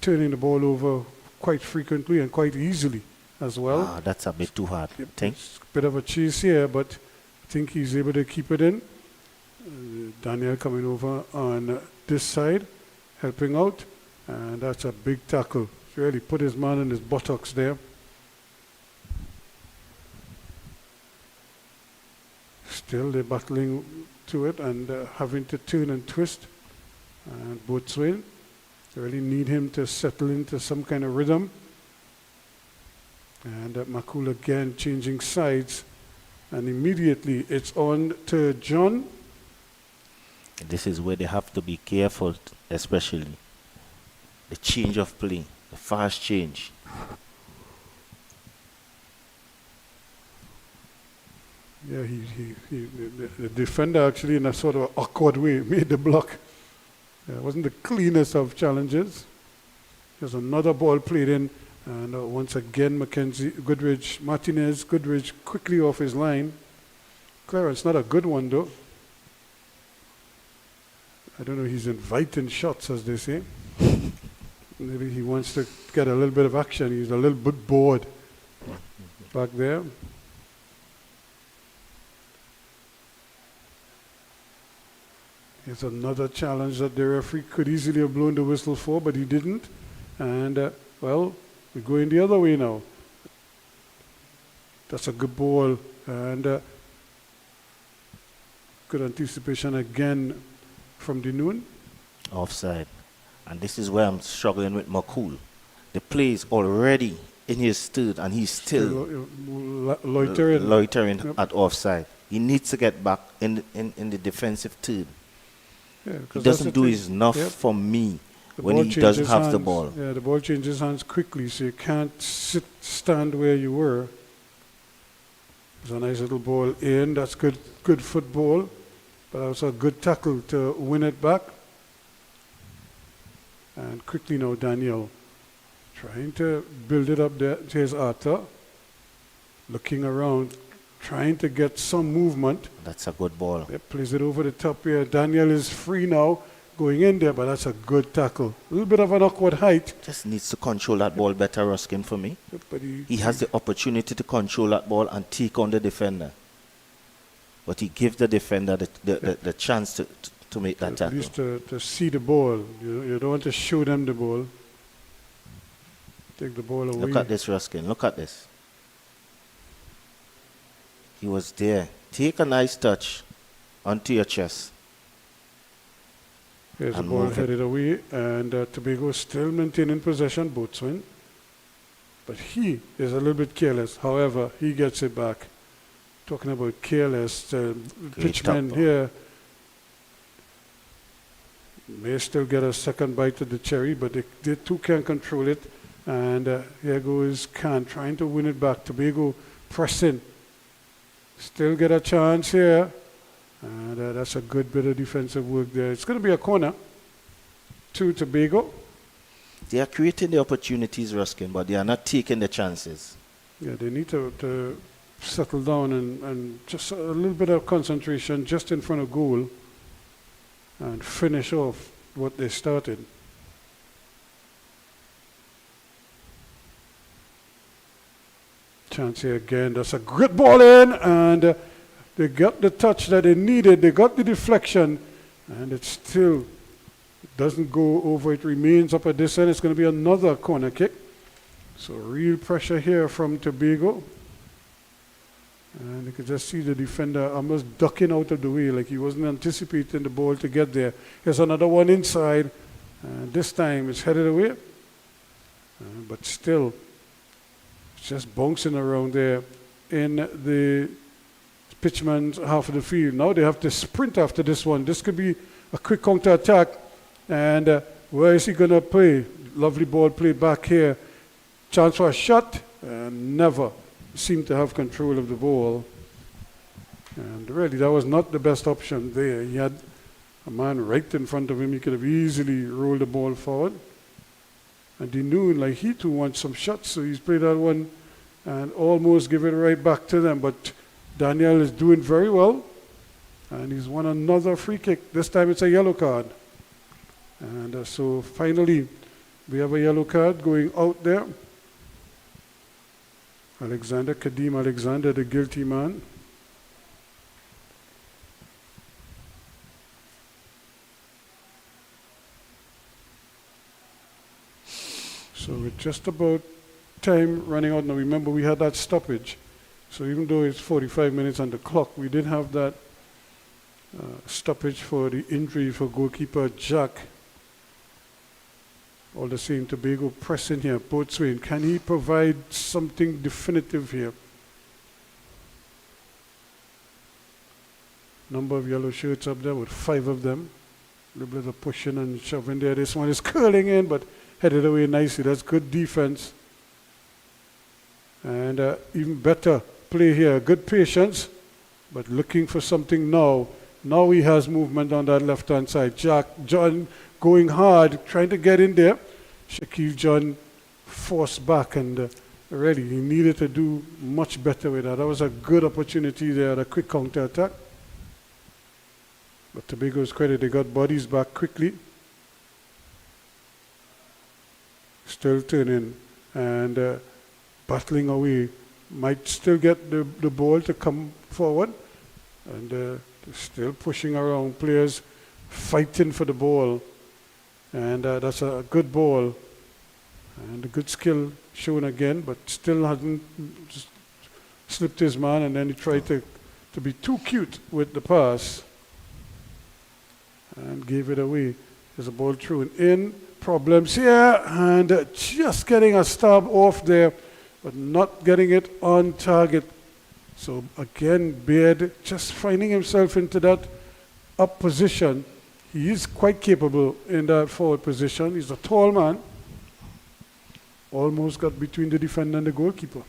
turning the ball over quite frequently and quite easily as well. That's a bit too hard. Think? Bit of a chase here, but I think he's able to keep it in. Daniel coming over on this side, helping out, and that's a big tackle. Really put his man in his buttocks there. Still they're battling to it and having to turn and twist. And Boatswain, they really need him to settle into some kind of rhythm. And Makul again changing sides. And immediately it's on to John. This is where they have to be careful, especially the change of play, the fast change. Yeah, the defender actually in a sort of awkward way made the block. It wasn't the cleanest of challenges. There's another ball played in, and once again Martinez Goodrich quickly off his line. Clearance, not a good one though. I don't know, he's inviting shots, as they say. Maybe he wants to get a little bit of action. He's a little bit bored back there. Here's another challenge that the referee could easily have blown the whistle for, but he didn't. And, well, we're going the other way now. That's a good ball. And good anticipation again from Dinoon. Offside. And this is where I'm struggling with McCool. The play is already in his third, and he's still loitering Yep. at offside. He needs to get back in the defensive third. Yeah, He 'cause that's doesn't the do thing. his enough Yep. for me The when ball he doesn't changes have the hands. ball. Yeah, the ball changes hands quickly, so you can't stand where you were. There's a nice little ball in. That's good football, but also a good tackle to win it back. And quickly now, Daniel trying to build it up there. Here's Arthur looking around, trying to get some movement. That's a good ball. Yep, plays it over the top here. Daniel is free now, going in there, but that's a good tackle. A little bit of an awkward height. Just needs to control that ball better, Ruskin, for me. Yep, but He has the opportunity to control that ball and take on the defender. But he gives the defender the chance to make that at tackle. least to see the ball. You don't want to show them the ball. Take the ball away. Look at this, Ruskin. Look at this. He was there. Take a nice touch onto your chest. Here's the and ball move it. headed away, and Tobago still maintaining possession, boatswain. But he is a little bit careless. However, he gets it back. Talking about careless, pitchman ball. here may still get a second bite of the cherry, but they too can't control it. And here goes Khan trying to win it back. Tobago pressing. Still get a chance here. And that's a good bit of defensive work there. It's going to be a corner to Tobago. They are creating the opportunities, Ruskin, but they are not taking the chances. Yeah, they need to settle down and just a little bit of concentration just in front of goal and finish off what they started. Chance here again. That's a great ball in, and they got the touch that they needed. They got the deflection, and it still doesn't go over. It remains up at this end. It's going to be another corner kick. So real pressure here from Tobago. And you could just see the defender almost ducking out of the way, like he wasn't anticipating the ball to get there. Here's another one inside, and this time it's headed away. But still, it's just bouncing around there in the pitchman's half of the field. Now they have to sprint after this one. This could be a quick counter attack. And where is he going to play? Lovely ball played back here. Chance for a shot, and never seemed to have control of the ball. And really, that was not the best option there. He had a man right in front of him. He could have easily rolled the ball forward. And he knew, like, he too wants some shots, so he's played that one and almost give it right back to them. But Daniel is doing very well, and he's won another free kick. This time it's a yellow card. And so finally, we have a yellow card going out there. Kadeem Alexander, the guilty man. So with just about time running out now, remember we had that stoppage. So even though it's 45 minutes on the clock, we did have that stoppage for the injury for goalkeeper Jack. All the same, Tobago pressing here. Boatswain, can he provide something definitive here? Number of yellow shirts up there with 5 of them. A little bit of pushing and shoving there. This one is curling in, but headed away nicely. That's good defense. And even better play here. Good patience, but looking for something now. Now he has movement on that left-hand side. John going hard, trying to get in there. Shaquille John forced back, and really he needed to do much better with that. That was a good opportunity there, a quick counter attack. But Tobago's credit, they got bodies back quickly. Still turning and battling away. Might still get the ball to come forward. And still pushing around, players fighting for the ball. And that's a good ball. And a good skill shown again, but still hasn't slipped his man, and then he tried to be too cute with the pass and gave it away. There's a ball through and in. Problems here, and just getting a stab off there, but not getting it on target. So again, Beard just finding himself into that up position. He is quite capable in that forward position. He's a tall man. Almost got between the defender and the goalkeeper.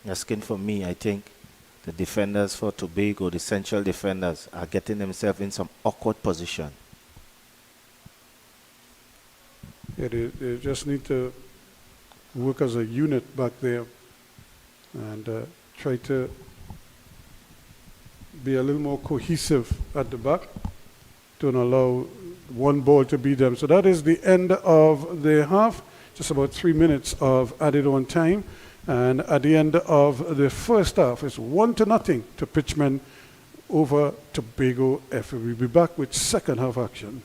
Asking for me, I think the defenders for Tobago, the central defenders, are getting themselves in some awkward position. Yeah, they just need to work as a unit back there and try to be a little more cohesive at the back. Don't allow one ball to beat them. So that is the end of the half. Just about 3 minutes of added on time. And at the end of the first half, it's 1-0 to Pitchman over Tobago FA. We'll be back with second half action.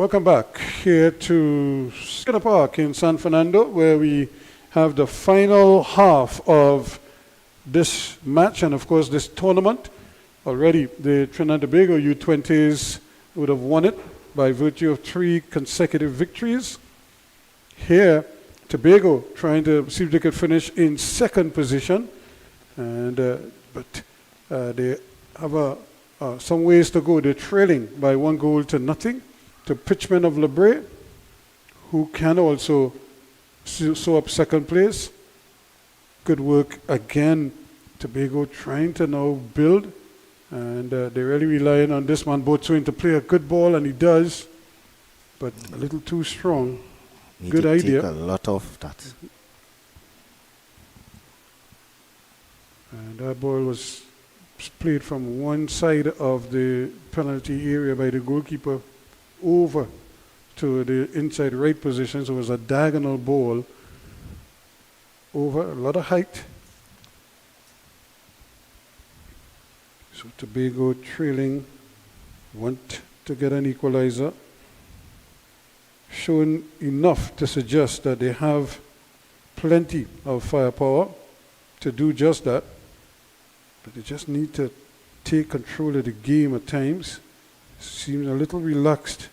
Welcome back here to Skinner Park in San Fernando, where we have the final half of this match and, of course, this tournament. Already, the Trinidad and Tobago U20s would have won it by virtue of 3 consecutive victories. Here, Tobago trying to see if they could finish in second position, and but they have some ways to go. They're trailing by 1-0 to Pitchmen of Lebre, who can also sew up second place. Good work again. Tobago trying to now build, and they're really relying on this man Boatswain to play a good ball, and he does, but a little too strong. Need Good to idea. Take a lot of that. And that ball was played from one side of the penalty area by the goalkeeper over to the inside right position. So it was a diagonal ball over, a lot of height. So Tobago trailing, want to get an equalizer. Showing enough to suggest that they have plenty of firepower to do just that. But they just need to take control of the game at times. Seems a little relaxed.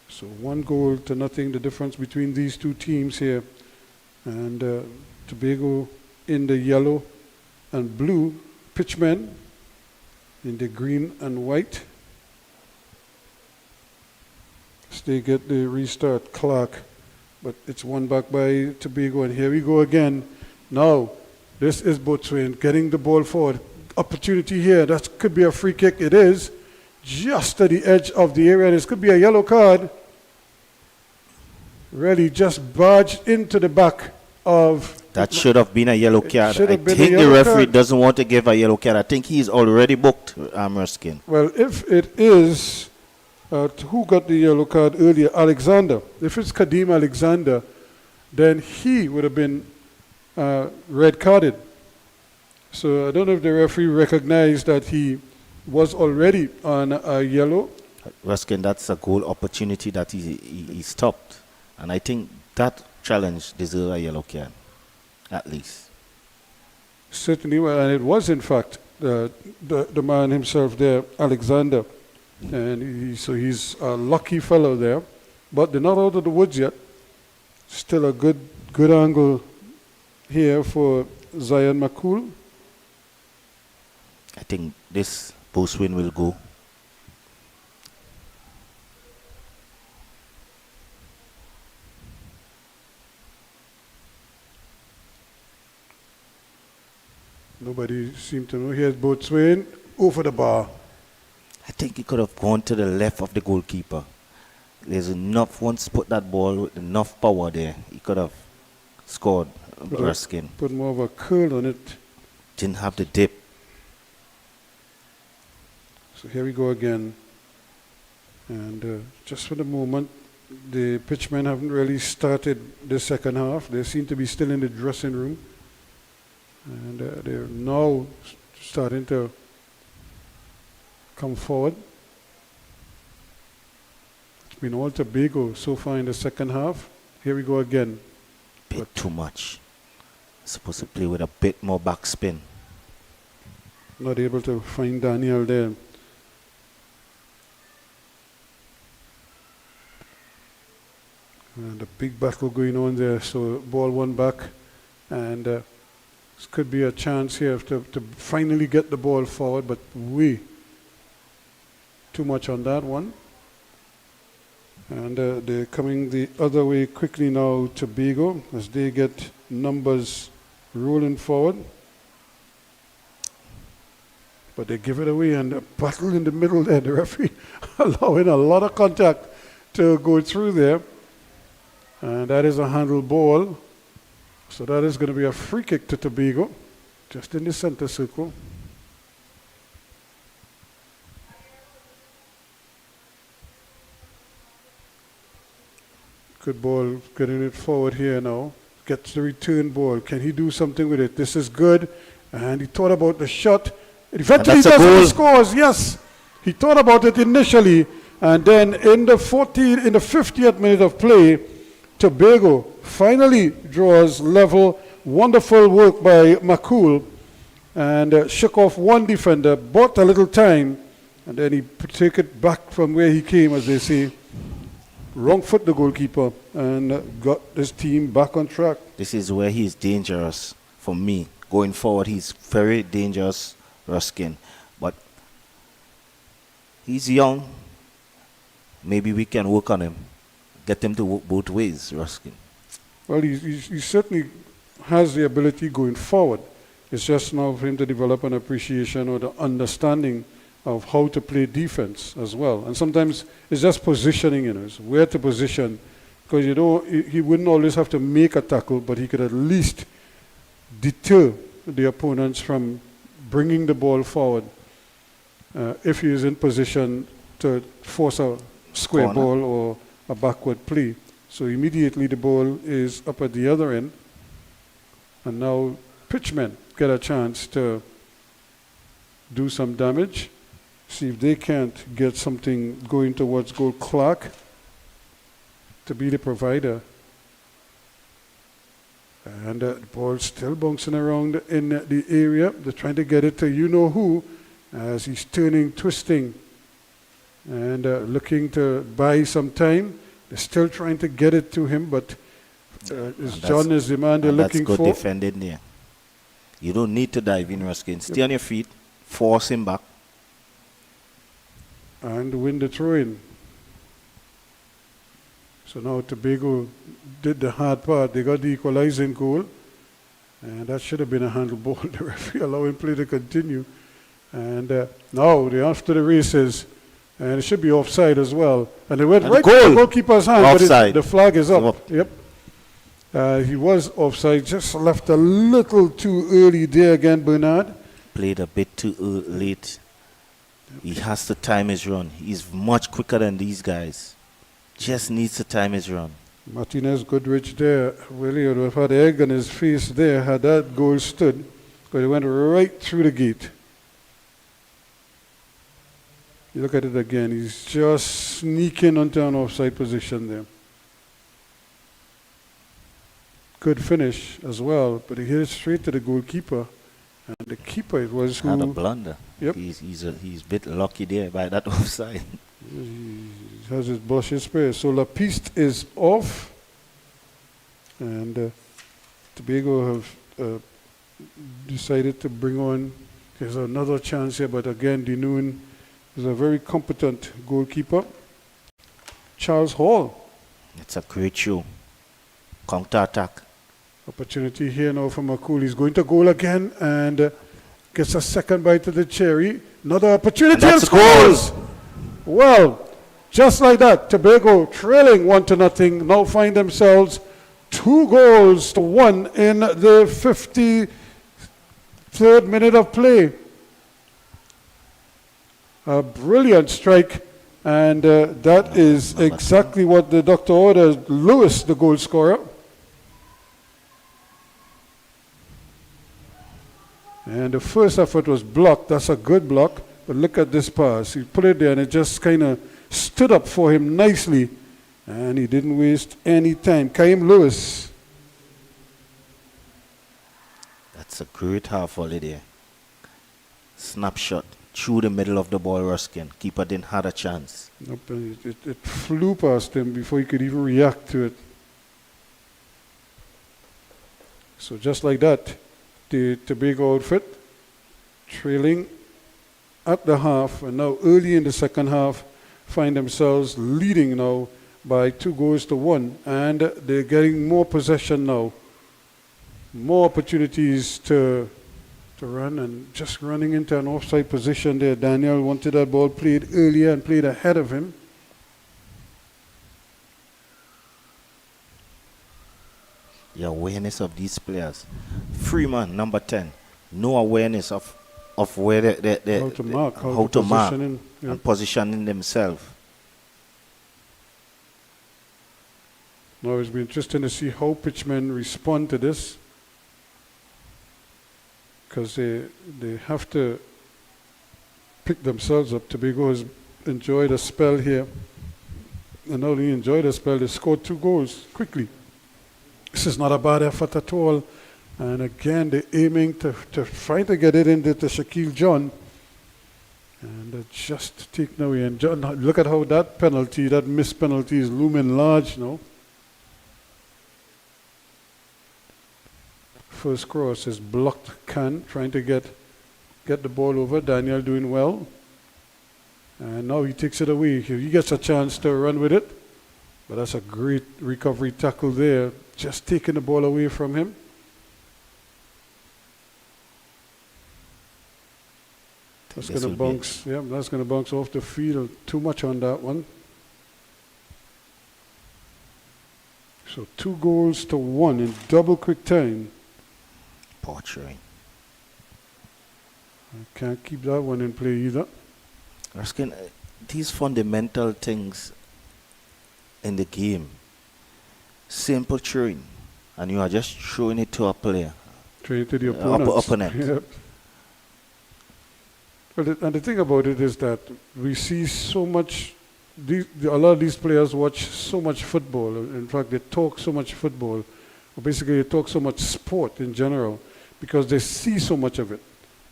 So 1-0, the difference between these two teams here. And Tobago in the yellow and blue, Pitchmen in the green and white. So they get the restart, Clark. But it's won back by Tobago, and here we go again. Now, this is Boatswain getting the ball forward. Opportunity here, that could be a free kick. It is just at the edge of the area. This could be a yellow card. Really just barged into the back of... That should have been a yellow card. I been think a the yellow referee card. doesn't want to give a yellow card. I think he's already booked Ruskin. Well, if it is... who got the yellow card earlier? Alexander. If it's Kadim Alexander, then he would have been red carded. So I don't know if the referee recognized that he was already on a yellow. Ruskin, that's a goal opportunity that he stopped. And I think that challenge deserves a yellow card, at least. Certainly, well, and it was in fact the man himself there, Alexander. And so he's a lucky fellow there. But they're not out of the woods yet. Still a good angle here for Zion McCool. I think this Boatswain will go. Nobody seemed to know. Here's Boatswain over the bar. I think he could have gone to the left of the goalkeeper. There's enough, once put that ball with enough power there, he could have scored Ruskin. Put more of a curl on it. Didn't have the dip. So here we go again. And just for the moment, the pitchmen haven't really started the second half. They seem to be still in the dressing room. And they're now starting to come forward. It's been all Tobago so far in the second half. Here we go again. Bit too much. Supposed to play with a bit more backspin. Not able to find Daniel there. And a big battle going on there. So ball one back. And this could be a chance here to finally get the ball forward. But way too much on that one. And they're coming the other way quickly now, Tobago, as they get numbers rolling forward. But they give it away, and a battle in the middle there. The referee allowing a lot of contact to go through there. And that is a handle ball. So that is going to be a free kick to Tobago, just in the center circle. Good ball, getting it forward here now. Gets the return ball. Can he do something with it? This is good. And he thought about the shot, Eventually he that's a does, and he goal. scores, yes. He thought about it initially, and then in the 50th minute of play, Tobago finally draws level. Wonderful work by Makul, and shook off one defender, bought a little time, and then he take it back from where he came, as they say. Wrong foot the goalkeeper, and got his team back on track. This is where he's dangerous for me. Going forward, he's very dangerous, Ruskin. But he's young. Maybe we can work on him. Get him to work both ways, Ruskin. Well, he certainly has the ability going forward. It's just now for him to develop an appreciation or the understanding of how to play defense as well. And sometimes it's just positioning, it's where to position. Because, he wouldn't always have to make a tackle, but he could at least deter the opponents from bringing the ball forward if he is in position to force a square Corner. ball or a backward play. So immediately the ball is up at the other end, and now pitchmen get a chance to do some damage, see if they can't get something going towards goal. Clark to be the provider. And the ball still bouncing around in the area. They're trying to get it to you-know-who as he's turning, twisting, and looking to buy some time. They're still trying to get it to him, but John is the man they're looking that's for. good defending there. You don't need to dive in, Ruskin. Stay on your feet, force him back. And win the throw-in. So now Tobago did the hard part. They got the equalizing goal, and that should have been a handle ball. The referee allowing play to continue. And now they're after the races, and it should be offside as well. And they went And right goal. to the goalkeeper's hand, Offside. but the flag is up. Up. Yep. He was offside, just left a little too early there again, Bernard. Played a bit too late. He has to time his run. He's much quicker than these guys. Just needs to time his run. Martinez Goodrich there really would have had egg on his face there had that goal stood, because it went right through the gate. You look at it again, he's just sneaking onto an offside position there. Good finish as well, but he hit it straight to the goalkeeper. And the keeper it was Had a who blunder. Yep. He's a bit lucky there by that offside. he has his bushes spare. So Lapiste is off, and Tobago have decided to bring on. There's another chance here, but again, Dinoon is a very competent goalkeeper. Charles Hall, It's a great show. Counter attack. opportunity here now for Makul. He's going to goal again and gets a second bite of the cherry. Another opportunity and that's scores. Well, just like that, Tobago trailing 1-0 now find themselves 2-1 in the 53rd minute of play. A brilliant strike, and that is exactly what the doctor ordered. Lewis, the goal scorer. And the first effort was blocked. That's a good block. But look at this pass. He put it there and it just kind of stood up for him nicely. And he didn't waste any time. Kaim Lewis. That's a great half volley there. Snapshot through the middle of the ball, Ruskin. Keeper didn't have a chance. Nope, it flew past him before he could even react to it. So just like that, the Tobago outfit trailing at the half, and now early in the second half find themselves leading now by 2-1, and they're getting more possession now, more opportunities to run, and just running into an offside position there. Daniel wanted that ball played earlier and played ahead of him. The awareness of these players. Freeman, number 10, no awareness of where How to mark, how to mark positioning, yeah. and positioning themselves. Now it's been interesting to see how pitchmen respond to this, because they have to pick themselves up. Tobago has enjoyed a spell here. And not only enjoyed a spell, they scored 2 goals quickly. This is not a bad effort at all. And again, they're aiming to try to get it into Shaquille John. And just taken away. And John, look at how that penalty, that missed penalty is looming large now. First cross is blocked. Khan trying to get the ball over. Daniel doing well. And now he takes it away. He gets a chance to run with it. But that's a great recovery tackle there. Just taking the ball away from him. That's going to bounce. Yeah, that's going to bounce off the field. Too much on that one. So 2 goals to 1 in double quick time. Portrait. I can't keep that one in play either. Ruskin, these fundamental things in the game, simple throwing, and you are just throwing it to a player. Throwing it to the opponent. Yep. Well, and the thing about it is that we see so much, a lot of these players watch so much football. In fact, they talk so much football. Or basically, they talk so much sport in general because they see so much of it.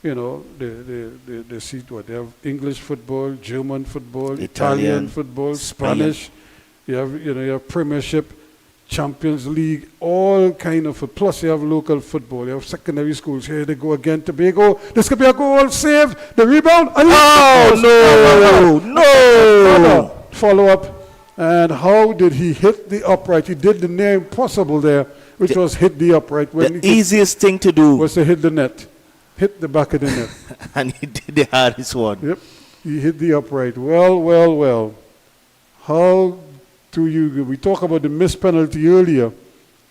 You know, they see what? They have English football, German football, Italian football, Spanish. You have Premiership, Champions League, all kind of, plus you have local football. You have secondary schools. Here they go again, Tobago. This could be a goal, save, the rebound. And no! Follow up. And how did he hit the upright? He did the near impossible there, which was hit the upright. When the easiest thing to do was to hit the net. Hit the back of the net. And he did the hardest one. Yep. He hit the upright. Well. How do you... We talked about the missed penalty earlier.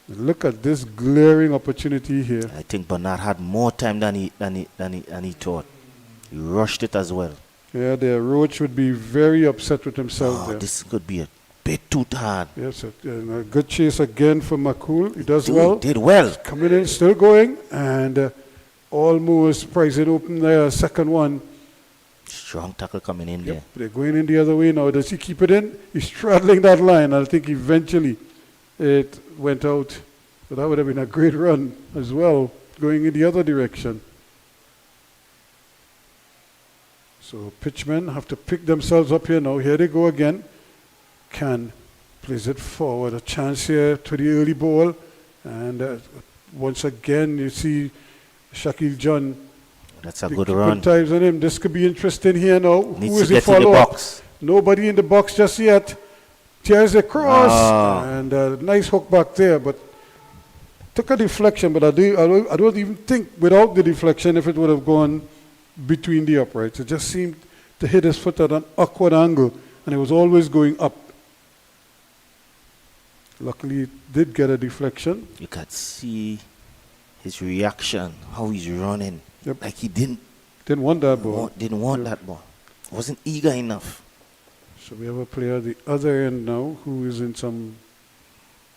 Look at this glaring opportunity here. I think Bernard had more time than he thought. He rushed it as well. Yeah, the Roach would be very upset with himself there. This could be a bit too hard. Yes, a good chase again for McCool. He does well. Did well. Coming in, still going, and almost pricing open there, second one. Strong tackle coming in there. They're going in the other way now. Does he keep it in? He's straddling that line. I think eventually it went out. But that would have been a great run as well, going in the other direction. So pitchmen have to pick themselves up here now. Here they go again. Can plays it forward. A chance here to the early ball. And once again, you see Shaquille John. That's a good run. Good times on him. This could be interesting here now. Needs to get in the box. Nobody in the box just yet. Tears across. And a nice hook back there. But took a deflection. But I don't even think without the deflection if it would have gone between the uprights. It just seemed to hit his foot at an awkward angle. And it was always going up. Luckily, it did get a deflection. You could see his reaction, how he's running. Yep. Like he didn't want that ball. Didn't want that ball. Wasn't eager enough. So we have a player at the other end now who is in some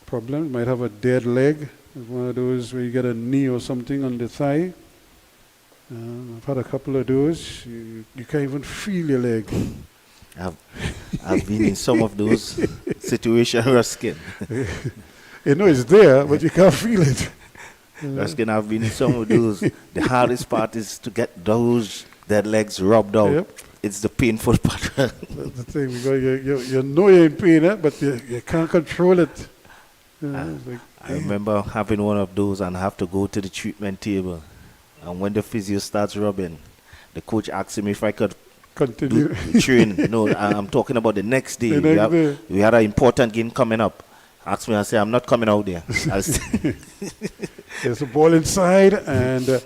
problem. Might have a dead leg. It's one of those where you get a knee or something on the thigh. I've had a couple of those. You can't even feel your leg. I've been in some of those situations, Ruskin. You know it's there, but you can't feel it. Ruskin, I've been in some of those. The hardest part is to get those dead legs rubbed out. Yep. It's the painful part. That's the thing. You know you're in pain, but you can't control it. I remember having one of those and I have to go to the treatment table. And when the physio starts rubbing, the coach asked me if I could continue training. No, I'm talking about the next day. We had an important game coming up. Asked me, I say, I'm not coming out there. There's a ball inside, and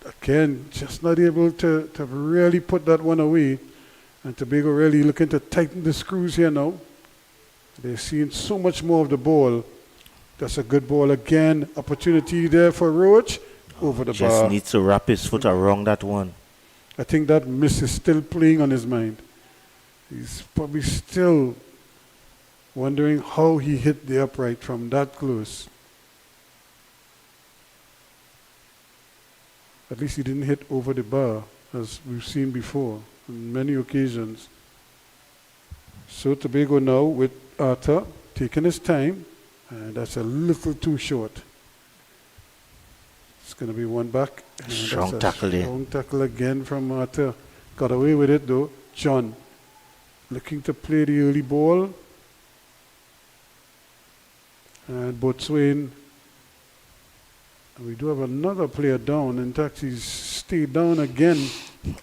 again, just not able to really put that one away. And Tobago really looking to tighten the screws here now. They're seeing so much more of the ball. That's a good ball again. Opportunity there for Roach. Over the bar. Just needs to wrap his foot around that one. I think that miss is still playing on his mind. He's probably still wondering how he hit the upright from that close. At least he didn't hit over the bar, as we've seen before. on many occasions. So Tobago now with Arthur taking his time, and that's a little too short. It's going to be one back. And Strong that's a tackle there. strong tackle again from Arthur. Got away with it though. John looking to play the early ball. And Boatswain. We do have another player down. In fact, he's stayed down again.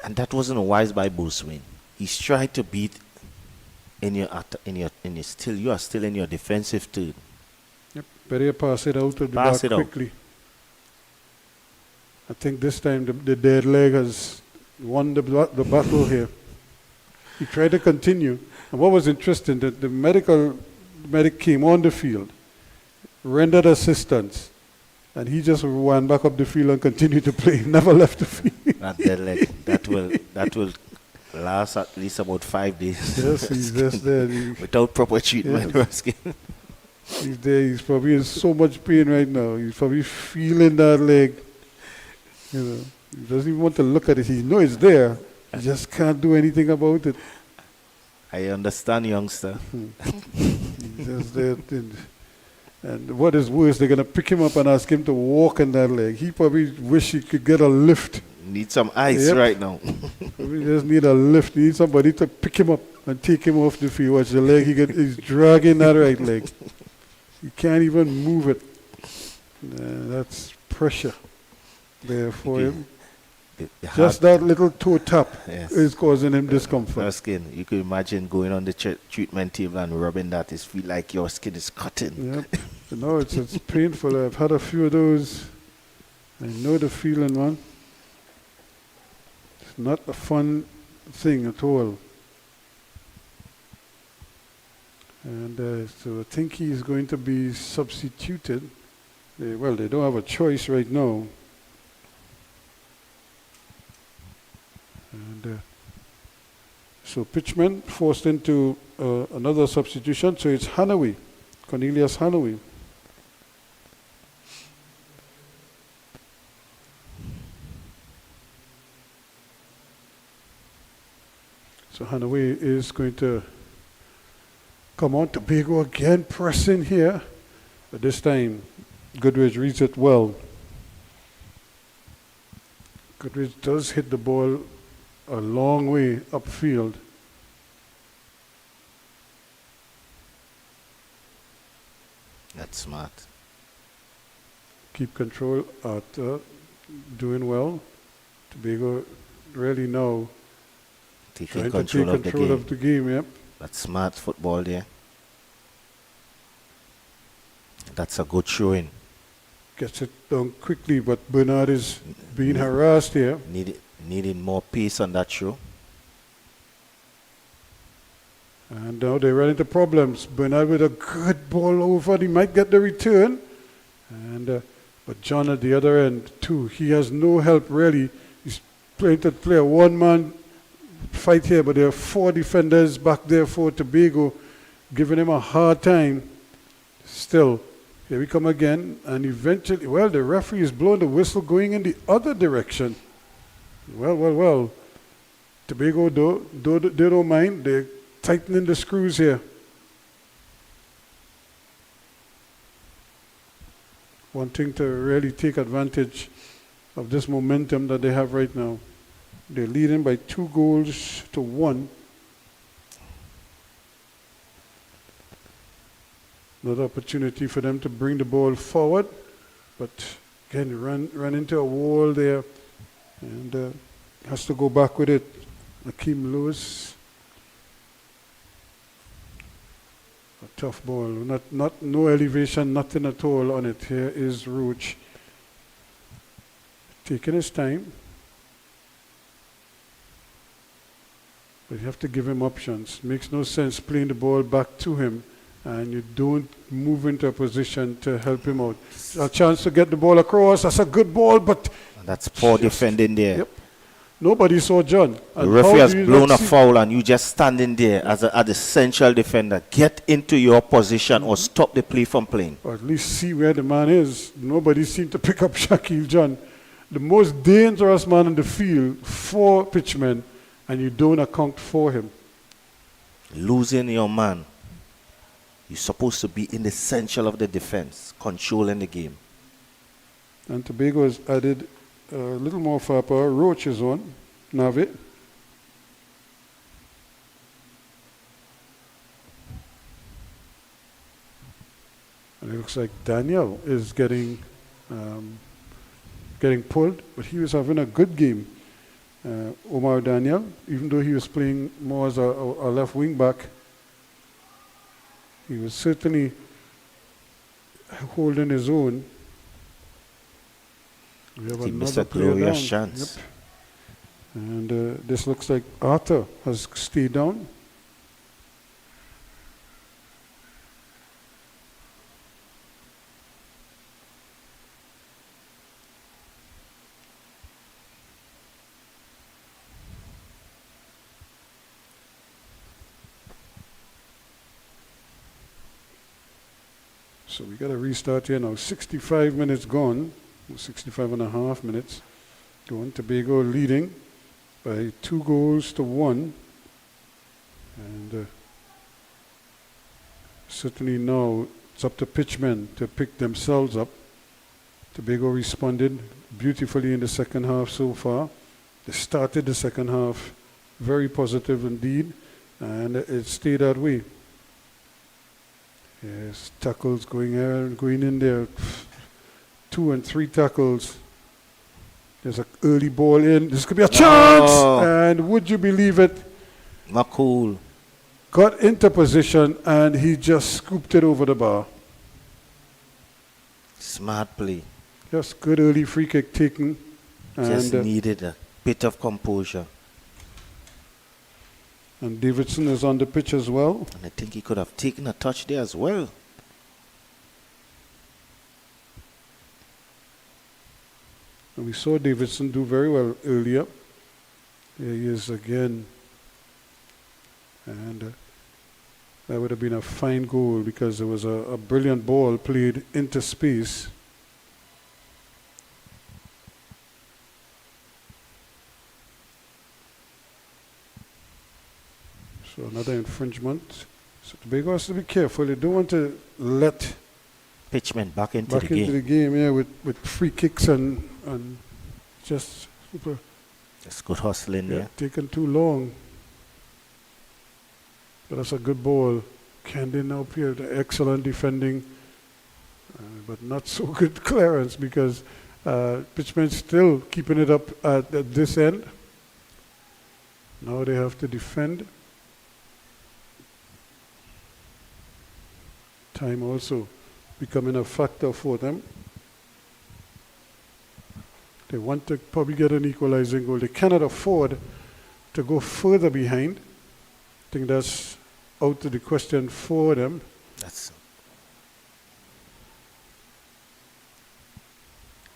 And that wasn't wise by Boatswain. He's tried to beat you are still in your defensive third. Yep. Better pass it out of the Pass back it out. quickly. I think this time the dead leg has won the battle here. He tried to continue. And what was interesting, that the medic came on the field, rendered assistance, and he just ran back up the field and continued to play. Never left the field. That dead leg, that will last at least about 5 days. Yes, he's just there. Without proper treatment. Yeah. He's there. He's probably in so much pain right now. He's probably feeling that leg. You know, he doesn't even want to look at it. He knows it's there. He just can't do anything about it. I understand, youngster. He's just there. And what is worse, they're going to pick him up and ask him to walk on that leg. He probably wish he could get a lift. Need some ice Yep. right now. We just need a lift. Need somebody to pick him up and take him off the field. Watch the leg. He's dragging that right leg. He can't even move it. That's pressure there for him. The Just that little toe tap Yes. is causing him discomfort. Your skin. You could imagine going on the treatment table and rubbing that. It feel like your skin is cutting. Yep. No, it's painful. I've had a few of those. I know the feeling, man. It's not a fun thing at all. And so I think he's going to be substituted. They don't have a choice right now. And so Pitchman forced into another substitution. So it's Hanaway, Cornelius Hanaway. So Hanaway is going to come on. Tobago again pressing here. But this time, Goodrich reads it well. Goodrich does hit the ball a long way upfield. That's smart. Keep control at doing well. Tobago really now Taking trying to take control of the game. Yep. That's smart football there. That's a good showing. Gets it done quickly, but Bernard is being harassed here. Needing more pace on that show. And now they run into problems. Bernard with a good ball over. He might get the return. And but John at the other end too. He has no help really. He's trying to play a one-man fight here, but there are 4 defenders back there for Tobago, giving him a hard time. Still, here we come again, and eventually, well, the referee is blowing the whistle going in the other direction. Well. Tobago, they don't mind. They're tightening the screws here. Wanting to really take advantage of this momentum that they have right now. They're leading by 2-1. Another opportunity for them to bring the ball forward, but again run into a wall there, and has to go back with it. Akeem Lewis, a tough ball, no elevation, nothing at all on it. Here is Roach taking his time, but you have to give him options. Makes no sense playing the ball back to him and you don't move into a position to help him out. A chance to get the ball across. That's a good ball, but And that's poor defending there. Yep. Nobody saw John. The And referee how has do you blown not a see- foul and you just standing there as a central defender. Get into your position or stop the play from playing. Or at least see where the man is. Nobody seemed to pick up Shaquille John. The most dangerous man in the field for pitchmen, and you don't account for him. Losing your man. You're supposed to be in the central of the defense, controlling the game. And Tobago has added a little more firepower. Roach is on. Navi. And it looks like Daniel is getting pulled, but he was having a good game. Omar Daniel, even though he was playing more as a left wing back, he was certainly holding his own. We have He missed another a player glorious down. chance. Yep. And this looks like Arthur has stayed down. So we got to restart here now. 65 minutes gone, 65 and a half minutes gone. Tobago leading by 2-1. And certainly now it's up to pitchmen to pick themselves up. Tobago responded beautifully in the second half so far. They started the second half very positive indeed, and it stayed that way. Yes, tackles going in there. 2 and 3 tackles. There's an early ball in. This could be a chance! And would you believe it? Not cool. Got into position and he just scooped it over the bar. Smart play. Just good early free kick taken. Just And, needed a bit of composure. and Davidson is on the pitch as well. And I think he could have taken a touch there as well. And we saw Davidson do very well earlier. There he is again. And that would have been a fine goal because there was a brilliant ball played into space. So another infringement. So Tobago has to be careful. They don't want to let Pitchman back into back the into game. the game, yeah, with free kicks and just super, It's good hustling yeah, there. taking too long. But that's a good ball. Camden up here, the excellent defending, but not so good clearance because pitchman still keeping it up at this end. Now they have to defend. Time also becoming a factor for them. They want to probably get an equalizing goal. They cannot afford to go further behind. I think that's out of the question for them. That's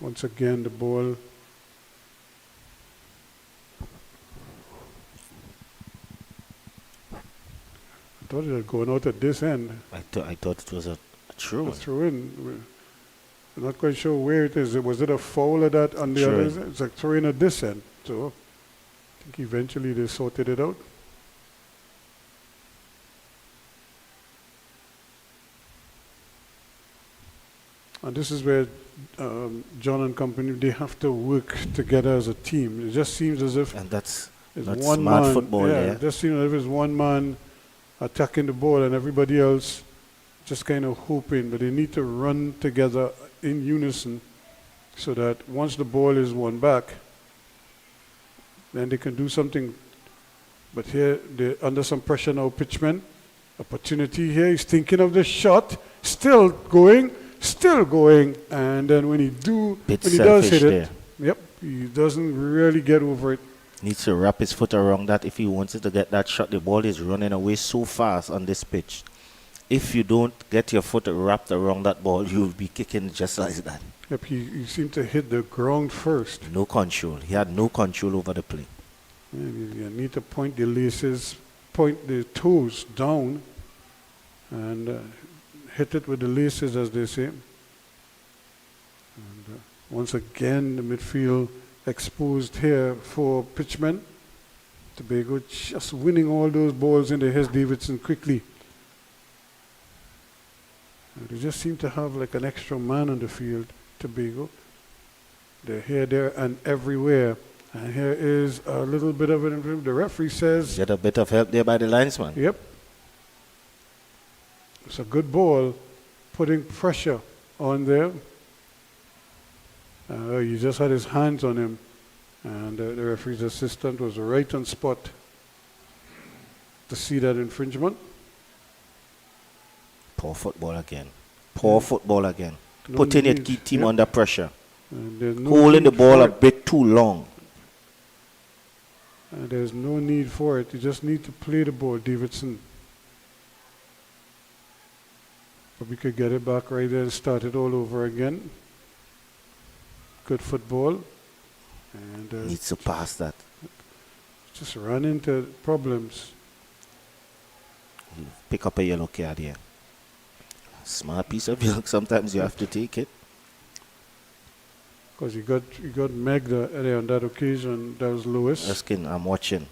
Once again, the ball. I thought it had gone out at this end. I thought it was a true. A throw in. We're not quite sure where it is. Was it a foul or that on the Throw other in. end? It's a throw in at this end. So I think eventually they sorted it out. And this is where John and company, they have to work together as a team. It just seems as if And that's it's not one smart man. football yeah, there. it just seems as if it's one man attacking the ball and everybody else just kind of hoping. But they need to run together in unison so that once the ball is won back, then they can do something. But here, they're under some pressure now, pitchman. Opportunity here, he's thinking of the shot, still going, and then when he Bit does hit selfish it, there. yep, he doesn't really get over it. Needs to wrap his foot around that if he wanted to get that shot. The ball is running away so fast on this pitch. If you don't get your foot wrapped around that ball, you'll be kicking just like that. Yep, he seemed to hit the ground first. No control. He had no control over the play. And you need to point the laces, point the toes down, and hit it with the laces, as they say. And once again, the midfield exposed here for pitchmen. Tobago just winning all those balls into Hes Davidson quickly. And they just seem to have like an extra man on the field, Tobago. They're here, there, and everywhere. And here is a little bit of it. The referee says, Get a bit of help there by the linesman. yep. It's a good ball, putting pressure on there. He just had his hands on him. And the referee's assistant was right on spot to see that infringement. Poor football again. Poor football again. No Putting your need. key team Yep. under pressure. And there's no Holding the need ball for a it. bit too long. And there's no need for it. You just need to play the ball, Davidson. But we could get it back right there and start it all over again. Good football. And Needs to pass that. just ran into problems. Pick up a yellow card here. Smart piece of yellow. Sometimes you have to take it. Because he got megged there on that occasion. That was Lewis. Erskine, I'm watching.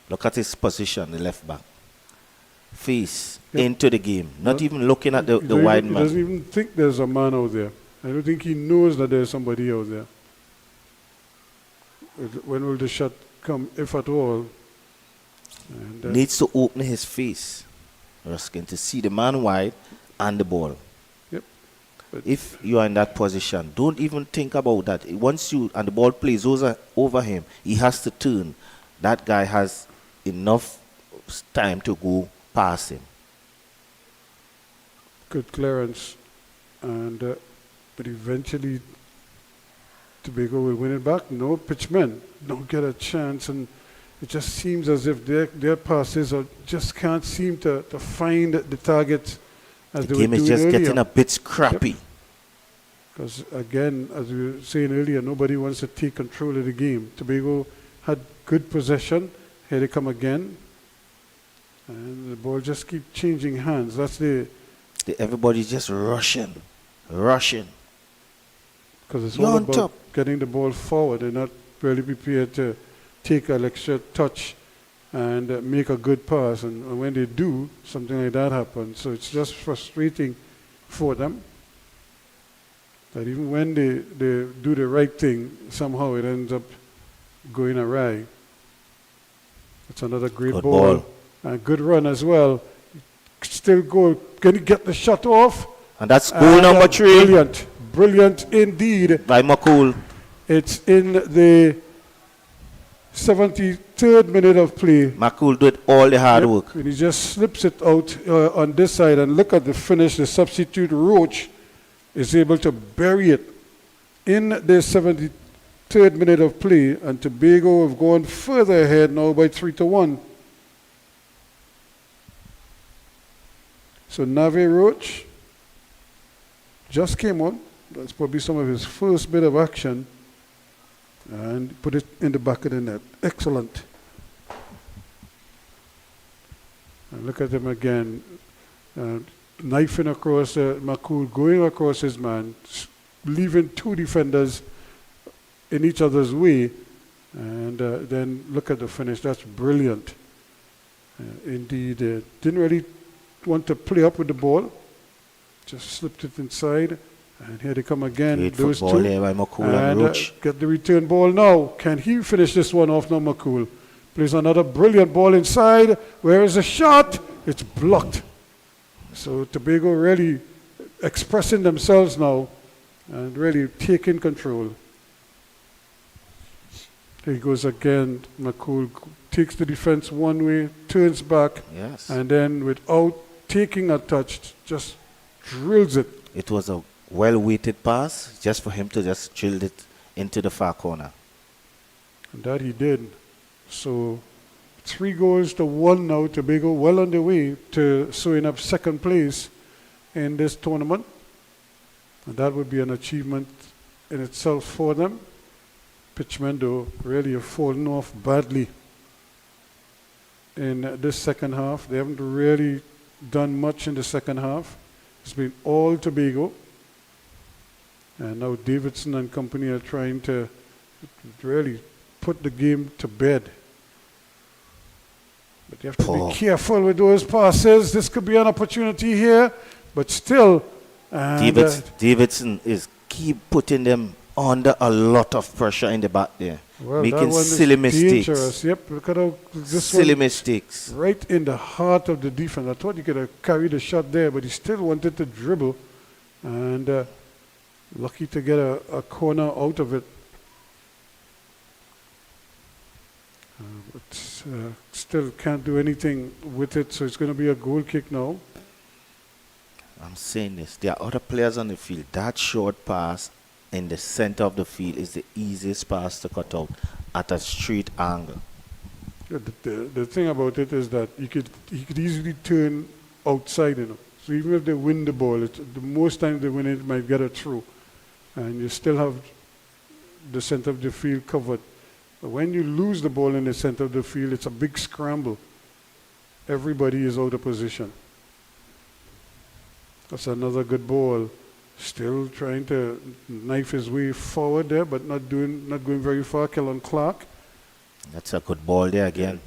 Look at his position, the left back. Face Yep. into the game. Not But even looking at the He don't wide even- He man. doesn't even think there's a man out there. I don't think he knows that there's somebody out there. When will the shot come, if at all? And, Needs to open his face, Erskine, to see the man wide and the ball. Yep. But If you are in that position, don't even think about that. Once you and the ball plays over him, he has to turn. That guy has enough time to go past him. good clearance, and but eventually Tobago will win it back. No, pitchmen don't get a chance, and it just seems as if their passes just can't seem to find the target as The they game were is doing just earlier. getting a bit scrappy. Because again, as we were saying earlier, nobody wants to take control of the game. Tobago had good possession. Here they come again, and the ball just keeps changing hands. That's Everybody's just rushing. because it's You're all on about top. getting the ball forward. They're not really prepared to take an extra touch and make a good pass. And when they do, something like that happens. So it's just frustrating for them that even when they do the right thing, somehow it ends up going awry. It's another great Good ball. ball. And good run as well. Still go. Can he get the shot off? And that's goal And, number 3 Brilliant. Brilliant indeed. by McCool. It's in the 73rd minute of play. McCool did all the hard Yep, work. and he just slips it out on this side, and look at the finish. The substitute Roach is able to bury it in the 73rd minute of play, and Tobago have gone further ahead now by 3-1. So Nave Roach just came on. That's probably some of his first bit of action, and put it in the back of the net. Excellent. And look at him again, knifing across McCool, going across his man, leaving two defenders in each other's way, and then look at the finish. That's brilliant. Indeed, didn't really want to play up with the ball, just slipped it inside, and here they come again. Great Those football two. there by McCool and Roach. Get the return ball now. Can he finish this one off now, McCool? Plays another brilliant ball inside. Where is the shot? It's blocked. So Tobago really expressing themselves now and really taking control. Here he goes again. McCool takes the defense one way, turns back, Yes. and then without taking a touch, just drills it. It was a well-weighted pass just for him to just drill it into the far corner. And that he did. So 3-1 now. Tobago well on the way to sewing up second place in this tournament. And that would be an achievement in itself for them. Pitchmen, though, really have fallen off badly in this second half. They haven't really done much in the second half. It's been all Tobago. And now Davidson and company are trying to really put the game to bed. But you have to Poor. be careful with those passes. This could be an opportunity here, but still. And, Davidson is keep putting them under a lot of pressure in the back there, well, that making one is silly mistakes. dangerous. Yep, look at how this Silly one mistakes. right in the heart of the defense. I thought he could have carried the shot there, but he still wanted to dribble. And lucky to get a corner out of it. But still can't do anything with it, so it's going to be a goal kick now. I'm saying this. There are other players on the field. That short pass in the center of the field is the easiest pass to cut out at a straight angle. Yeah, the thing about it is that he could easily turn outside, you know. So even if they win the ball, the most times they win it might get it through. And you still have the center of the field covered. But when you lose the ball in the center of the field, it's a big scramble. Everybody is out of position. That's another good ball. Still trying to knife his way forward there, but not going very far. Kellen Clark. That's a good ball there again.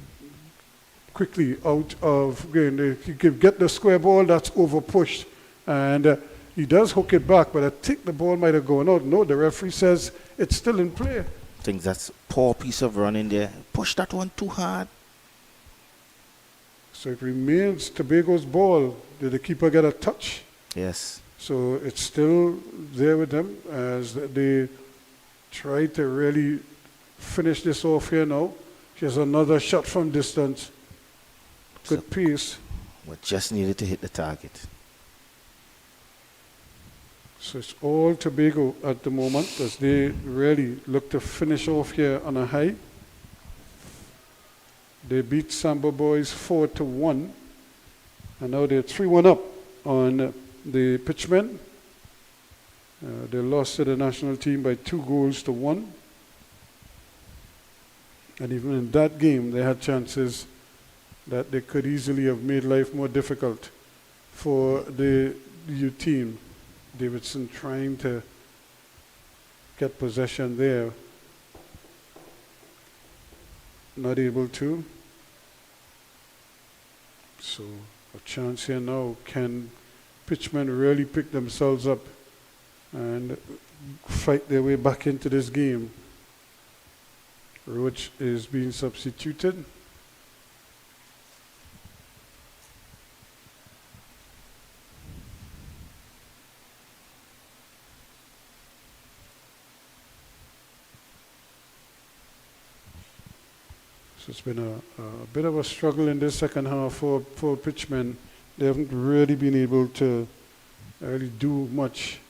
Quickly out of, again, he can get the square ball, that's over pushed. And he does hook it back, but I think the ball might have gone out. No, the referee says it's still in play. I think that's poor piece of running there. Push that one too hard. So it remains Tobago's ball. Did the keeper get a touch? Yes. So it's still there with them as they try to really finish this off here now. Here's another shot from distance. Good piece. We just needed to hit the target. So it's all Tobago at the moment as they really look to finish off here on a high. They beat Samba Boys 4-1. And now they're 3-1 up on the Pitchmen. They lost to the national team by 2-1. And even in that game, they had chances that they could easily have made life more difficult for the U team. Davidson trying to get possession there. Not able to. So a chance here now. Can Pitchmen really pick themselves up and fight their way back into this game? Roach is being substituted. So it's been a bit of a struggle in this second half for Pitchmen. They haven't really been able to really do much.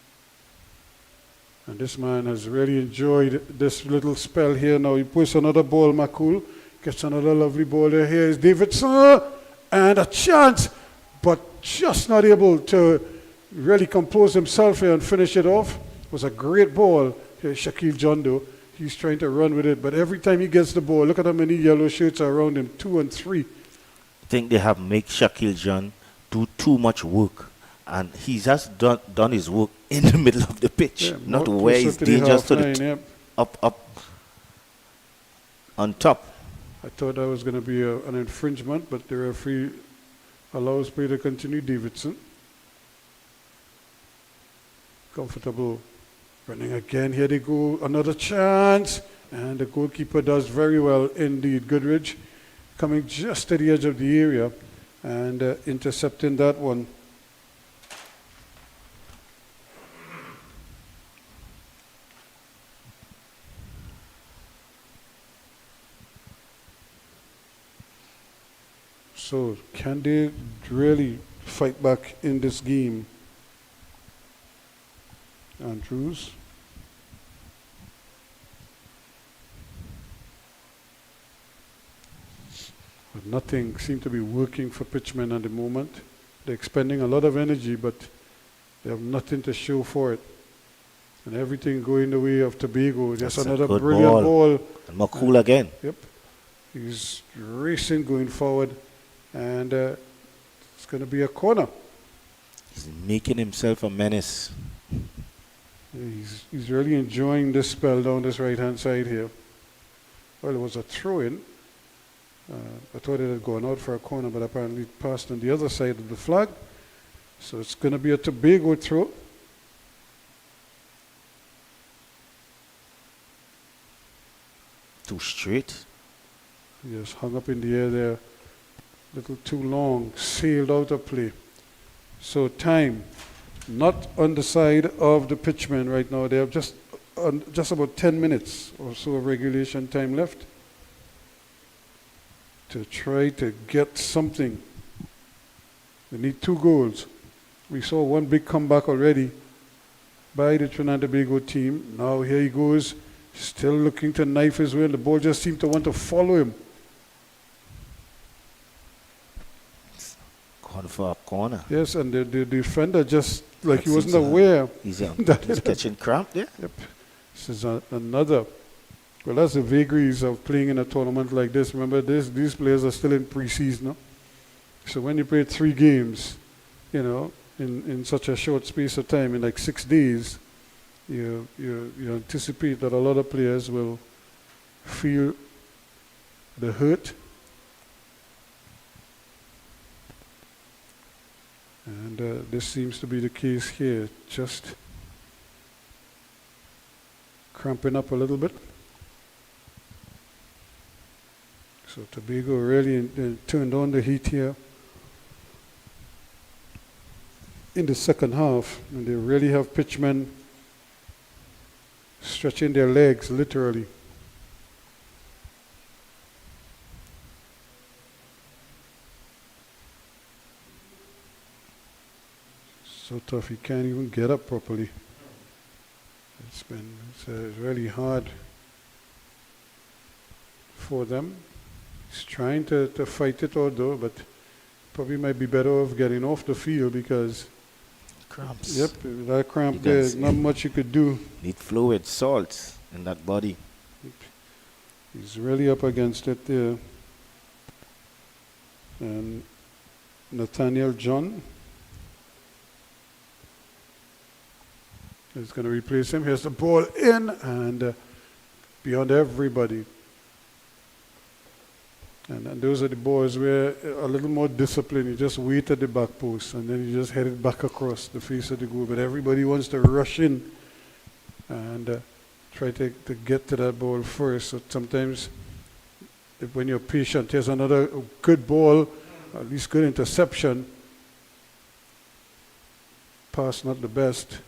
And this man has really enjoyed this little spell here. Now he puts another ball, Makul. Gets another lovely ball there. Here is Davidson. And a chance, but just not able to really compose himself here and finish it off. It was a great ball. Here's Shaquille Jondo. He's trying to run with it, but every time he gets the ball, look at how many yellow shirts are around him, 2 and 3. I think they have make Shaquille John do too much work, and he has done his work in the middle of the pitch, Yeah, not more where closer he's to the dangerous to half the line, yep. up on top. I thought that was going to be an infringement, but the referee allows play to continue. Davidson. Comfortable running again. Here they go. Another chance. And the goalkeeper does very well indeed. Goodrich coming just to the edge of the area and intercepting that one. So can they really fight back in this game? Andrews. But nothing seemed to be working for Pitchmen at the moment. They're expending a lot of energy, but they have nothing to show for it. And everything going the way of Tobago. Just That's another a good brilliant ball. And Makul again. Yep. He's racing going forward. And it's going to be a corner. He's making himself a menace. He's really enjoying this spell down this right-hand side here. Well, it was a throw-in. I thought it had gone out for a corner, but apparently it passed on the other side of the flag. So it's going to be a Tobago throw. Too straight. Yes, hung up in the air there. Little too long, sailed out of play. So time, not on the side of the pitchmen right now. They have just about 10 minutes or so of regulation time left to try to get something. They need 2 goals. We saw one big comeback already by the Trinidad and Tobago team. Now here he goes, still looking to knife his way, and the ball just seemed to want to follow him. Gone for a corner. Yes, and the defender just, like That he wasn't seems, aware. He's that catching cramp there. Yep. This is another. Well, that's the vagaries of playing in a tournament like this. Remember, these players are still in pre-season. No? So when you play 3 games, you know, in such a short space of time, in like 6 days, you anticipate that a lot of players will feel the hurt. And this seems to be the case here. Just cramping up a little bit. So Tobago really turned on the heat here in the second half, and they really have pitchmen stretching their legs literally. So tough, he can't even get up properly. It's really hard for them. He's trying to fight it out though, but probably might be better off getting off the field because Cramps. yep, that cramp there, not much you could do. Need fluid, salt in that body. He's really up against it there. And Nathaniel John is going to replace him. Here's the ball in and beyond everybody. And those are the boys where a little more discipline. You just wait at the back post and then you just head it back across the face of the goal. But everybody wants to rush in and try to get to that ball first. So sometimes when you're patient, here's another good ball, at least good interception. Pass not the best.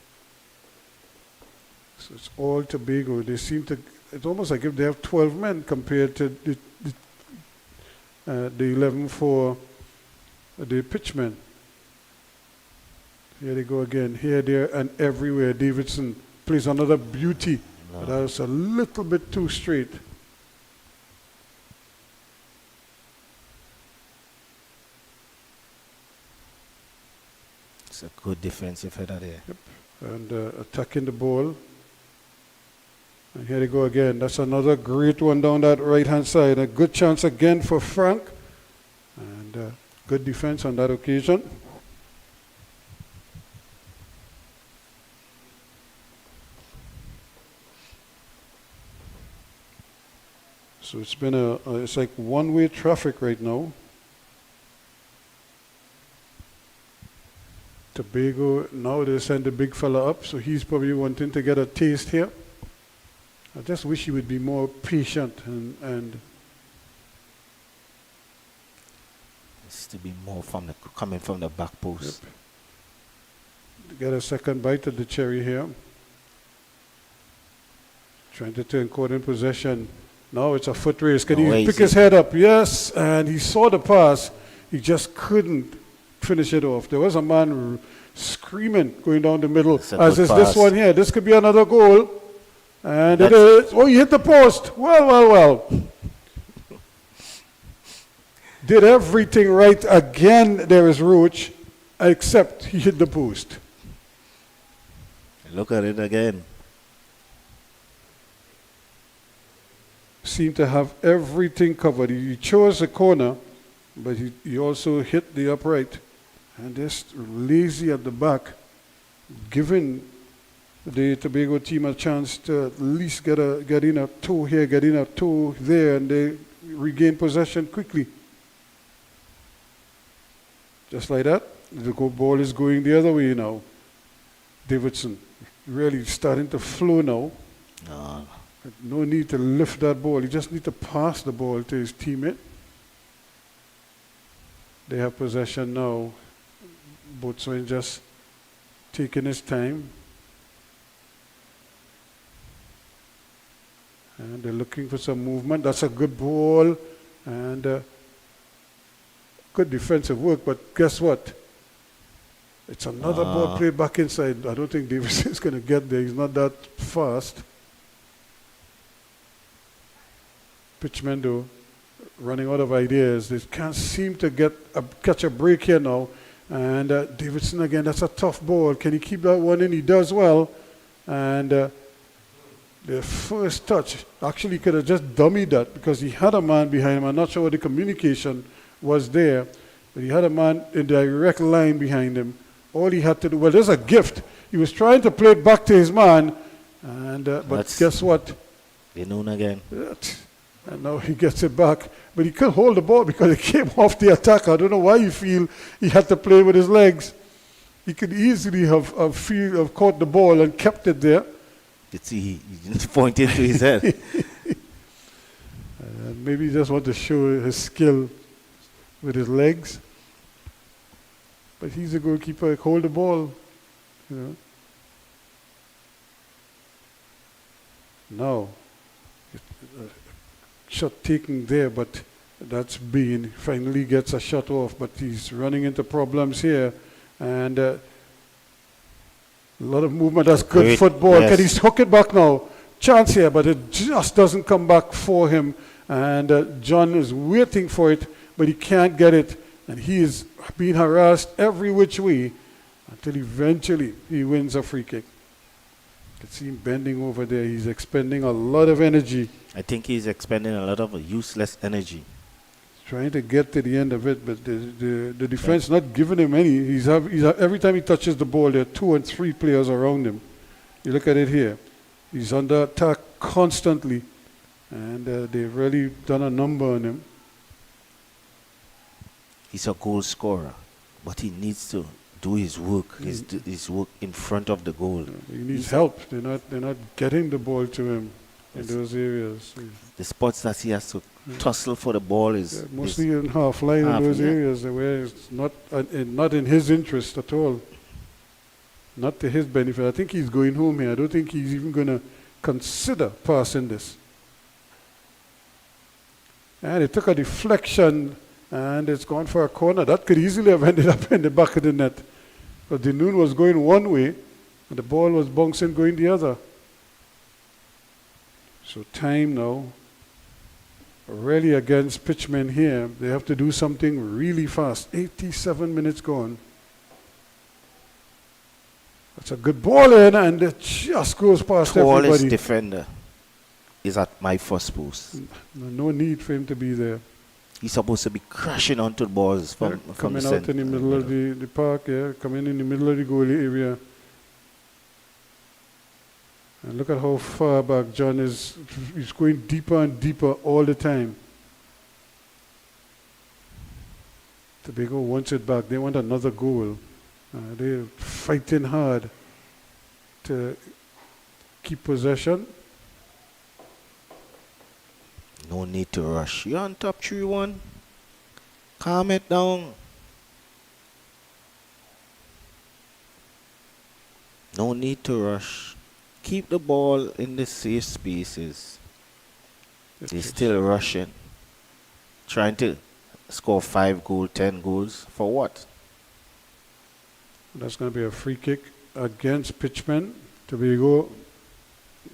So it's all Tobago. They seem to, it's almost like if they have 12 men compared to the 11 for the pitchmen. Here they go again. Here, there, and everywhere. Davidson plays another beauty. No. But that was a little bit too straight. It's a good defensive header there. And attacking the ball. And here they go again. That's another great one down that right-hand side. A good chance again for Frank. And good defense on that occasion. So it's been it's like one-way traffic right now. Tobago, now they send the big fella up, so he's probably wanting to get a taste here. I just wish he would be more patient and It's to be more coming from the back post. Yep. Get a second bite of the cherry here. Trying to turn court in possession. Now it's a foot race. Can he pick his head up? Yes, and he saw the pass. He just couldn't finish it off. There was a man screaming going down the middle, as is this one here. This could be another goal. And it is. Oh, he hit the post. Well. Did everything right again. There is Roach, except he hit the post. Look at it again. Seemed to have everything covered. He chose a corner, but he also hit the upright. And just lazy at the back, giving the Tobago team a chance to at least get in a toe here, get in a toe there, and they regain possession quickly. Just like that, the ball is going the other way now. Davidson really starting to flow now. No. No need to lift that ball. You just need to pass the ball to his teammate. They have possession now. Boatswain just taking his time. And they're looking for some movement. That's a good ball. And good defensive work. But guess what? It's another ball played back inside. I don't think Davidson is going to get there. He's not that fast. Pitchman, though, running out of ideas. They can't seem to catch a break here now. And Davidson again, that's a tough ball. Can he keep that one in? He does well. And the first touch, actually he could have just dummied that because he had a man behind him. I'm not sure what the communication was there, but he had a man in direct line behind him. All he had to do, well, there's a gift. He was trying to play it back to his man, and but guess what? Noon again. And now he gets it back. But he couldn't hold the ball because it came off the attacker. I don't know why you feel he had to play with his legs. He could easily have caught the ball and kept it there. You see, he just pointed to his head. Maybe he just want to show his skill with his legs. But he's a goalkeeper. Hold the ball, you know. Now, shot taken there, but that's Bean. Finally gets a shot off, but he's running into problems here. And a lot of movement. That's good Great, football. yes. Can he hook it back now? Chance here, but it just doesn't come back for him. And John is waiting for it, but he can't get it. And he is being harassed every which way until eventually he wins a free kick. You can see him bending over there. He's expending a lot of energy. I think he's expending a lot of useless energy. Trying to get to the end of it, but the defense not giving him any. Every time he touches the ball, there are 2 and 3 players around him. You look at it here. He's under attack constantly, and they've really done a number on him. He's a goal scorer, but he needs to do his work. His work in front of the goal. He needs help. They're not getting the ball to him in those areas. The spots that he has to tussle for the ball is mostly in half line in those areas where it's not in his interest at all. Not to his benefit. I think he's going home here. I don't think he's even going to consider passing this. And it took a deflection, and it's gone for a corner. That could easily have ended up in the back of the net. But the Noon was going one way, and the ball was bouncing going the other. So time now, really against pitchmen here. They have to do something really fast. 87 minutes gone. That's a good ball in, and it just goes past tallest everybody. defender is at my first post. No need for him to be there. He's supposed to be crashing onto the balls from coming the out center. in the middle of the park, coming in the middle of the goalie area. And look at how far back John is. He's going deeper and deeper all the time. Tobago wants it back. They want another goal. They're fighting hard to keep possession. No need to rush. You're on top 3-1. Calm it down. No need to rush. Keep the ball in the safe spaces. They're still rushing. Trying to score 5 goals, 10 goals. For what? That's going to be a free kick against Pitchman. Tobago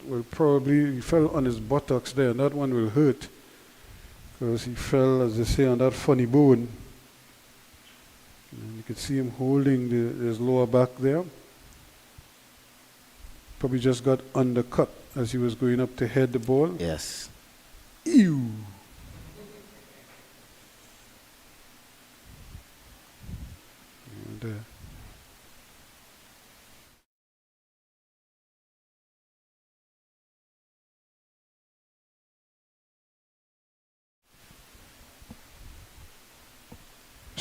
will probably, he fell on his buttocks there, and that one will hurt because he fell, as they say, on that funny bone. And you can see him holding his lower back there. Probably just got undercut as he was going up to head the ball. Yes. Ew. And,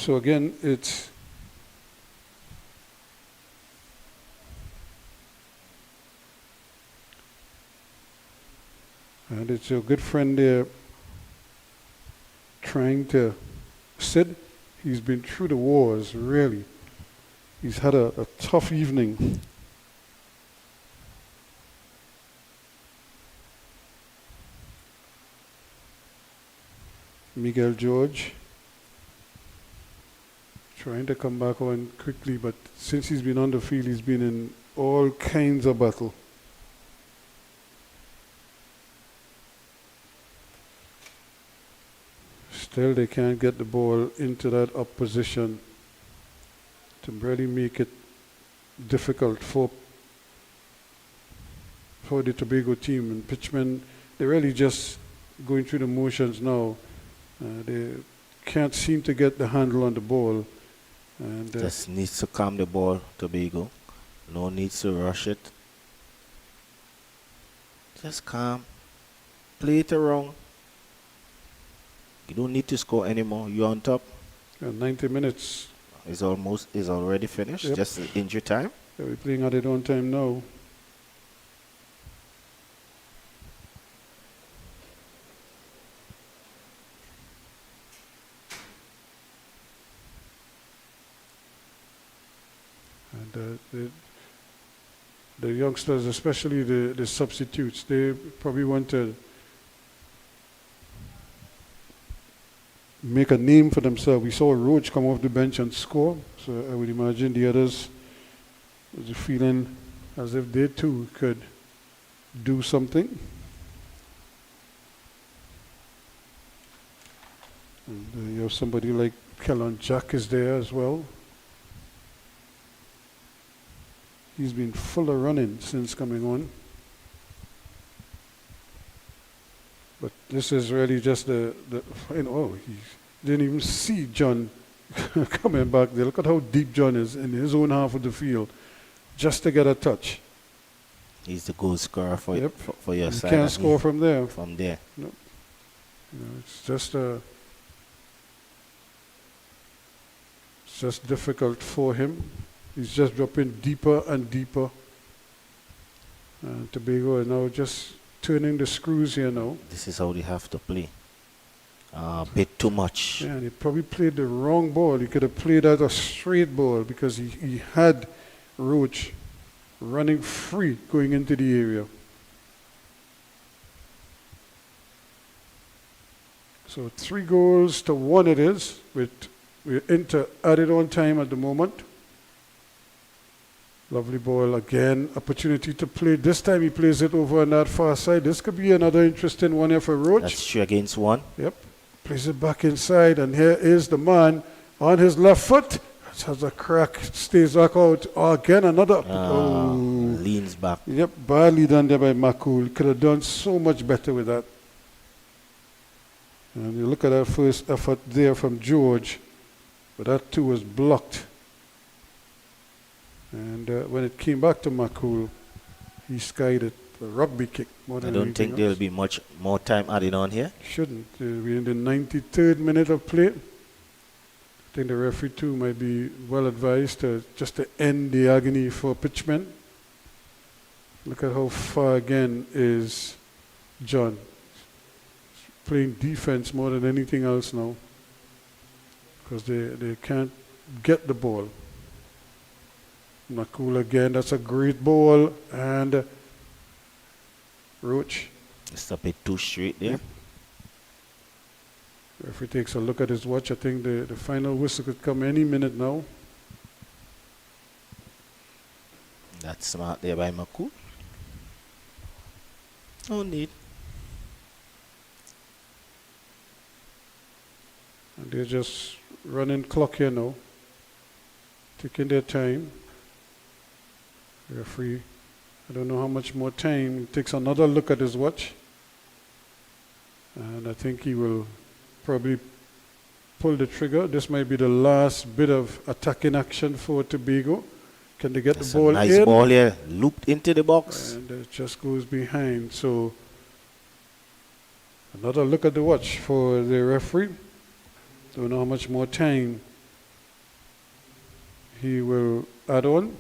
So again, it's your good friend there trying to Sid. He's been through the wars, really. He's had a tough evening. Miguel George trying to come back on quickly, but since he's been on the field, he's been in all kinds of battle. Still, they can't get the ball into that up position to really make it difficult for the Tobago team. And pitchmen, they're really just going through the motions now. They can't seem to get the handle on the ball. And Just needs to calm the ball, Tobago. No needs to rush it. Just calm. Play it around. You don't need to score anymore. You're on top. 90 minutes. Is already finished. Yep. Just injury time. We're playing at it on time now. And the youngsters, especially the substitutes, they probably want to make a name for themselves. We saw Roach come off the bench and score, so I would imagine the others was feeling as if they too could do something. And you have somebody like Kellon Jack is there as well. He's been full of running since coming on. But this is really just he didn't even see John coming back there. Look at how deep John is in his own half of the field, just to get a touch. He's the goal scorer for Yep. for your You side. can't and score from there. from there. You know, it's just difficult for him. He's just dropping deeper and deeper. And Tobago is now just turning the screws here now. This is how they have to play. A bit too much. Yeah, and he probably played the wrong ball. He could have played out a straight ball because he had Roach running free going into the area. So 3-1 it is. We're into added on time at the moment. Lovely ball again. Opportunity to play. This time he plays it over on that far side. This could be another interesting one here for Roach. That's 3-1. Yep. Plays it back inside, and here is the man on his left foot. Has a crack, stays back out. Oh, again, another. Leans back. Yep, badly done there by Makul. Could have done so much better with that. And you look at that first effort there from George, but that too was blocked. And when it came back to Makul, he skied it. A rugby kick more than I don't anything think there'll else. be much more time added on here. Shouldn't. We're in the 93rd minute of play. I think the referee too might be well advised just to end the agony for pitchmen. Look at how far again is John. Playing defense more than anything else now. Because they can't get the ball. Makul again, that's a great ball. And Roach. It's a bit too straight there. If he takes a look at his watch, I think the final whistle could come any minute now. That's smart there by Makul. No need. And they're just running clock here now. Taking their time. Referee, I don't know how much more time. He takes another look at his watch. And I think he will probably pull the trigger. This might be the last bit of attacking action for Tobago. Can they get That's the ball a nice in? ball here. Looped into the box. And it just goes behind. So another look at the watch for the referee. Don't know how much more time he will add on.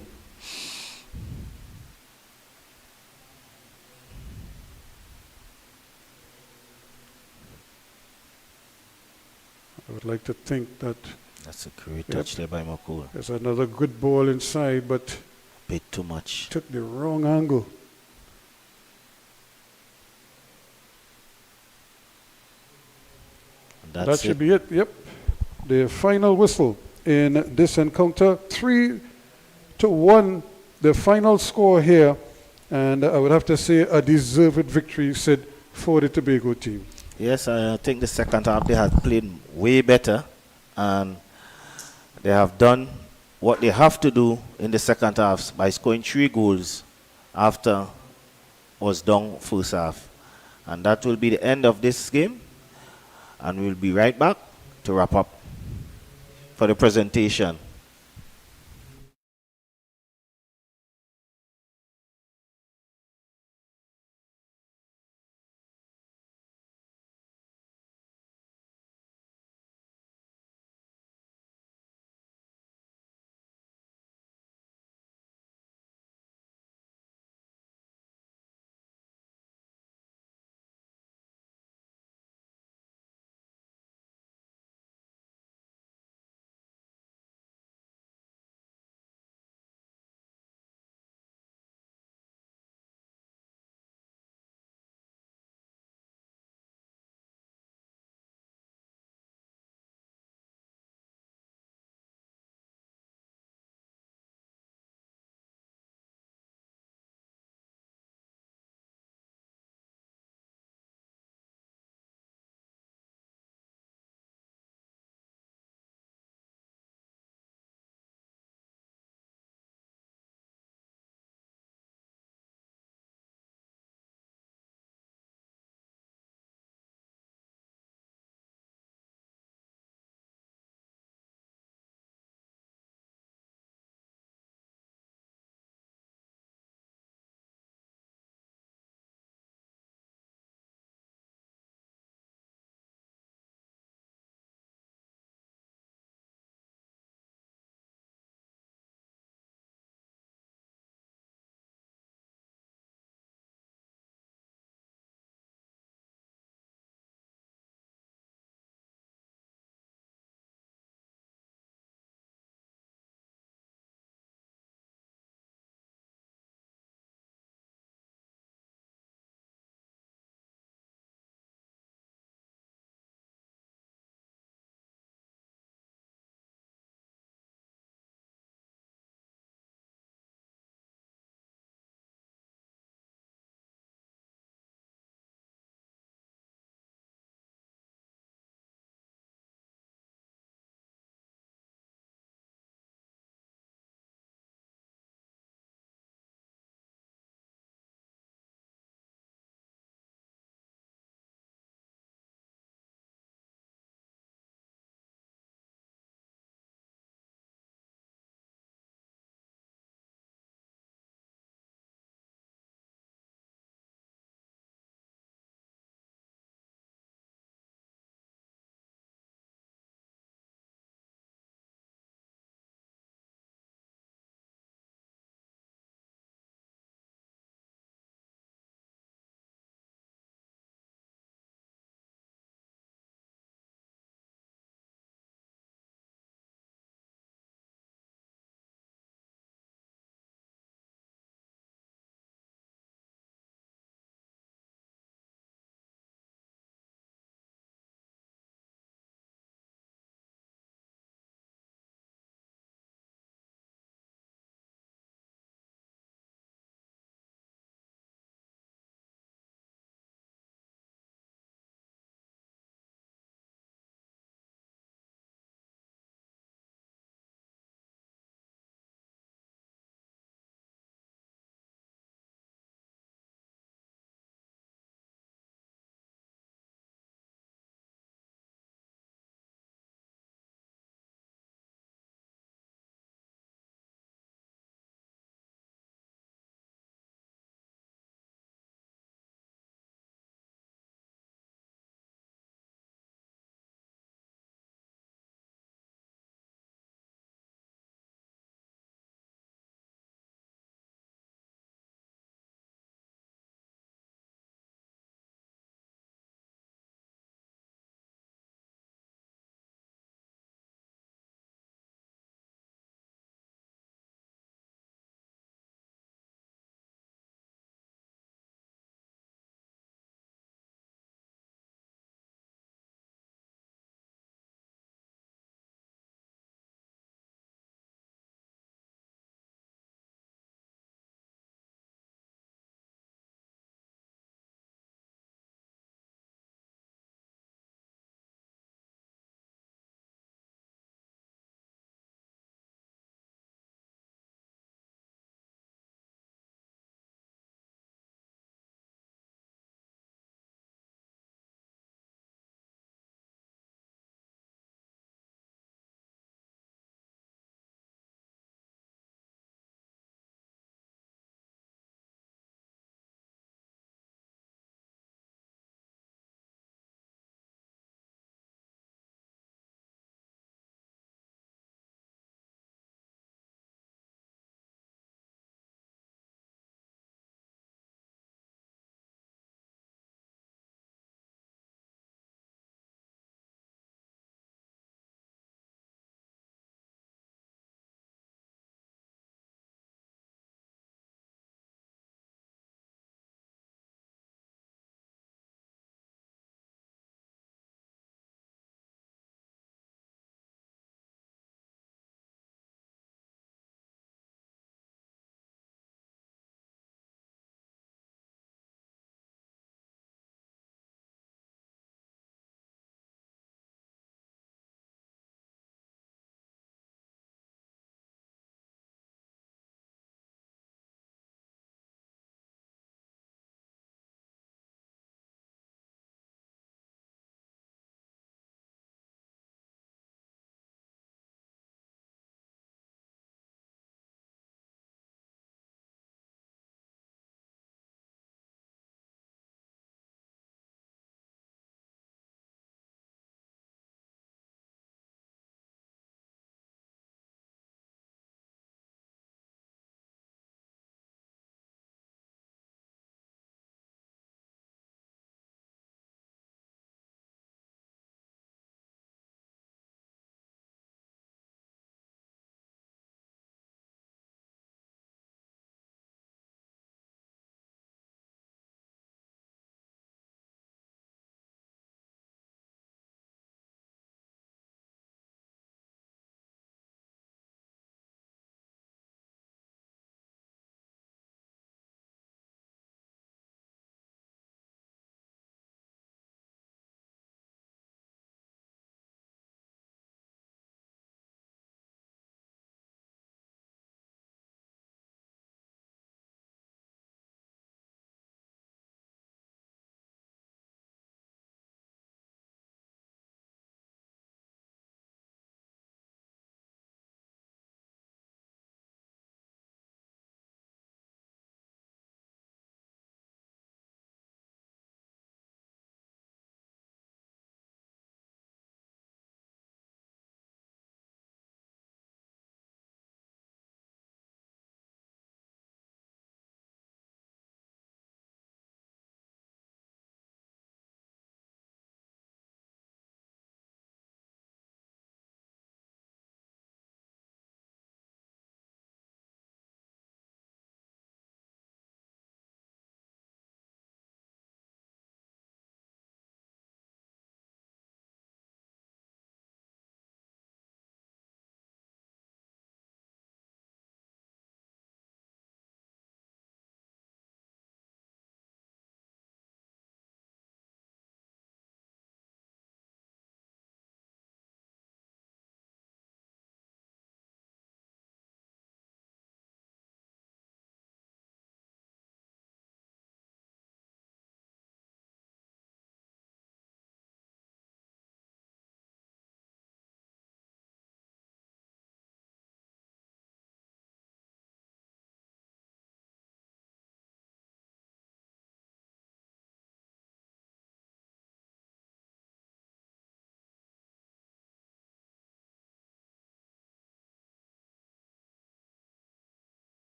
I would like to think that That's a great touch there by McCool. there's another good ball inside, but Bit too much. took the wrong angle. That's That should be it. Yep. The final whistle in this encounter, 3-1. The final score here, and I would have to say a deserved victory, said, for the Tobago team. Yes, I think the second half they have played way better, and they have done what they have to do in the second half by scoring 3 goals after was down first half. And that will be the end of this game, and we'll be right back to wrap up for the presentation.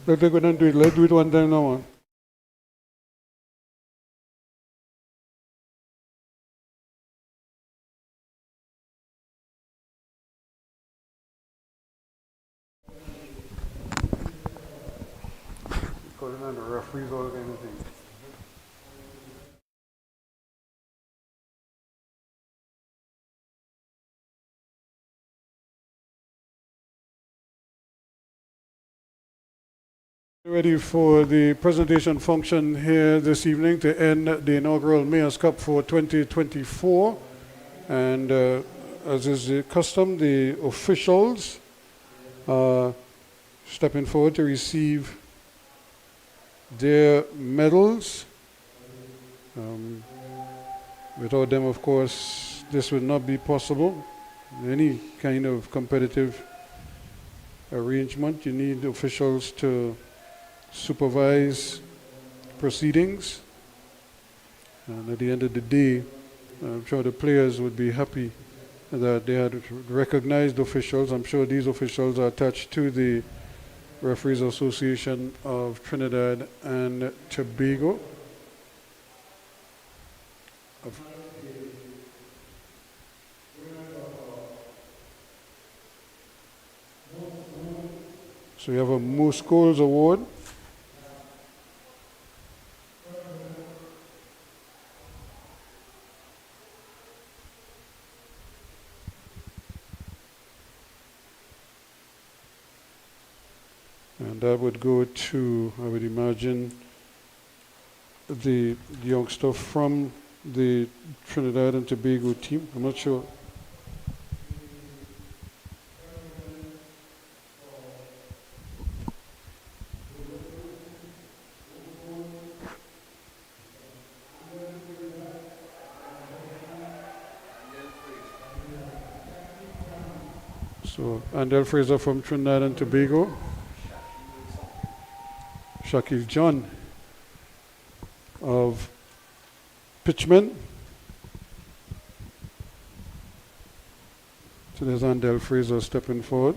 Let's go and do it. Let's do it one time now, man. Calling on the referees, all kind of things. Ready for the presentation function here this evening to end the inaugural Mayor's Cup for 2024. And as is the custom, the officials are stepping forward to receive their medals. Without them, of course, this would not be possible. Any kind of competitive arrangement, you need officials to supervise proceedings. And at the end of the day, I'm sure the players would be happy that they had recognized officials. I'm sure these officials are attached to the Referees Association of Trinidad and Tobago. So you have a Most Goals Award. And that would go to, I would imagine, the youngster from the Trinidad and Tobago team. I'm not sure. So, Andel Fraser from Trinidad and Tobago. Shakil John of Pitchman. So there's Andel Fraser stepping forward.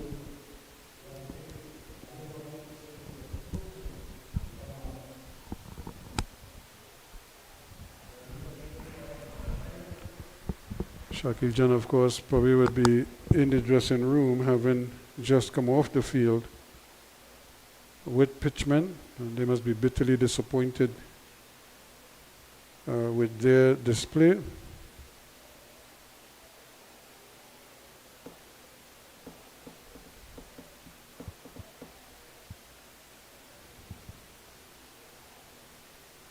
Shakil John, of course, probably would be in the dressing room having just come off the field with Pitchman, and they must be bitterly disappointed with their display.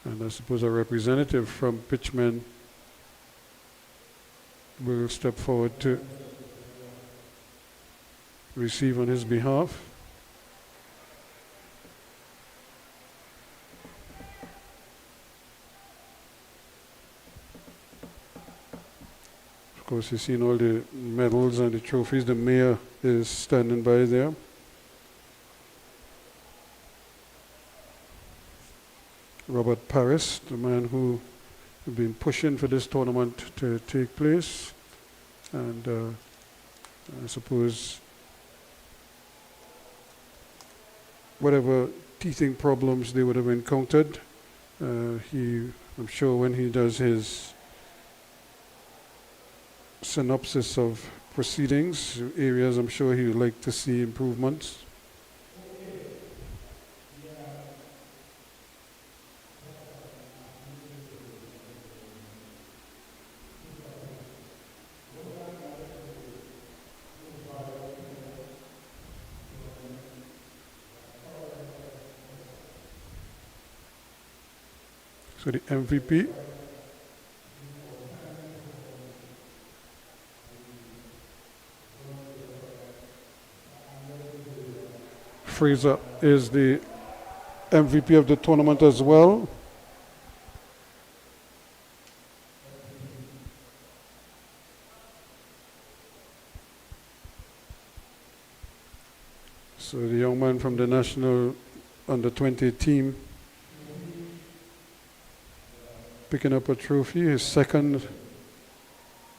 And I suppose a representative from Pitchman will step forward to receive on his behalf. Of course, you've seen all the medals and the trophies. The mayor is standing by there. Robert Paris, the man who has been pushing for this tournament to take place. And I suppose whatever teething problems they would have encountered, I'm sure when he does his synopsis of proceedings, areas I'm sure he would like to see improvements. So the MVP, Fraser is the MVP of the tournament as well. So the young man from the national under-20 team picking up a trophy, his second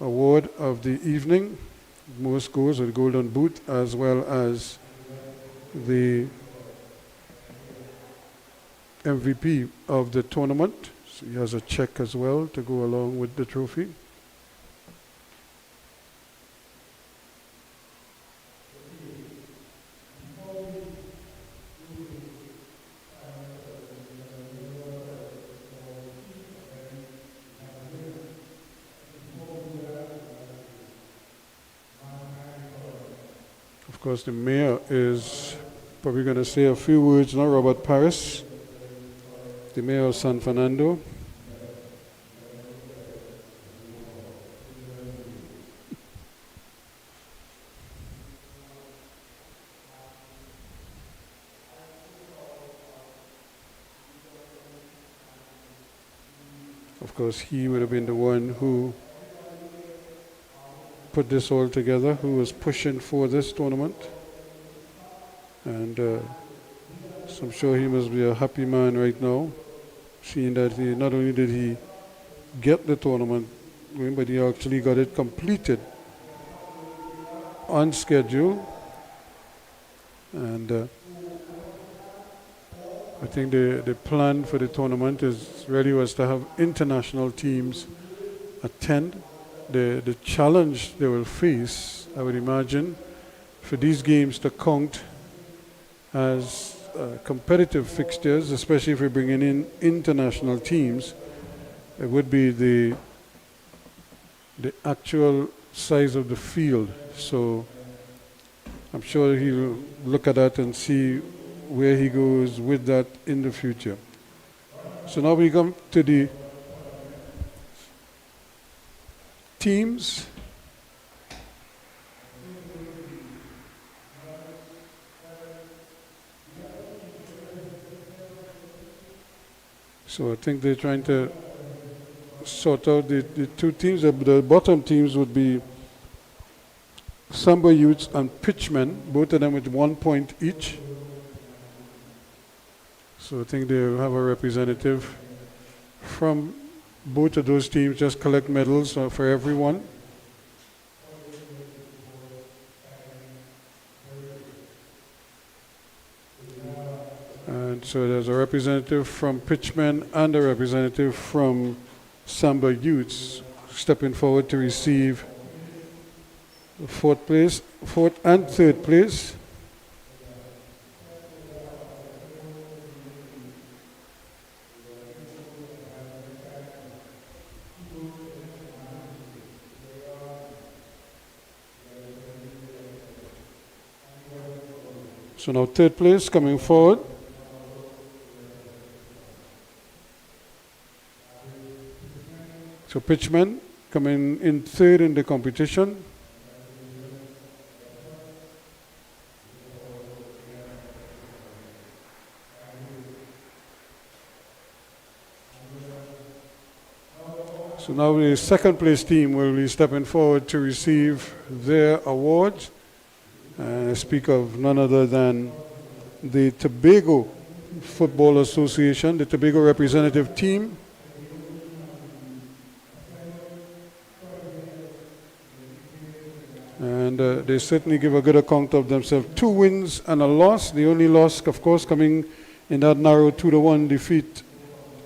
award of the evening, most goals with Golden Boot, as well as the MVP of the tournament. So he has a check as well to go along with the trophy. Of course, the mayor is probably going to say a few words now, Robert Paris, the mayor of San Fernando. Of course, he would have been the one who put this all together, who was pushing for this tournament. And so I'm sure he must be a happy man right now, seeing that he, not only did he get the tournament going, but he actually got it completed on schedule. And I think the plan for the tournament was to have international teams attend. The challenge they will face, I would imagine, for these games to count as competitive fixtures, especially if we're bringing in international teams, it would be the actual size of the field. So I'm sure he'll look at that and see where he goes with that in the future. So now we come to the teams. So I think they're trying to sort out the two teams. The bottom teams would be Samba Youths and Pitchmen, both of them with 1 point each. So I think they'll have a representative from both of those teams, just collect medals for everyone. And so there's a representative from Pitchmen and a representative from Samba Youths stepping forward to receive fourth and third place. So now third place coming forward. So Pitchmen coming in third in the competition. So now the second place team will be stepping forward to receive their awards. I speak of none other than the Tobago Football Association, the Tobago representative team. And they certainly give a good account of themselves. 2 wins and a loss. The only loss, of course, coming in that narrow 2-1 defeat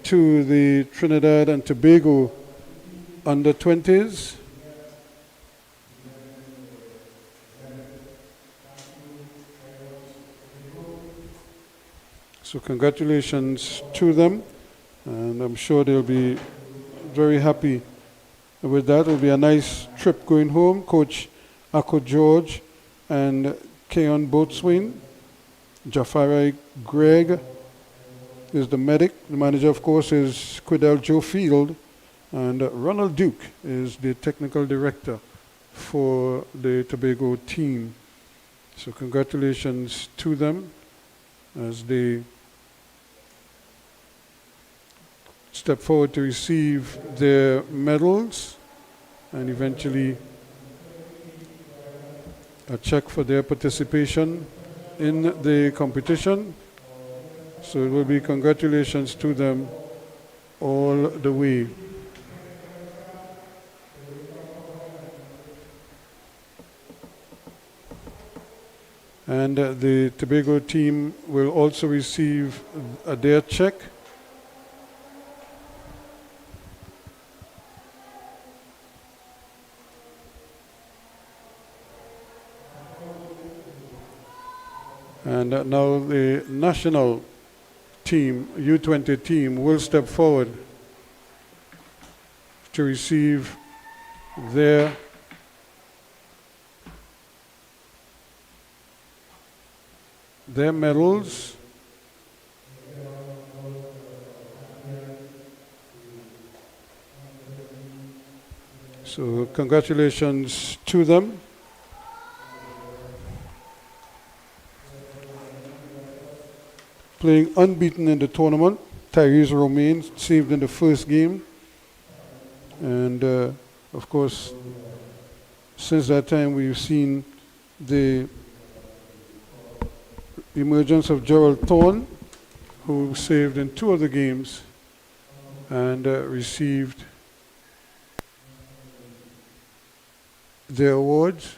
to the Trinidad and Tobago under 20s. So congratulations to them, and I'm sure they'll be very happy with that. It'll be a nice trip going home. Coach Akko George and Keon Boatswain. Jafari Greg is the medic. The manager, of course, is Quidel Joe Field, and Ronald Duke is the technical director for the Tobago team. So congratulations to them as they step forward to receive their medals and eventually a check for their participation in the competition. So it will be congratulations to them all the way. And the Tobago team will also receive their check. And now the national team, U20 team, will step forward to receive their medals. So congratulations to them. Playing unbeaten in the tournament, Tyrese Romaine saved in the first game. And of course, since that time we've seen the emergence of Gerald Thorne, who saved in 2 of the games and received their awards.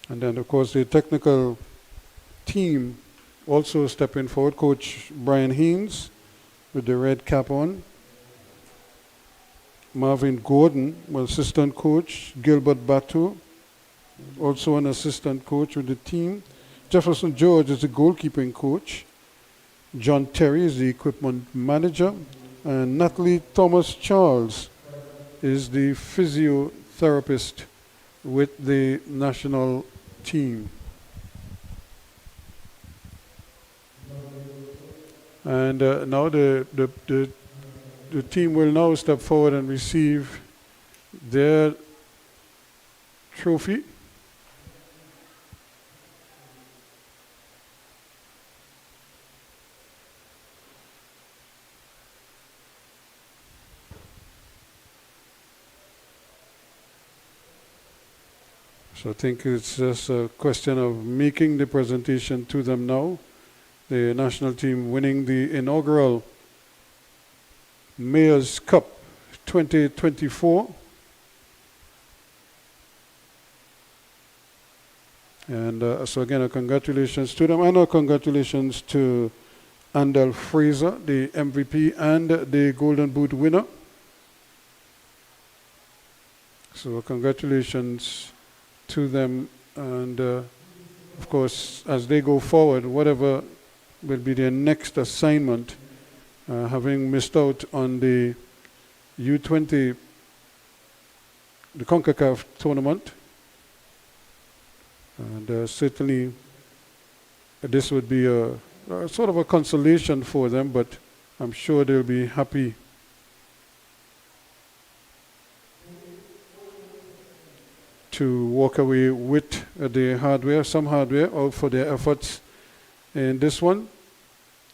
And then, of course, the technical team also stepping forward. Coach Brian Haynes with the red cap on. Marvin Gordon, assistant coach. Gilbert Batu, also an assistant coach with the team. Jefferson George is the goalkeeping coach. John Terry is the equipment manager. And Natalie Thomas Charles is the physiotherapist with the national team. And now the team will now step forward and receive their trophy. So I think it's just a question of making the presentation to them now. The national team winning the inaugural Mayor's Cup 2024. And so again, congratulations to them, and congratulations to Andel Fraser, the MVP and the Golden Boot winner. So congratulations to them, and of course, as they go forward, whatever will be their next assignment, having missed out on the U20, the CONCACAF tournament, and certainly this would be a sort of a consolation for them, but I'm sure they'll be happy to walk away with the hardware, some hardware, out for their efforts in this one.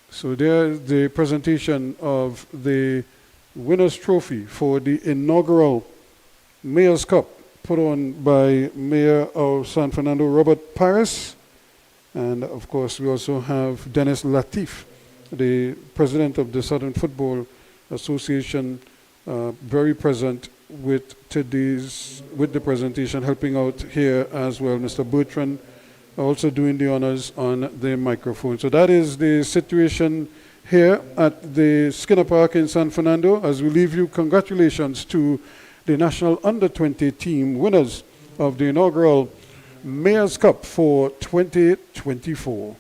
So there's the presentation of the winner's trophy for the inaugural Mayor's Cup put on by Mayor of San Fernando, Robert Paris. And of course, we also have Dennis Latif, the president of the Southern Football Association, very present with the presentation, helping out here as well. Mr. Bertrand also doing the honors on the microphone. So that is the situation here at the Skinner Park in San Fernando. As we leave you, congratulations to the National Under-20 team winners of the inaugural Mayor's Cup for 2024.